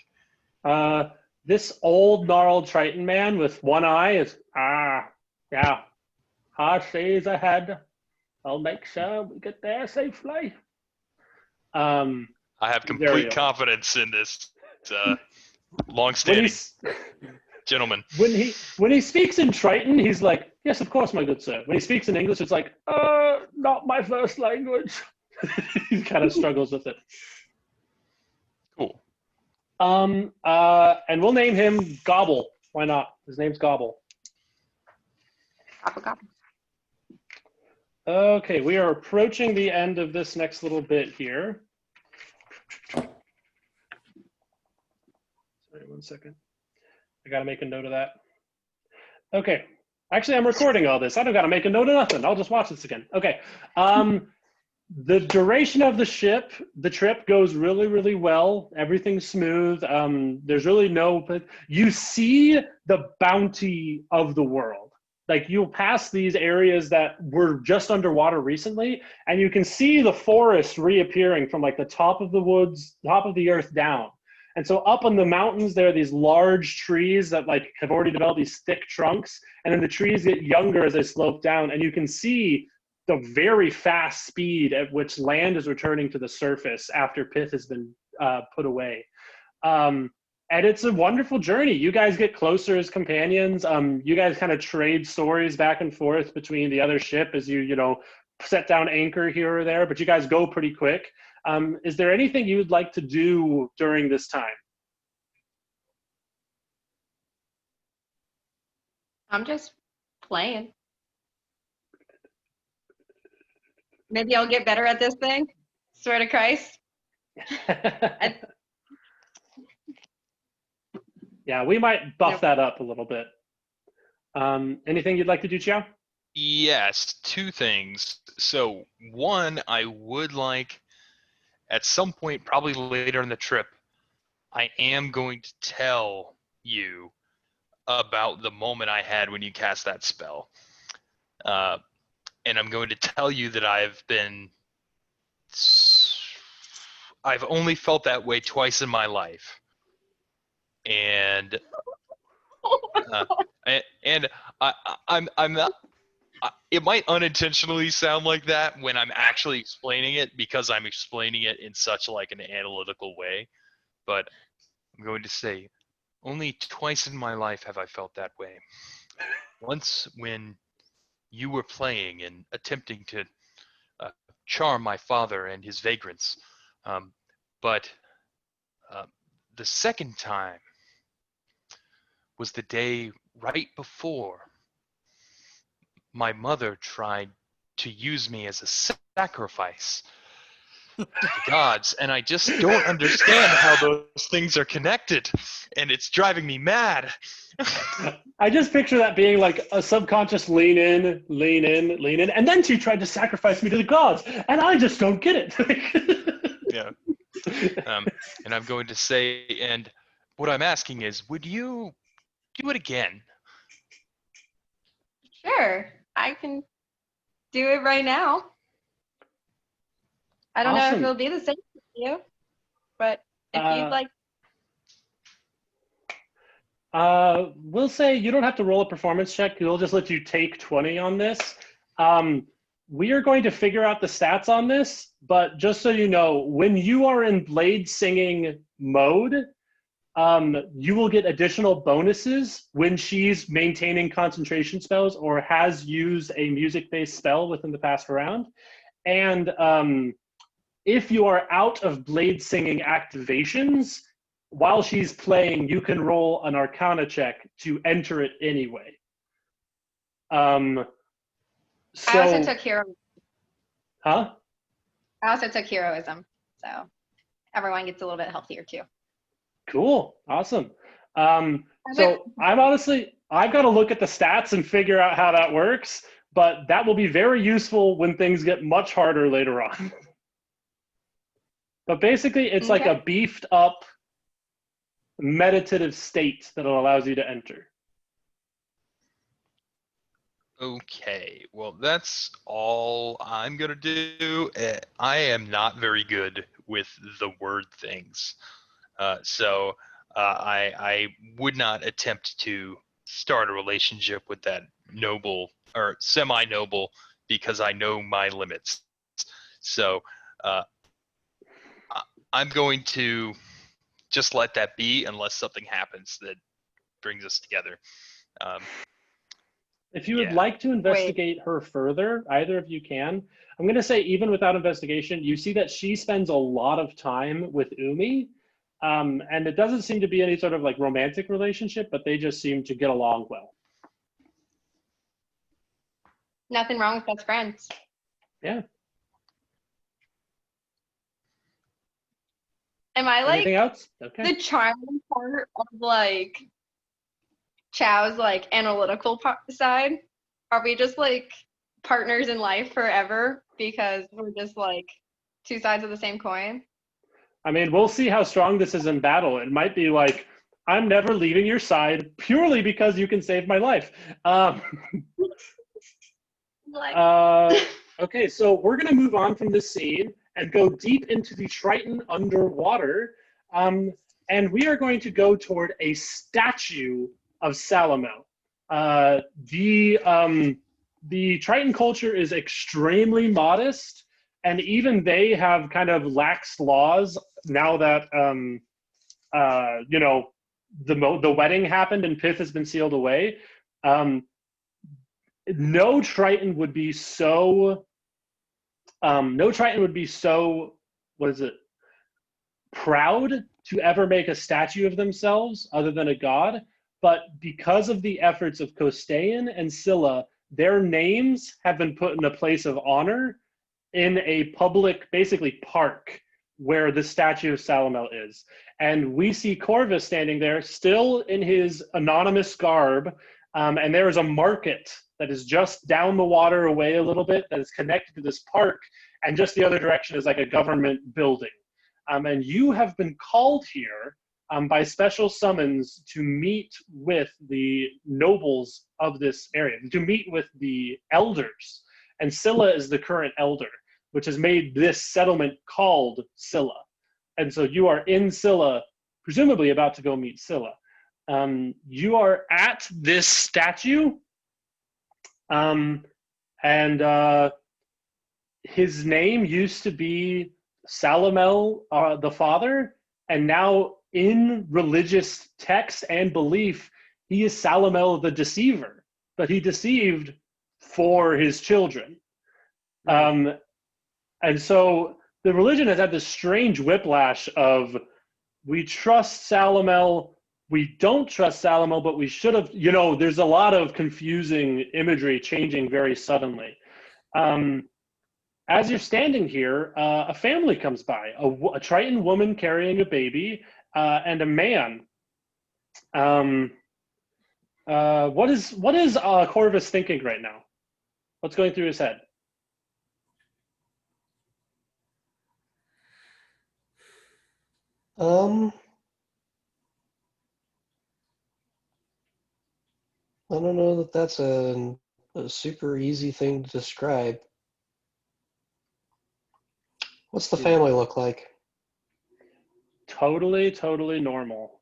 This old gnarled Triton man with one eye is, yeah, hard seas ahead. I'll make sure we get there safely. I have complete confidence in this long-standing gentleman. When he speaks in Triton, he's like, yes, of course, my good sir. When he speaks in English, it's like, not my first language. He kind of struggles with it. Cool. And we'll name him Gobble. Why not? His name's Gobble. Gobble, gobble. Okay, we are approaching the end of this next little bit here. Sorry, 1 second. I gotta make a note of that. Okay. Actually, I'm recording all this. I don't gotta make a note of nothing. I'll just watch this again. Okay. The duration of the trip goes really, really well. Everything's smooth. There's really but you see the bounty of the world. Like, you'll pass these areas that were just underwater recently, and you can see the forest reappearing from like the top of the woods, top of the earth down. And so up on the mountains, there are these large trees that like have already developed these thick trunks, and then the trees get younger as they slope down, and you can see the very fast speed at which land is returning to the surface after pith has been put away. And it's a wonderful journey. You guys get closer as companions. You guys kind of trade stories back and forth between the other ship as you set down anchor here or there, but you guys go pretty quick. Is there anything you'd like to do during this time? I'm just playing. Maybe I'll get better at this thing. Swear to Christ. Yeah, we might buff that up a little bit. Anything you'd like to do, Qiao? Yes, two things. So one, I would like, at some point, probably later in the trip, I am going to tell you about the moment I had when you cast that spell. And I'm going to tell you that I've only felt that way twice in my life. And I'm not, it might unintentionally sound like that when I'm actually explaining it, because I'm explaining it in such like an analytical way, but I'm going to say only twice in my life have I felt that way. Once when you were playing and attempting to charm my father and his vagrants, but the second time was the day right before my mother tried to use me as a sacrifice to the gods, and I just don't understand how those things are connected, and it's driving me mad. I just picture that being like a subconscious lean in, and then she tried to sacrifice me to the gods, and I just don't get it. Yeah. And I'm going to say, and what I'm asking is, would you do it again? Sure, I can do it right now. I don't know if Awesome. it'll be the same for you, but if you'd like. We'll say you don't have to roll a performance check. We'll just let you take 20 on this. We are going to figure out the stats on this, but just so you know, when you are in blade singing mode, you will get additional bonuses when she's maintaining concentration spells or has used a music-based spell within the past round. And if you are out of blade singing activations, while she's playing, you can roll an Arcana check to enter it anyway. I also took heroism. Huh? I also took heroism, so everyone gets a little bit healthier too. Cool. Awesome. So I've got to look at the stats and figure out how that works, but that will be very useful when things get much harder later on. But basically, it's like a beefed up meditative state that it allows you to enter. Okay, well, that's all I'm going to do. I am not very good with the word things. So I would not attempt to start a relationship with that noble or semi-noble because I know my limits. So I'm going to just let that be unless something happens that brings us together. If you would like to investigate her further, either of you can. I'm going to say even without investigation, you see that she spends a lot of time with Umi, And it doesn't seem to be any sort of like romantic relationship, but they just seem to get along well. Nothing wrong with best friends. Yeah. Am I like Anything else? Okay. the charming part of like Qiao's like analytical side? Are we just like partners in life forever because we're just like two sides of the same coin? I mean, we'll see how strong this is in battle. It might be like, I'm never leaving your side purely because you can save my life. Like, Okay, so we're going to move on from this scene and go deep into the Triton underwater. And we are going to go toward a statue of Salamel. The Triton culture is extremely modest, and even they have kind of laxed laws now that the wedding happened and Pith has been sealed away. No Triton would be so what is it, proud to ever make a statue of themselves other than a god. But because of the efforts of Costayan and Scylla, their names have been put in a place of honor in a public, basically, park where the statue of Salamel is. And we see Corvus standing there, still in his anonymous garb, and there is a market that is just down the water away a little bit that is connected to this park, and just the other direction is like a government building. And you have been called here by special summons to meet with the nobles of this area, to meet with the elders. And Scylla is the current elder, which has made this settlement called Scylla. And so you are in Scylla, presumably about to go meet Scylla. You are at this statue, and his name used to be Salamel the Father, and now in religious text and belief, he is Salamel the Deceiver, but he deceived for his children. And so the religion has had this strange whiplash of, we trust Salamel, we don't trust Salamel, but we should have, there's a lot of confusing imagery changing very suddenly. As you're standing here, a family comes by, a Triton woman carrying a baby, and a man. What is Corvus thinking right now? What's going through his head? I don't know that that's a super easy thing to describe. What's the family look like? Totally normal.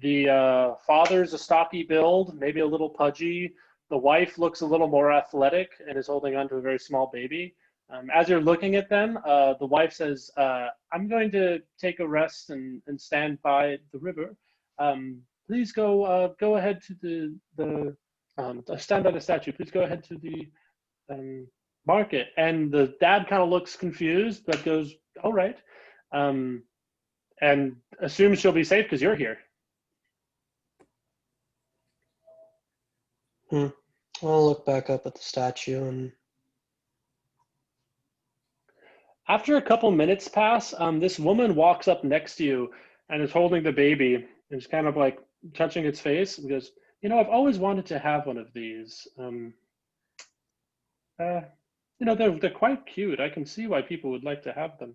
The father's a stocky build, maybe a little pudgy. The wife looks a little more athletic and is holding onto a very small baby. As you're looking at them, the wife says, I'm going to take a rest and stand by the river. Please go ahead to the stand by the statue. Please go ahead to the market. And the dad kind of looks confused, but goes, all right. And assumes she'll be safe because you're here. I'll look back up at the statue and... After a couple minutes pass, this woman walks up next to you and is holding the baby and is kind of like touching its face and goes, I've always wanted to have one of these. They're quite cute. I can see why people would like to have them.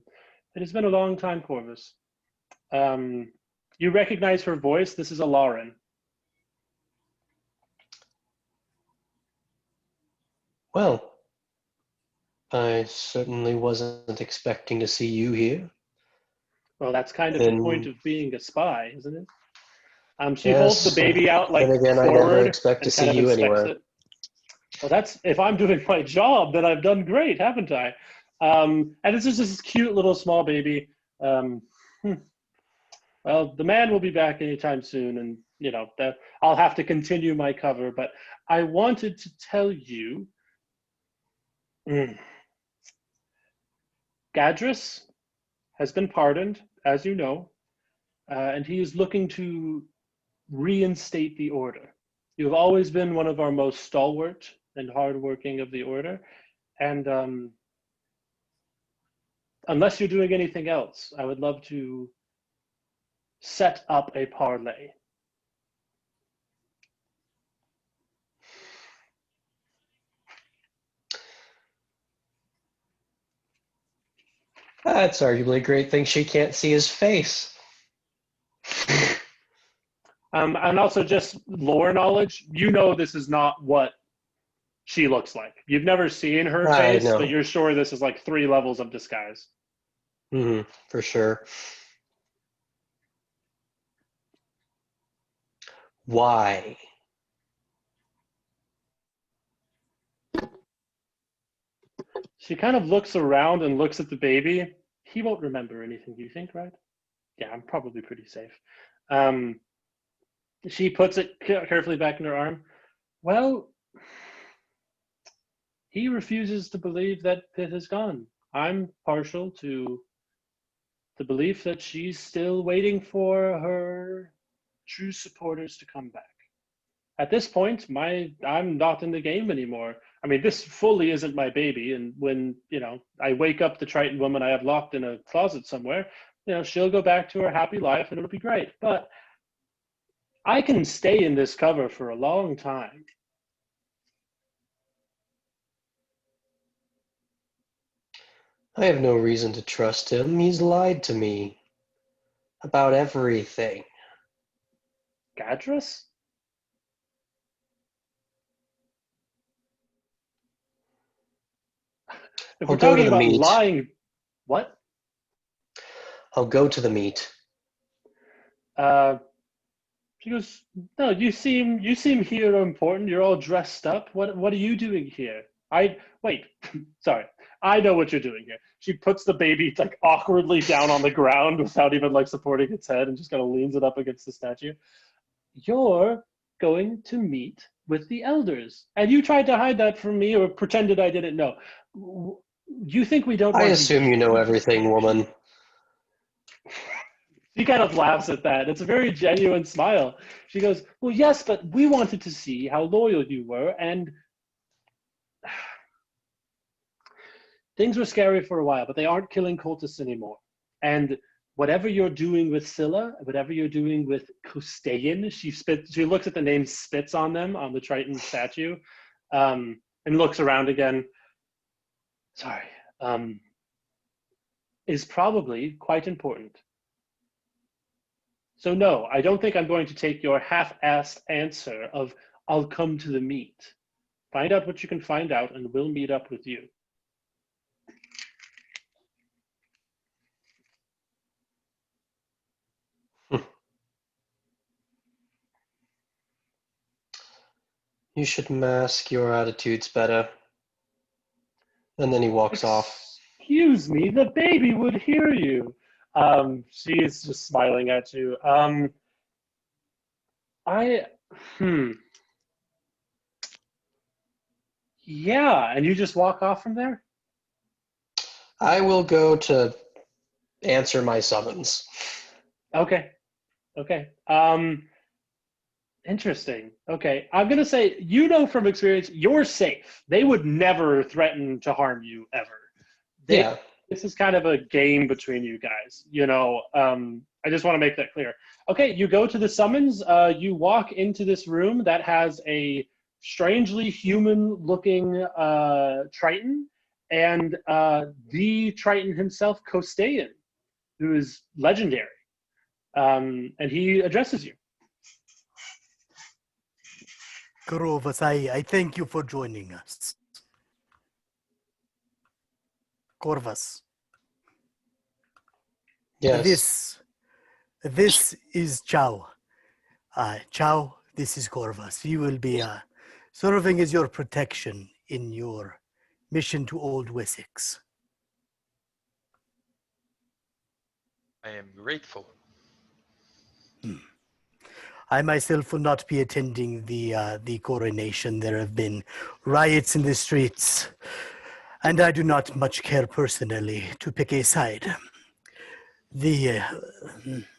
It has been a long time, Corvus. You recognize her voice. This is a Lauren. Well, I certainly wasn't expecting to see you here. Well, that's kind of the point of being a spy, isn't it? She Yes, holds the baby out like and again, forward. I never expect to see you anywhere. Well, if I'm doing my job, then I've done great, haven't I? And it's just this cute little small baby. Well, the man will be back anytime soon, and I'll have to continue my cover. But I wanted to tell you, Gadris has been pardoned, as you know. and he is looking to reinstate the order. You have always been one of our most stalwart and hardworking of the order, and unless you're doing anything else, I would love to set up a parlay. That's arguably a great thing she can't see his face. And also just lore knowledge, you know this is not what she looks like. You've never seen her I face, know. but you're sure this is like 3 levels of disguise. For sure. Why? She kind of looks around and looks at the baby. He won't remember anything, you think, right? Yeah, I'm probably pretty safe. She puts it carefully back in her arm. Well, he refuses to believe that Pith is gone. I'm partial to the belief that she's still waiting for her true supporters to come back. At this point, I'm not in the game anymore. I mean, this fully isn't my baby, and when, I wake up the Triton woman I have locked in a closet somewhere, she'll go back to her happy life and it'll be great. But I can stay in this cover for a long time. I have no reason to trust him. He's lied to me about everything. Gadrus? If I'll we're go to talking the about meet. lying, what? I'll go to the meet. She goes, no, you seem here important. You're all dressed up. What are you doing here? Wait, sorry. I know what you're doing here. She puts the baby like awkwardly down on the ground without even like supporting its head and just kind of leans it up against the statue. You're going to meet with the elders. And you tried to hide that from me or pretended I didn't know. You think we don't I want assume you know everything, woman. She kind of laughs at that. It's a very genuine smile. She goes, well, yes, but we wanted to see how loyal you were, and things were scary for a while, but they aren't killing cultists anymore. And whatever you're doing with Scylla, whatever you're doing with Costayan, she looks at the name, spits on them, on the Triton statue, and looks around again. Sorry. Is probably quite important. So no, I don't think I'm going to take your half-assed answer of, I'll come to the meet. Find out what you can find out, and we'll meet up with you. You should mask your attitudes better. And then he walks off. Excuse me, the baby would hear you. She is just smiling at you. Yeah, and you just walk off from there? I will go to answer my summons. Okay. Interesting. Okay, I'm going to say, from experience, you're safe. They would never threaten to harm you, ever. This is kind of a game between you guys. I just want to make that clear. Okay, you go to the summons. You walk into this room that has a strangely human-looking Triton, and the Triton himself, Costayan, who is legendary. And he addresses you. Corvus, I thank you for joining us. Corvus. Yes. This is Qiao. Qiao, this is Corvus. He will be serving as your protection in your mission to Old Wessex. I am grateful. I myself will not be attending the coronation. There have been riots in the streets, and I do not much care personally to pick a side. The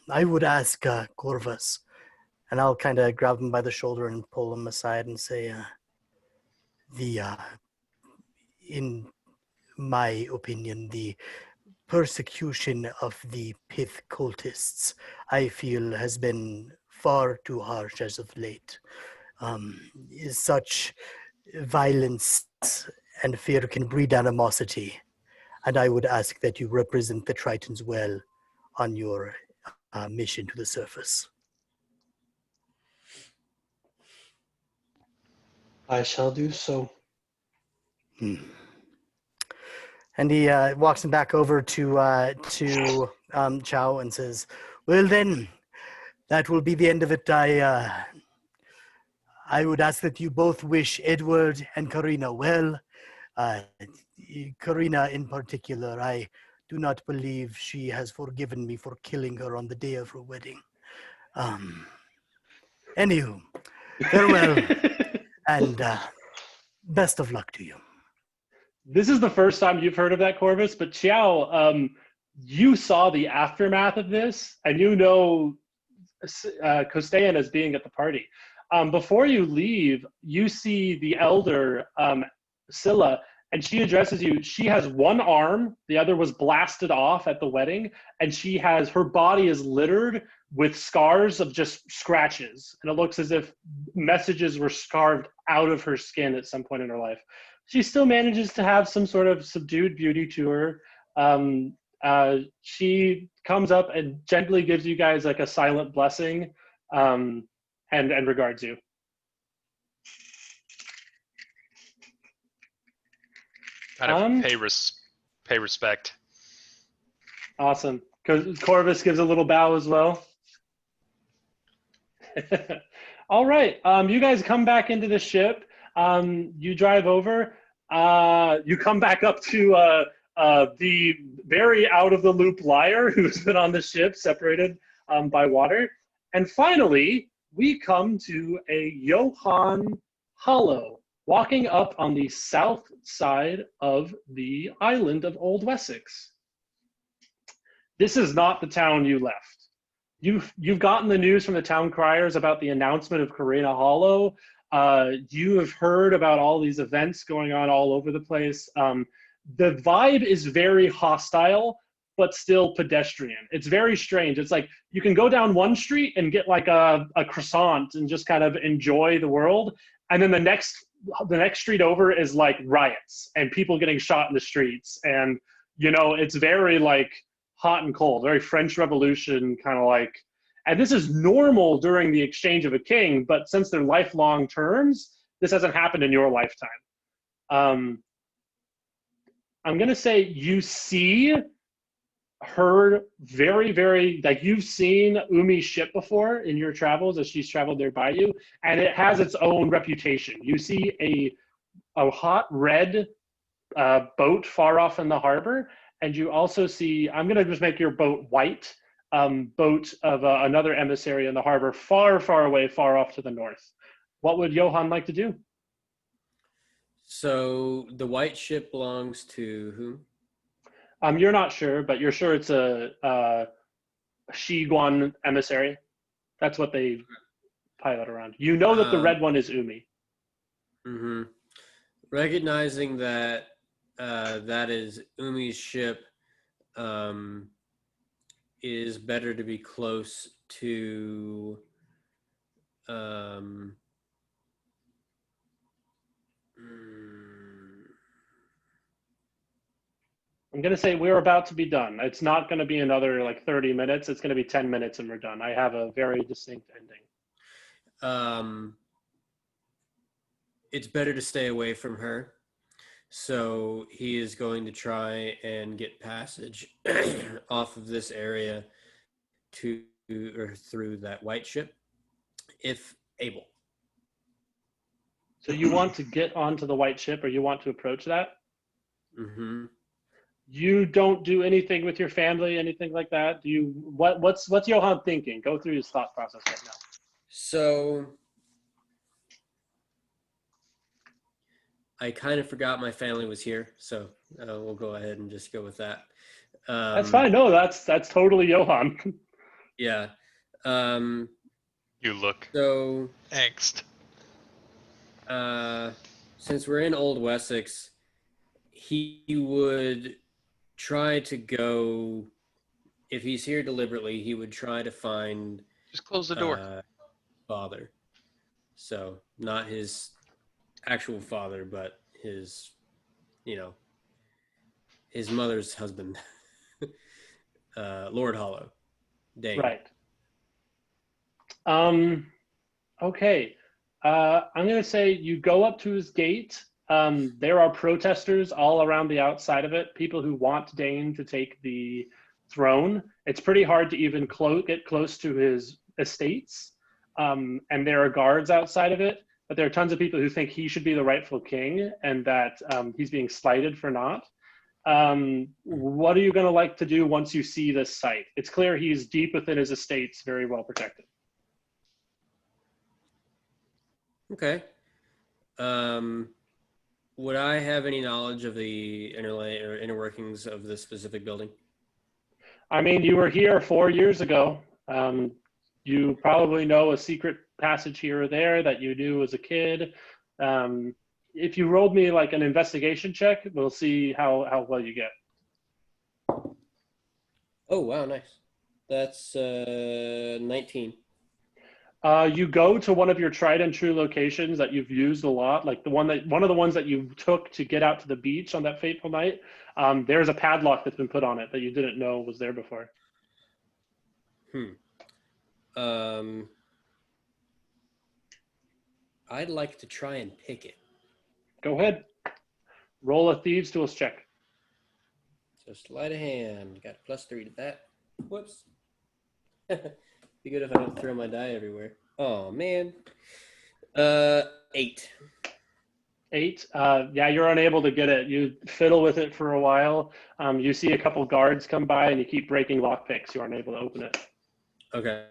I would ask Corvus, and I'll kind of grab him by the shoulder and pull him aside and say, the in my opinion, the persecution of the pith cultists, I feel, has been far too harsh as of late. Such violence and fear can breed animosity, and I would ask that you represent the Tritons well on your mission to the surface. I shall do so. And he walks him back over to Qiao and says, "Well then, that will be the end of it. I would ask that you both wish Edward and Karina well. Uh, Karina in particular, I do not believe she has forgiven me for killing her on the day of her wedding. Anywho, farewell and best of luck to you." This is the first time you've heard of that, Corvus, but Qiao, you saw the aftermath of this, and you know Costean as being at the party. Before you leave, you see the elder, Scylla, and she addresses you. She has one arm, the other was blasted off at the wedding, and her body is littered with scars of just scratches. And it looks as if messages were carved out of her skin at some point in her life. She still manages to have some sort of subdued beauty to her. She comes up and gently gives you guys like a silent blessing, and regards you. Kind of pay respect. Awesome. Corvus gives a little bow as well. All right. You guys come back into the ship. You drive over. You come back up to the very out of the loop Lyre, who's been on the ship, separated by water. And finally, we come to a Johan Hollow, walking up on the south side of the island of Old Wessex. This is not the town you left. You've gotten the news from the town criers about the announcement of Carina Hollow. You have heard about all these events going on all over the place. The vibe is very hostile, but still pedestrian. It's very strange. It's like you can go down one street and get like a croissant and just kind of enjoy the world. And then the next street over is like riots and people getting shot in the streets. And, it's very like hot and cold, very French Revolution kind of like. And this is normal during the exchange of a king, but since they're lifelong terms, this hasn't happened in your lifetime. I'm going to say you heard very, very, like you've seen Umi's ship before in your travels as she's traveled there by you, and it has its own reputation. You see a hot red boat far off in the harbor, and you also see, I'm going to just make your boat white, boat of another emissary in the harbor far, far away, far off to the north. What would Johan like to do? So the white ship belongs to whom? You're not sure, but you're sure it's a Shiguan emissary. That's what they pilot around. You know that the red one is Umi. Mm-hmm. Recognizing that that is Umi's ship, is better to be close to I'm going to say we're about to be done. It's not going to be another like 30 minutes. It's going to be 10 minutes and we're done. I have a very distinct ending. It's better to stay away from her. So he is going to try and get passage off of this area to or through that white ship, if able. So you want to get onto the white ship, or you want to approach that? Mm-hmm. You don't do anything with your family, anything like that? Do you? What's Johan thinking? Go through his thought process right now. So I kind of forgot my family was here, so we'll go ahead and just go with that. That's fine. No, that's totally Johan. Yeah. You look So, angst. since we're in Old Wessex, he would try to go. If he's here deliberately, he would try to find Just close the door. father. So not his actual father, but his, his mother's husband, Lord Hollow. Dane. Right. Okay. I'm going to say you go up to his gate. There are protesters all around the outside of it, people who want Dane to take the throne. It's pretty hard to even get close to his estates. And there are guards outside of it, but there are tons of people who think he should be the rightful king and that he's being slighted for not. What are you going to like to do once you see this site? It's clear he's deep within his estates, very well protected. Okay. Would I have any knowledge of the inner workings of this specific building? I mean, you were here 4 years ago. You probably know a secret passage here or there that you knew as a kid. If you rolled me like an investigation check, we'll see how well you get. Oh, wow, nice. That's 19. You go to one of your tried and true locations that you've used a lot, like one of the ones that you took to get out to the beach on that fateful night. There's a padlock that's been put on it that you didn't know was there before. I'd like to try and pick it. Go ahead. Roll a thieves tools check. So sleight of hand. Got +3 to that. Whoops. Be good if I don't throw my die everywhere. Oh, man. 8. 8. Yeah, you're unable to get it. You fiddle with it for a while. You see a couple guards come by and you keep breaking lockpicks. You aren't able to open it. Okay.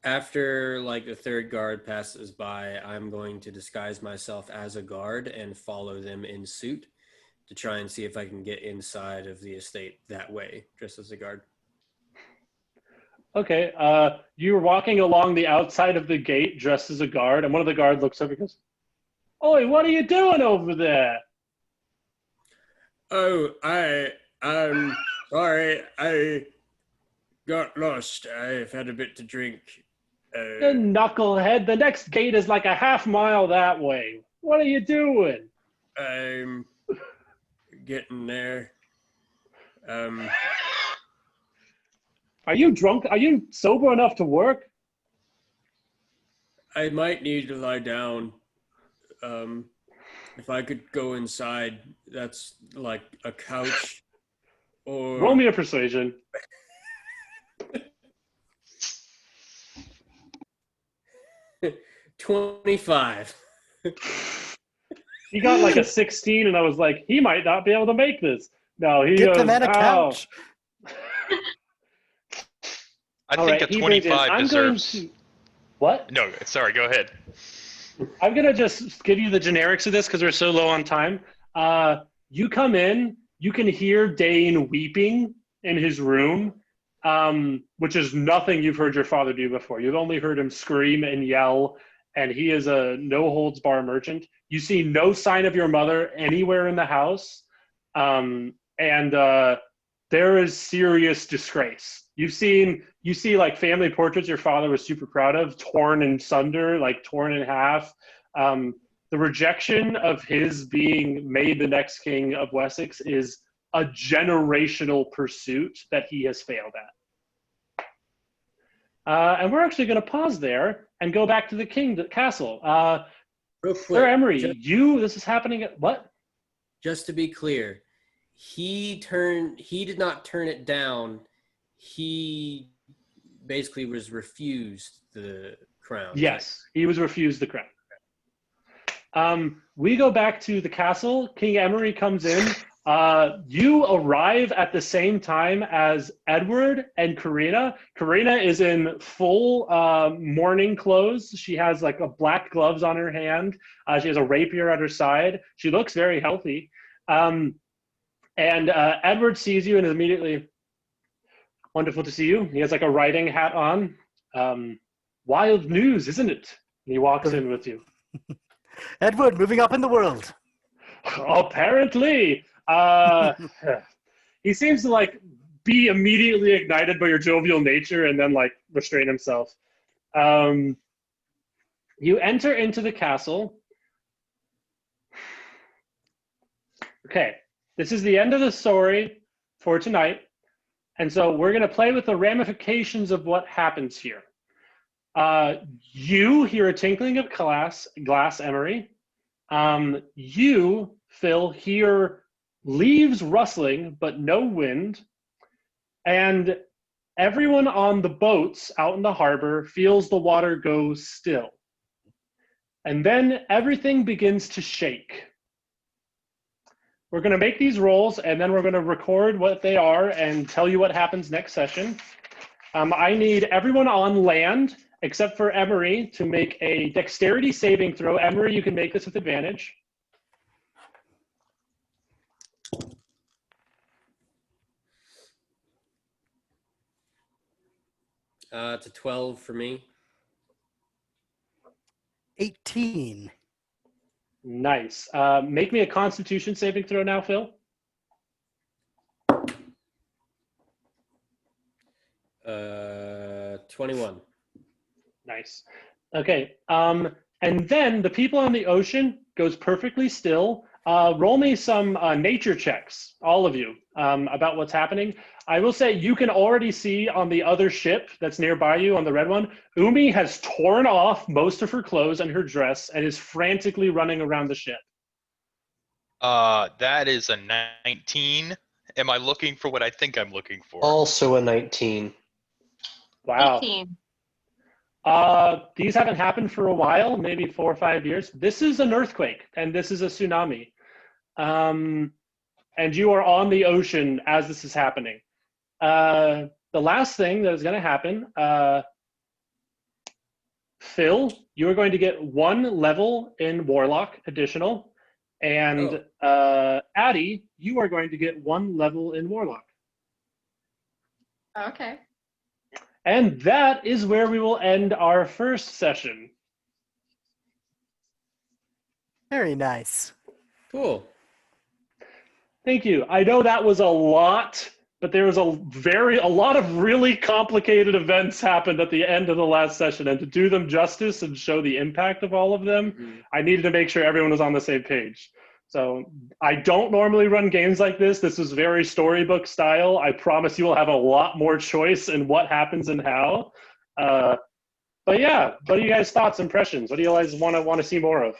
After like the third guard passes by, I'm going to disguise myself as a guard and follow them in suit to try and see if I can get inside of the estate that way, just as a guard. Okay. You're walking along the outside of the gate dressed as a guard, and one of the guards looks over and goes, "Oi, what are you doing over there?" Oh, I'm sorry. I got lost. I've had a bit to drink. You knucklehead, the next gate is like a half mile that way. What are you doing? I'm getting there. Are you drunk? Are you sober enough to work? I might need to lie down. If I could go inside, that's like a couch or... Roll me a persuasion. 25. He got like a 16, and I was like, he might not be able to make this. No, he Get goes, the man a couch. I All think right, a he brings in- 25 I'm deserves. going to- What? No, sorry, go ahead. I'm going to just give you the generics of this because we're so low on time. You come in, you can hear Dane weeping in his room, which is nothing you've heard your father do before. You've only heard him scream and yell, and he is a no-holds-bar merchant. You see no sign of your mother anywhere in the house, and there is serious disgrace. You see like family portraits your father was super proud of, torn in sunder, like torn in half. The rejection of his being made the next king of Wessex is a generational pursuit that he has failed at. And we're actually going to pause there and go back to the castle. Real quick, Sir Emory, this is happening at what? Just to be clear, he did not turn it down. He basically was refused the crown. Yes, he was refused the crown. We go back to the castle. King Emory comes in. You arrive at the same time as Edward and Karina. Karina is in full mourning clothes. She has like a black gloves on her hand. She has a rapier at her side. She looks very healthy. And Edward sees you and is immediately, wonderful to see you. He has like a riding hat on. Wild news, isn't it? And he walks in with you. Edward, moving up in the world. Apparently. He seems to like be immediately ignited by your jovial nature and then like restrain himself. You enter into the castle. Okay, this is the end of the story for tonight. And so we're going to play with the ramifications of what happens here. You hear a tinkling of glass, Emory. You, Phil, hear leaves rustling, but no wind. And everyone on the boats out in the harbor feels the water go still. And then everything begins to shake. We're going to make these rolls, and then we're going to record what they are and tell you what happens next session. I need everyone on land, except for Emory, to make a dexterity saving throw. Emory, you can make this with advantage. It's a 12 for me. 18. Nice. Make me a Constitution saving throw now, Phil. 21. Nice. Okay. And then the people on the ocean goes perfectly still. Roll me some nature checks, all of you, about what's happening. I will say you can already see on the other ship that's nearby you, on the red one, Umi has torn off most of her clothes and her dress and is frantically running around the ship. That is a 19. Am I looking for what I think I'm looking for? Also a 19. Wow. 18. These haven't happened for a while, maybe 4 or 5 years. This is an earthquake, and this is a tsunami. And you are on the ocean as this is happening. The last thing that is going to happen, Phil, you are going to get 1 level in Warlock additional. And Addie, you are going to get 1 level in Warlock. Okay. And that is where we will end our first session. Very nice. Cool. Thank you. I know that was a lot, but there was a lot of really complicated events happened at the end of the last session. And to do them justice and show the impact of all of them, I needed to make sure everyone was on the same page. So I don't normally run games like this. This is very storybook style. I promise you will have a lot more choice in what happens and how. But yeah, what are you guys' thoughts, impressions? What do you guys want to see more of?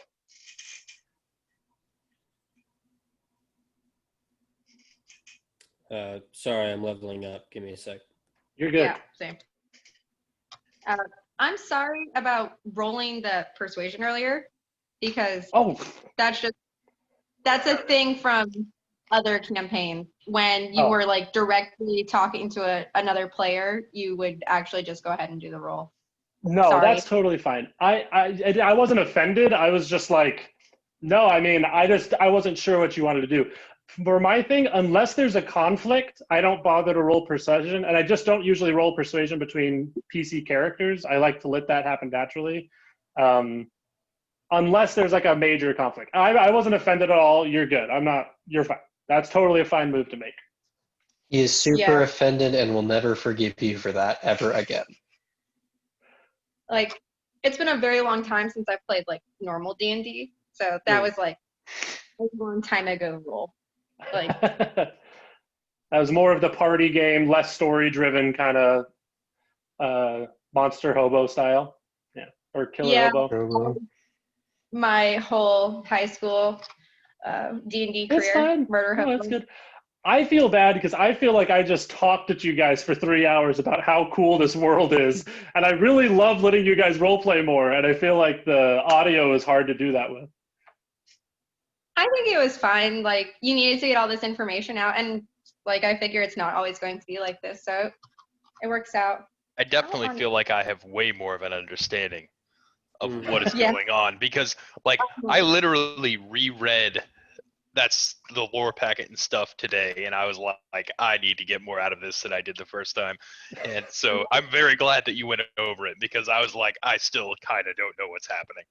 Sorry, I'm leveling up. Give me a sec. You're good. Yeah, same. I'm sorry about rolling the persuasion earlier, because that's a thing from other campaigns. When you were like directly talking to another player, you would actually just go ahead and do the roll. No, Sorry. that's totally fine. I wasn't offended. I was just like, no, I mean, I wasn't sure what you wanted to do. For my thing, unless there's a conflict, I don't bother to roll persuasion, and I just don't usually roll persuasion between PC characters. I like to let that happen naturally. Unless there's like a major conflict. I wasn't offended at all. You're good. You're fine. That's totally a fine move to make. He is super offended and will never forgive you for that ever again. Like, it's been a very long time since I've played like normal D&D, so that was like a long time ago role. Like that was more of the party game, less story driven kind of monster hobo style. Yeah. Or killer hobo. My whole high school D&D career. That's fine. Murder hobo. That's good. I feel bad because I feel like I just talked at you guys for 3 hours about how cool this world is. And I really love letting you guys roleplay more. And I feel like the audio is hard to do that with. I think it was fine. Like, you needed to get all this information out. And like, I figure it's not always going to be like this. So it works out. I definitely feel like I have way more of an understanding of what is going on, because like I literally reread that's the lore packet and stuff today, and I was like, I need to get more out of this than I did the first time. And so I'm very glad that you went over it, because I was like, I still kind of don't know what's happening.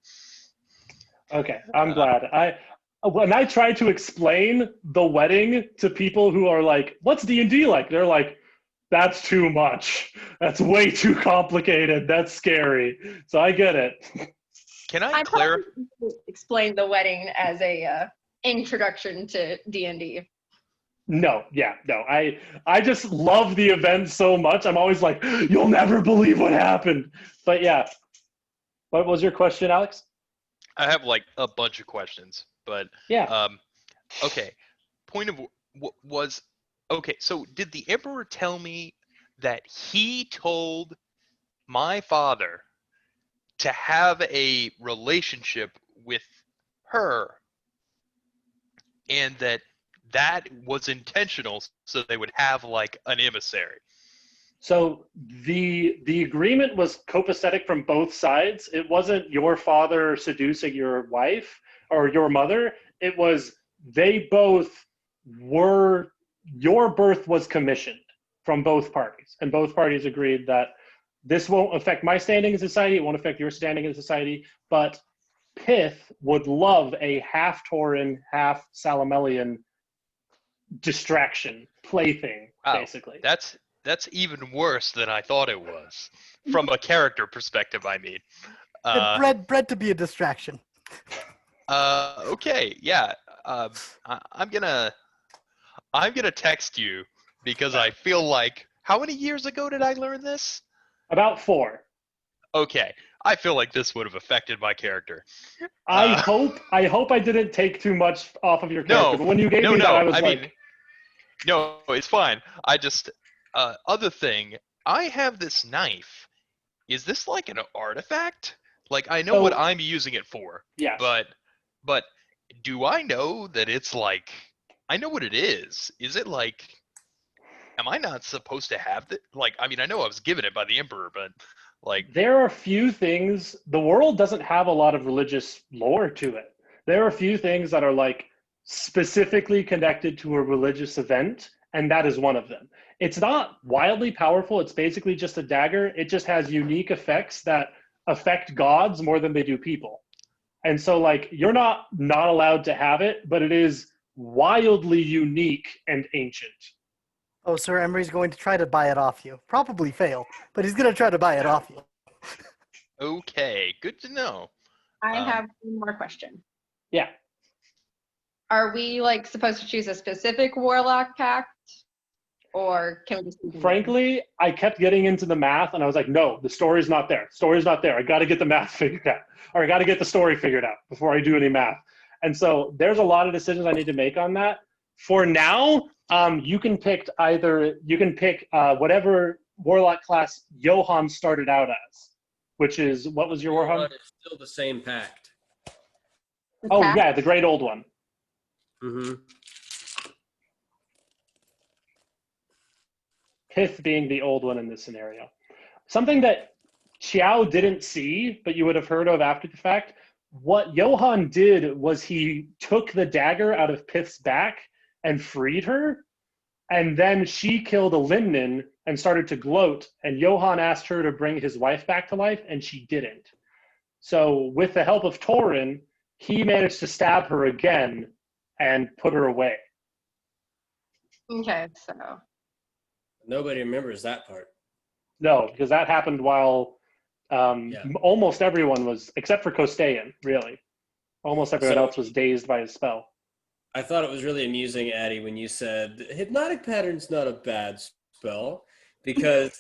Okay, I'm glad. When I try to explain the wedding to people who are like, what's D&D like? They're like, that's too much. That's way too complicated. That's scary. So I get it. Can I I clarify? probably explain the wedding as a introduction to D&D. No. I just love the event so much. I'm always like, you'll never believe what happened. But yeah. What was your question, Alex? I have like a bunch of questions, but Yeah. okay. Point of was okay. So did the Emperor tell me that he told my father to have a relationship with her, and that was intentional, so they would have like an emissary? So the agreement was copacetic from both sides. It wasn't your father seducing your wife or your mother. It was they both were, your birth was commissioned from both parties. And both parties agreed that this won't affect my standing in society, it won't affect your standing in society, but Pith would love a half Tauren, half Salamelian distraction, plaything, Wow, basically. That's even worse than I thought it was, from a character perspective. I mean, Bred to be a distraction. okay, yeah. I'm gonna text you, because I feel like, how many years ago did I learn this? About 4. Okay, I feel like this would have affected my character. I hope I didn't take too much off of your character, but when you gave me that, I was like, no, it's fine. I just, other thing, I have this knife. Is this like an artifact? Like, I know what So- I'm using it for, yes. but do I know that it's like, I know what it is. Is it like, am I not supposed to have that? Like, I mean, I know I was given it by the Emperor, but like, There are few things, the world doesn't have a lot of religious lore to it. There are a few things that are like specifically connected to a religious event, and that is one of them. It's not wildly powerful. It's basically just a dagger. It just has unique effects that affect gods more than they do people. And so like you're not allowed to have it, but it is wildly unique and ancient. Oh, Sir Emery's going to try to buy it off you. Probably fail, but he's going to try to buy it off you. okay, good to know. I have one more question. Yeah. Are we like supposed to choose a specific warlock pact, or can we just? Frankly, I kept getting into the math, and I was like, no, the story's not there. Story's not there. I got to get the math figured out, or I got to get the story figured out before I do any math. And so there's a lot of decisions I need to make on that. For now, you can pick whatever warlock class Johan started out as, which is, what was your Warhammer? It's still the same pact. Oh yeah, the great old one. Mm-hmm. Pith being the old one in this scenario. Something that Qiao didn't see, but you would have heard of after the fact, what Johan did was he took the dagger out of Pith's back and freed her, and then she killed a Limnin and started to gloat, and Johan asked her to bring his wife back to life, and she didn't. So with the help of Tauren, he managed to stab her again and put her away. Okay, so Nobody remembers that part. No, because that happened while almost everyone was, except for Costayan, really. Almost everyone else was dazed by his spell. I thought it was really amusing, Addie, when you said hypnotic pattern's not a bad spell, because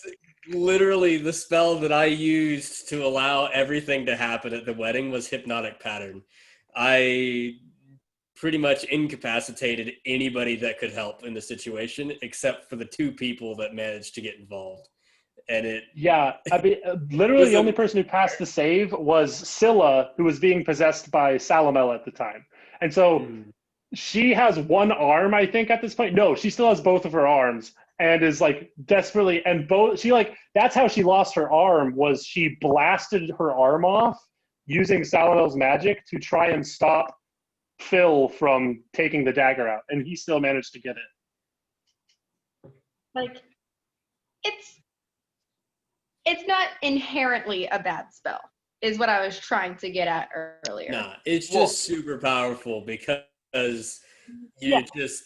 literally the spell that I used to allow everything to happen at the wedding was hypnotic pattern. I pretty much incapacitated anybody that could help in the situation, except for the 2 people that managed to get involved. And it... Yeah, I mean, literally the only person who passed the save was Scylla, who was being possessed by Salamel at the time. And so she has one arm, I think, at this point. No, she still has both of her arms and is like desperately, and both, she like, that's how she lost her arm, was she blasted her arm off using Salamel's magic to try and stop Phil from taking the dagger out, and he still managed to get it. Like, it's not inherently a bad spell, is what I was trying to get at earlier. Nah, it's just super powerful because you're just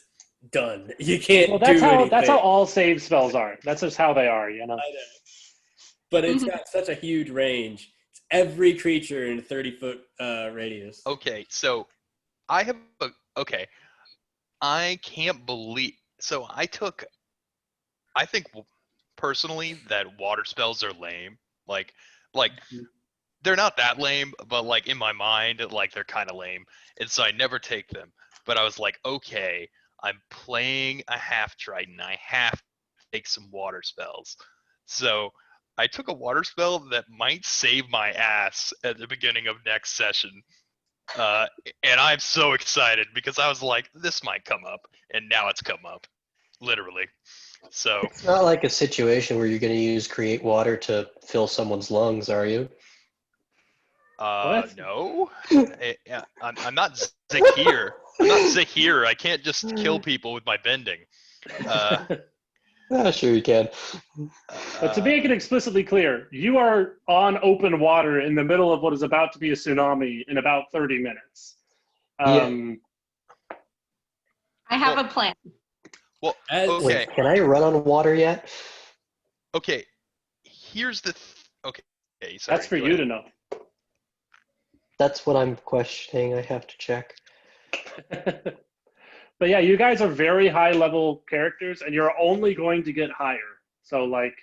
done. You can't Well, do anything. that's how all save spells are. That's just how they are, you know. I know. But it's got such a huge range. It's every creature in a 30-foot radius. Okay, so I have I can't believe. So I think personally that water spells are lame. Like they're not that lame, but like in my mind, like they're kind of lame, and so I never take them. But I was like, okay, I'm playing a half trident. I have to take some water spells. So I took a water spell that might save my ass at the beginning of next session. And I'm so excited because I was like, this might come up, and now it's come up, literally. So It's not like a situation where you're going to use create water to fill someone's lungs, are you? What? No, I'm not Zahir. I'm not Zahir. I can't just kill people with my bending. Sure you can. But to make it explicitly clear, you are on open water in the middle of what is about to be a tsunami in about 30 minutes. I have a plan. Well, As- okay, Wait, can I run on water yet? okay. Here's the. Okay, sorry, That's for go you ahead. to know. That's what I'm questioning. I have to check. But yeah, you guys are very high level characters, and you're only going to get higher. So like,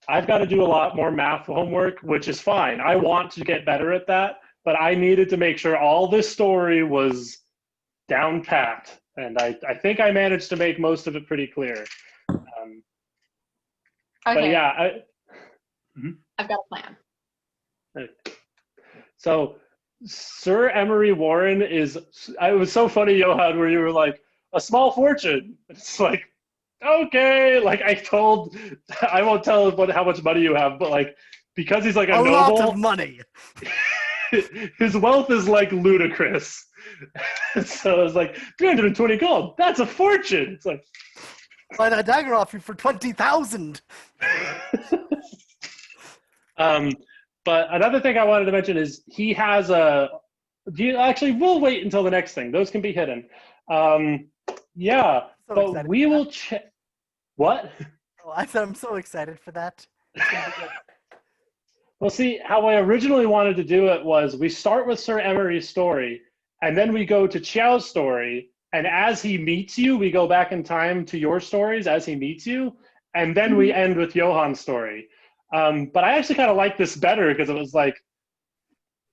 I've got to do a lot more math homework, which is fine. I want to get better at that, but I needed to make sure all this story was down pat, and I think I managed to make most of it pretty clear. But Okay, yeah, I've got a plan. so Sir Emory Warren is. It was so funny, Johan, where you were like, a small fortune. It's like, okay, like I won't tell how much money you have, but like, because he's like a lot noble, of money. his wealth is like ludicrous. So it's like 320 gold. That's a fortune. It's like, Buy that dagger off you for 20,000. But another thing I wanted to mention is he has we'll wait until the next thing. Those can be hidden. Yeah, So but excited we for will that. check. What? Oh, I said I'm so excited for that. It's gonna be good. Well, see, how I originally wanted to do it was we start with Sir Emory's story, and then we go to Qiao's story, and as he meets you, we go back in time to your stories as he meets you, and then we end with Johan's story. But I actually kind of like this better because it was like,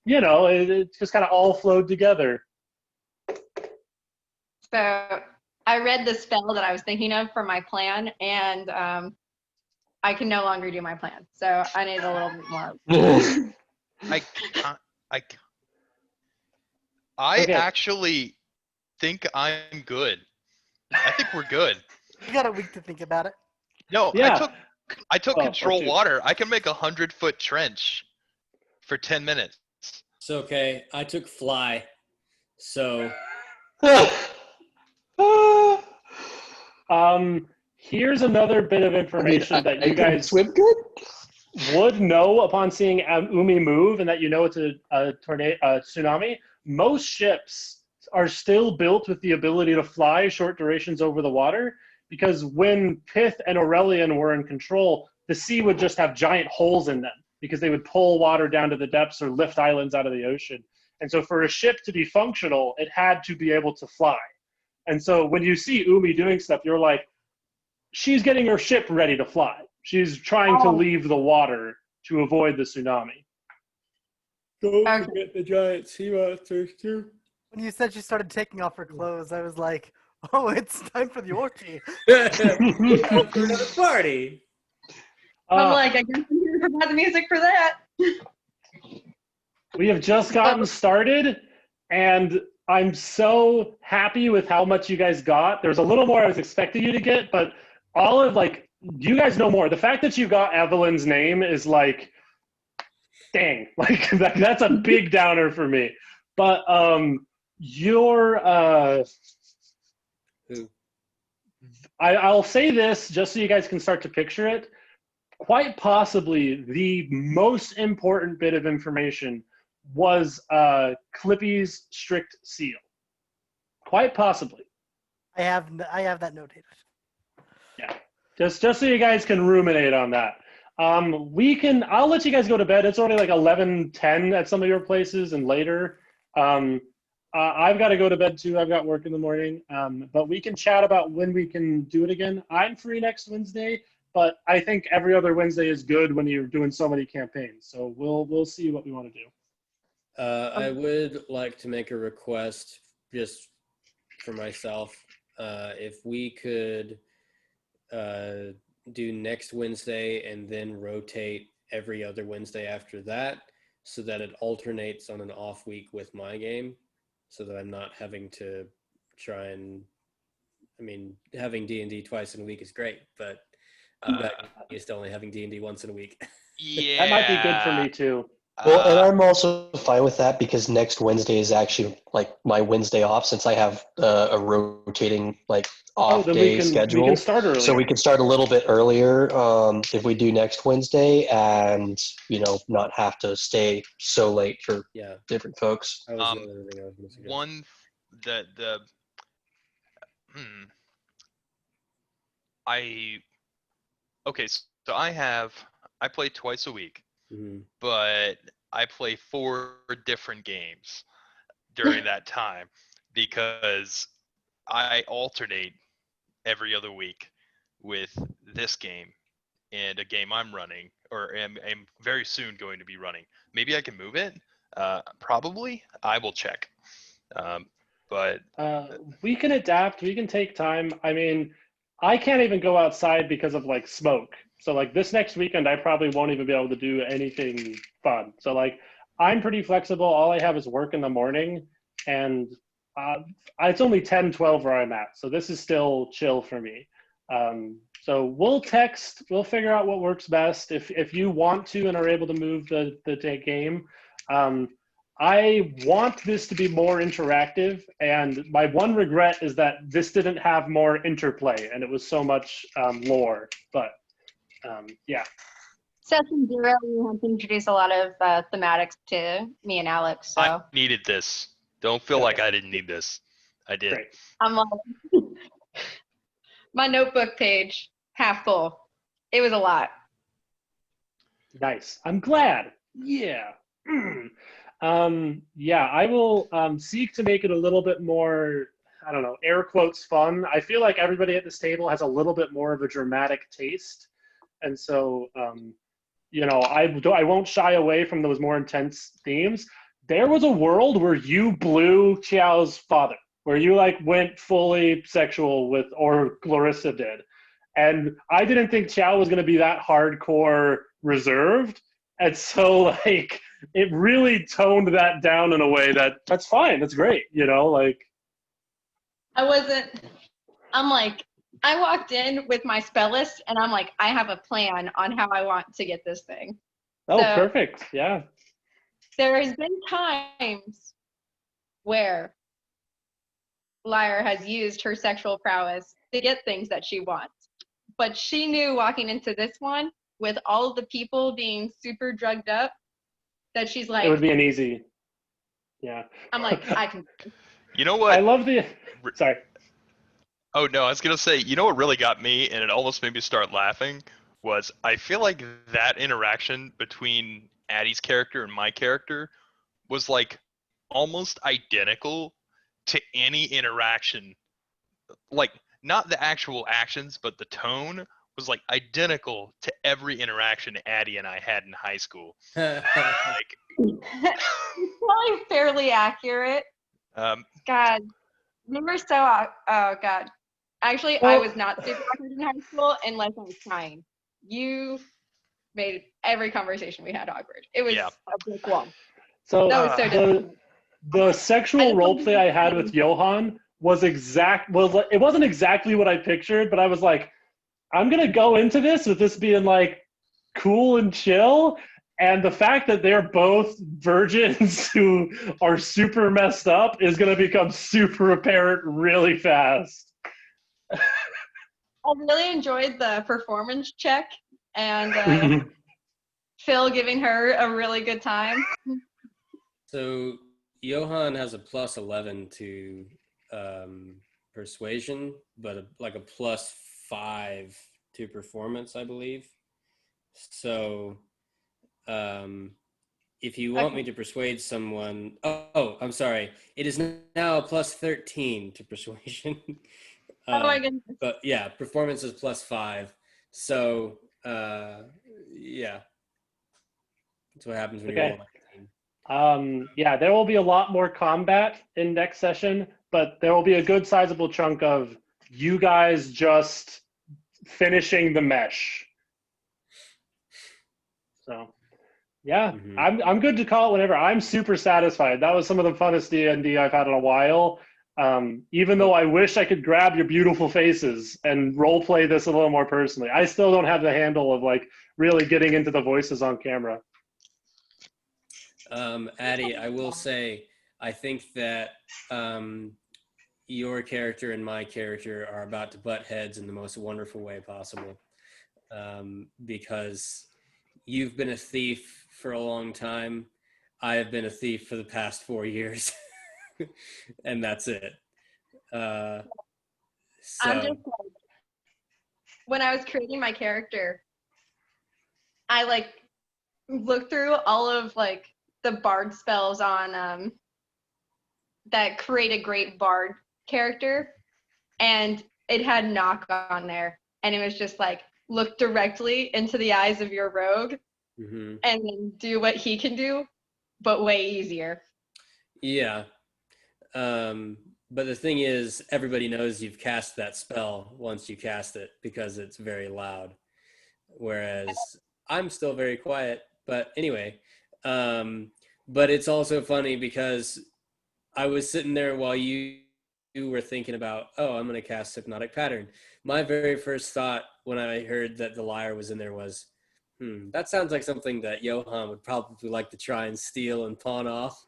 you know, it just kind of all flowed together. So I read the spell that I was thinking of for my plan, and I can no longer do my plan. So I need a little bit more. I Okay. actually think I'm good. I think we're good. You got a week to think about it. No, Yeah. I took Oh, control shoot. water. I can make 100-foot trench for 10 minutes. It's okay. I took fly. So Here's another bit of information that you guys swim good. would know upon seeing Umi move, and that you know it's a tornado, tsunami. Most ships are still built with the ability to fly short durations over the water, because when Pith and Aurelian were in control, the sea would just have giant holes in them because they would pull water down to the depths or lift islands out of the ocean. And so for a ship to be functional, it had to be able to fly. And so when you see Umi doing stuff, you're like, she's getting her ship ready to fly. She's trying to leave the water to avoid the tsunami. don't Okay. forget the giant sea monsters too. When you said she started taking off her clothes, I was like, oh, it's time for the orgy. Time for another party. I'm like, I guess I'm here to provide the music for that. We have just gotten started, and I'm so happy with how much you guys got. There's a little more I was expecting you to get, but all of you guys know more. The fact that you got Evelyn's name is like, dang, like that's a big downer for me. But Your Who? I'll say this just so you guys can start to picture it. Quite possibly the most important bit of information was Clippy's strict seal. Quite possibly. I have that notated. Yeah. Just so you guys can ruminate on that. I'll let you guys go to bed. It's already like 11:10 at some of your places and later. I've got to go to bed too. I've got work in the morning. But we can chat about when we can do it again. I'm free next Wednesday, but I think every other Wednesday is good when you're doing so many campaigns. So we'll see what we want to do. I would like to make a request just for myself. If we could do next Wednesday and then rotate every other Wednesday after that so that it alternates on an off week with my game so that I'm not having to try and, having D&D twice in a week is great, but I'm not used to only having D&D once in a week. Yeah. That might be good for me too. Well, and I'm also fine with that because next Wednesday is actually like my Wednesday off since I have a rotating off then day we schedule. can start earlier. So we can start a little bit earlier if we do next Wednesday, and not have to stay so late for different folks. That was the other thing I was going to suggest. One, okay, so I play twice a week, but I play 4 different games during that time because I alternate every other week with this game and a game I'm running or am very soon going to be running. Maybe I can move it. Probably. I will check. But we can adapt. We can take time. I can't even go outside because of smoke. So this next weekend, I probably won't even be able to do anything fun. So I'm pretty flexible. All I have is work in the morning, and it's only 10:12 where I'm at. So this is still chill for me. So we'll text. We'll figure out what works best. If you want to and are able to move the game, I want this to be more interactive, and my one regret is that this didn't have more interplay, and it was so much lore. But yeah. Session 0, you have to introduce a lot of thematics to me and Alex. So I needed this. Don't feel like I didn't need this. I did. Great. I'm my notebook page half full. It was a lot. Nice. I'm glad. Yeah. I will seek to make it a little bit more, I don't know, air quotes fun. I feel like everybody at this table has a little bit more of a dramatic taste. And so, I won't shy away from those more intense themes. There was a world where you blew Qiao's father, where you went fully sexual with, or Clarissa did. And I didn't think Qiao was going to be that hardcore reserved. And so it really toned that down in a way that's fine. That's great. I walked in with my spell list and I'm like, I have a plan on how I want to get this thing. Oh, So, perfect. Yeah. there has been times where Lyre has used her sexual prowess to get things that she wants. But she knew walking into this one with all of the people being super drugged up that she's like, It would be an easy. Yeah. I'm like, I can. You know what? I love sorry. Oh, no, I was going to say, you know what really got me, and it almost made me start laughing, was I feel like that interaction between Addie's character and my character was almost identical to any interaction. Not the actual actions, but the tone was identical to every interaction Addie and I had in high school. It's probably fairly accurate. God, we were so, oh God. Actually, I was not super awkward in high school unless I was trying. You made every conversation we had awkward. It was a big one. So that was so difficult. The sexual roleplay I had with Johan was it wasn't exactly what I pictured, but I was like, I'm gonna go into this with this being cool and chill, And the fact that they're both virgins who are super messed up is going to become super apparent really fast. I really enjoyed the performance check and Phil giving her a really good time. So Johan has a plus 11 to persuasion, but like a plus 5 to performance, I believe. So if you want me to persuade someone, I'm sorry. It is now a plus 13 to persuasion. Oh my goodness. But yeah, performance is plus 5. So yeah, that's what happens when you roll 19. Yeah, there will be a lot more combat in next session, but there will be a good sizable chunk of you guys just finishing the mesh. So, yeah, I'm good to call it whenever. I'm super satisfied. That was some of the funnest D&D I've had in a while. Even though I wish I could grab your beautiful faces and role play this a little more personally, I still don't have the handle of like really getting into the voices on camera. Addie, I will say, I think that your character and my character are about to butt heads in the most wonderful way possible, because you've been a thief for a long time. I have been a thief for the past 4 years, and that's it. I'm just like, when I was creating my character, I like looked through all of like the bard spells on that create a great bard character, and it had knock on there, and it was just like look directly into the eyes of your rogue and then do what he can do, but way easier. Yeah. But the thing is, everybody knows you've cast that spell once you cast it because it's very loud, whereas I'm still very quiet. But anyway, but it's also funny because I was sitting there while you were thinking about, oh, I'm going to cast Hypnotic Pattern. My very first thought when I heard that the Lyre was in there was, that sounds like something that Johan would probably like to try and steal and pawn off.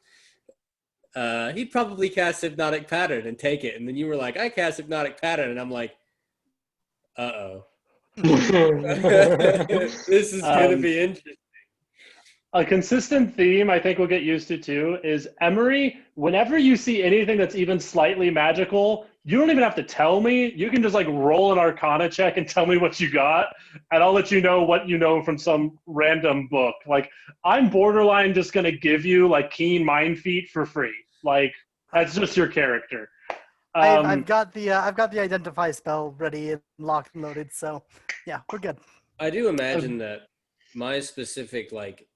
He'd probably cast Hypnotic Pattern and take it. And then you were like, I cast Hypnotic Pattern. And I'm like, uh-oh. This is going to be interesting. A consistent theme I think we'll get used to too is Emory, whenever you see anything that's even slightly magical, you don't even have to tell me. You can just like roll an Arcana check and tell me what you got, and I'll let you know what you know from some random book. Like, I'm borderline just gonna give you like Keen Mind Feat for free. Like, that's just your character. I've got the identify spell ready and locked and loaded, so yeah, we're good. I do imagine that my specific like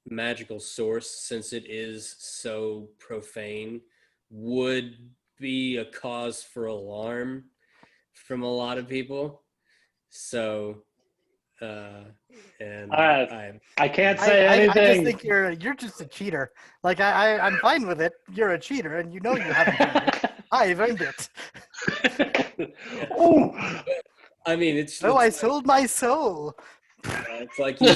magical source, since it is so profane, would be a cause for alarm from a lot of people. So and I can't say anything. I just think you're just a cheater. Like I'm fine with it. You're a cheater, and you know you haven't earned it. I've earned it. Oh, I mean, it's I like, sold my soul. It's like you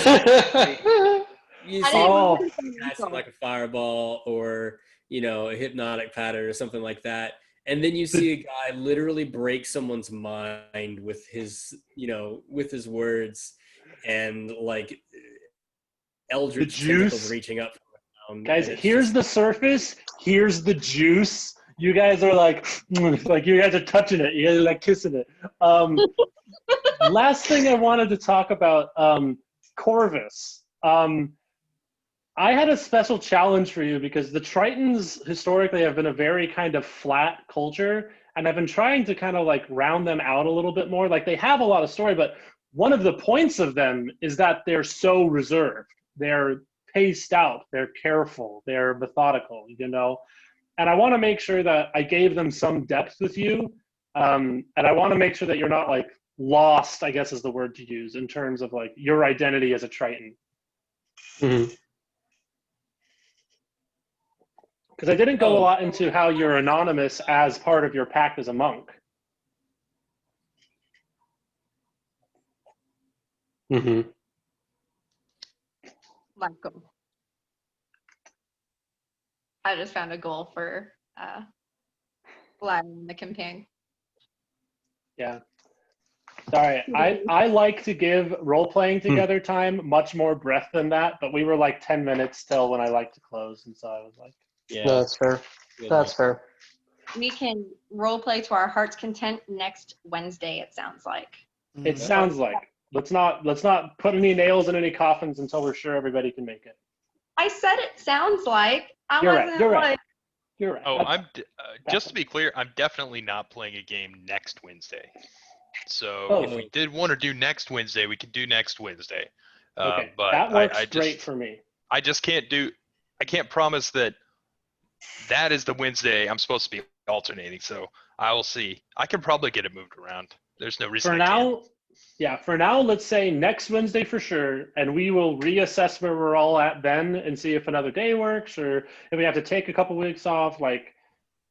see Oh. casting like a fireball or a hypnotic pattern or something like that, and then you see a guy literally break someone's mind with his words, and like eldritch tentacles reaching up from around. Guys, here's the surface, here's the juice. You guys are like you guys are touching it, you guys are like kissing it. Last thing I wanted to talk about, Corvus. I had a special challenge for you because the Tritons historically have been a very kind of flat culture, and I've been trying to kind of like round them out a little bit more. Like, they have a lot of story, but one of the points of them is that they're so reserved. They're paced out, they're careful, they're methodical, and I want to make sure that I gave them some depth with you, and I want to make sure that you're not like lost, I guess is the word to use, in terms of like your identity as a Triton. Because I didn't go a lot into how you're anonymous as part of your pact as a monk. like goal. I just found a goal for Lyre and the campaign. Yeah. Sorry, I like to give role-playing together time much more breadth than that, but we were like 10 minutes till when I like to close, and so I was like, Yeah. No, that's fair. That's fair. We can role play to our heart's content next Wednesday, it sounds like. it sounds like. Let's not put any nails in any coffins until we're sure everybody can make it. I said it sounds like. I You're right, wasn't you're right. like, You're right. Oh, That's- just to be clear, I'm definitely not playing a game next Wednesday. So Oh. if we did want to do next Wednesday, we could do next Wednesday. okay, But that works I great just for me. I just can't promise that that is the Wednesday I'm supposed to be alternating. So I will see. I can probably get it moved around. There's no reason For I can't. now, yeah, for now, let's say next Wednesday for sure, and we will reassess where we're all at then and see if another day works or if we have to take a couple weeks off. Like,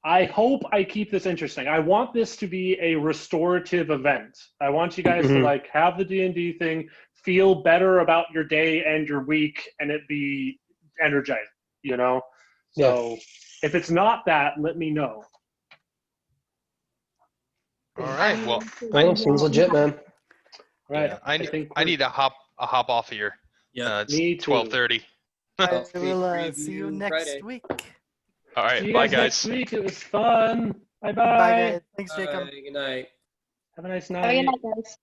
I hope I keep this interesting. I want this to be a restorative event. I want you guys to Mhm. like have the D&D thing, feel better about your day and your week, and it be energizing, you know? Yeah. So if it's not that, let me know. All right. Well, Well, seems legit, man. Right. yeah, think I we're- need to hop off here. Yeah. It's Me too. 12:30. I Speak will see you preview next Friday. week. All right. See you Bye, guys next guys. week. It was fun. Bye-bye. Bye, guys. Thanks, Jacob. Bye, good night. Have a nice have a good night. night, guys.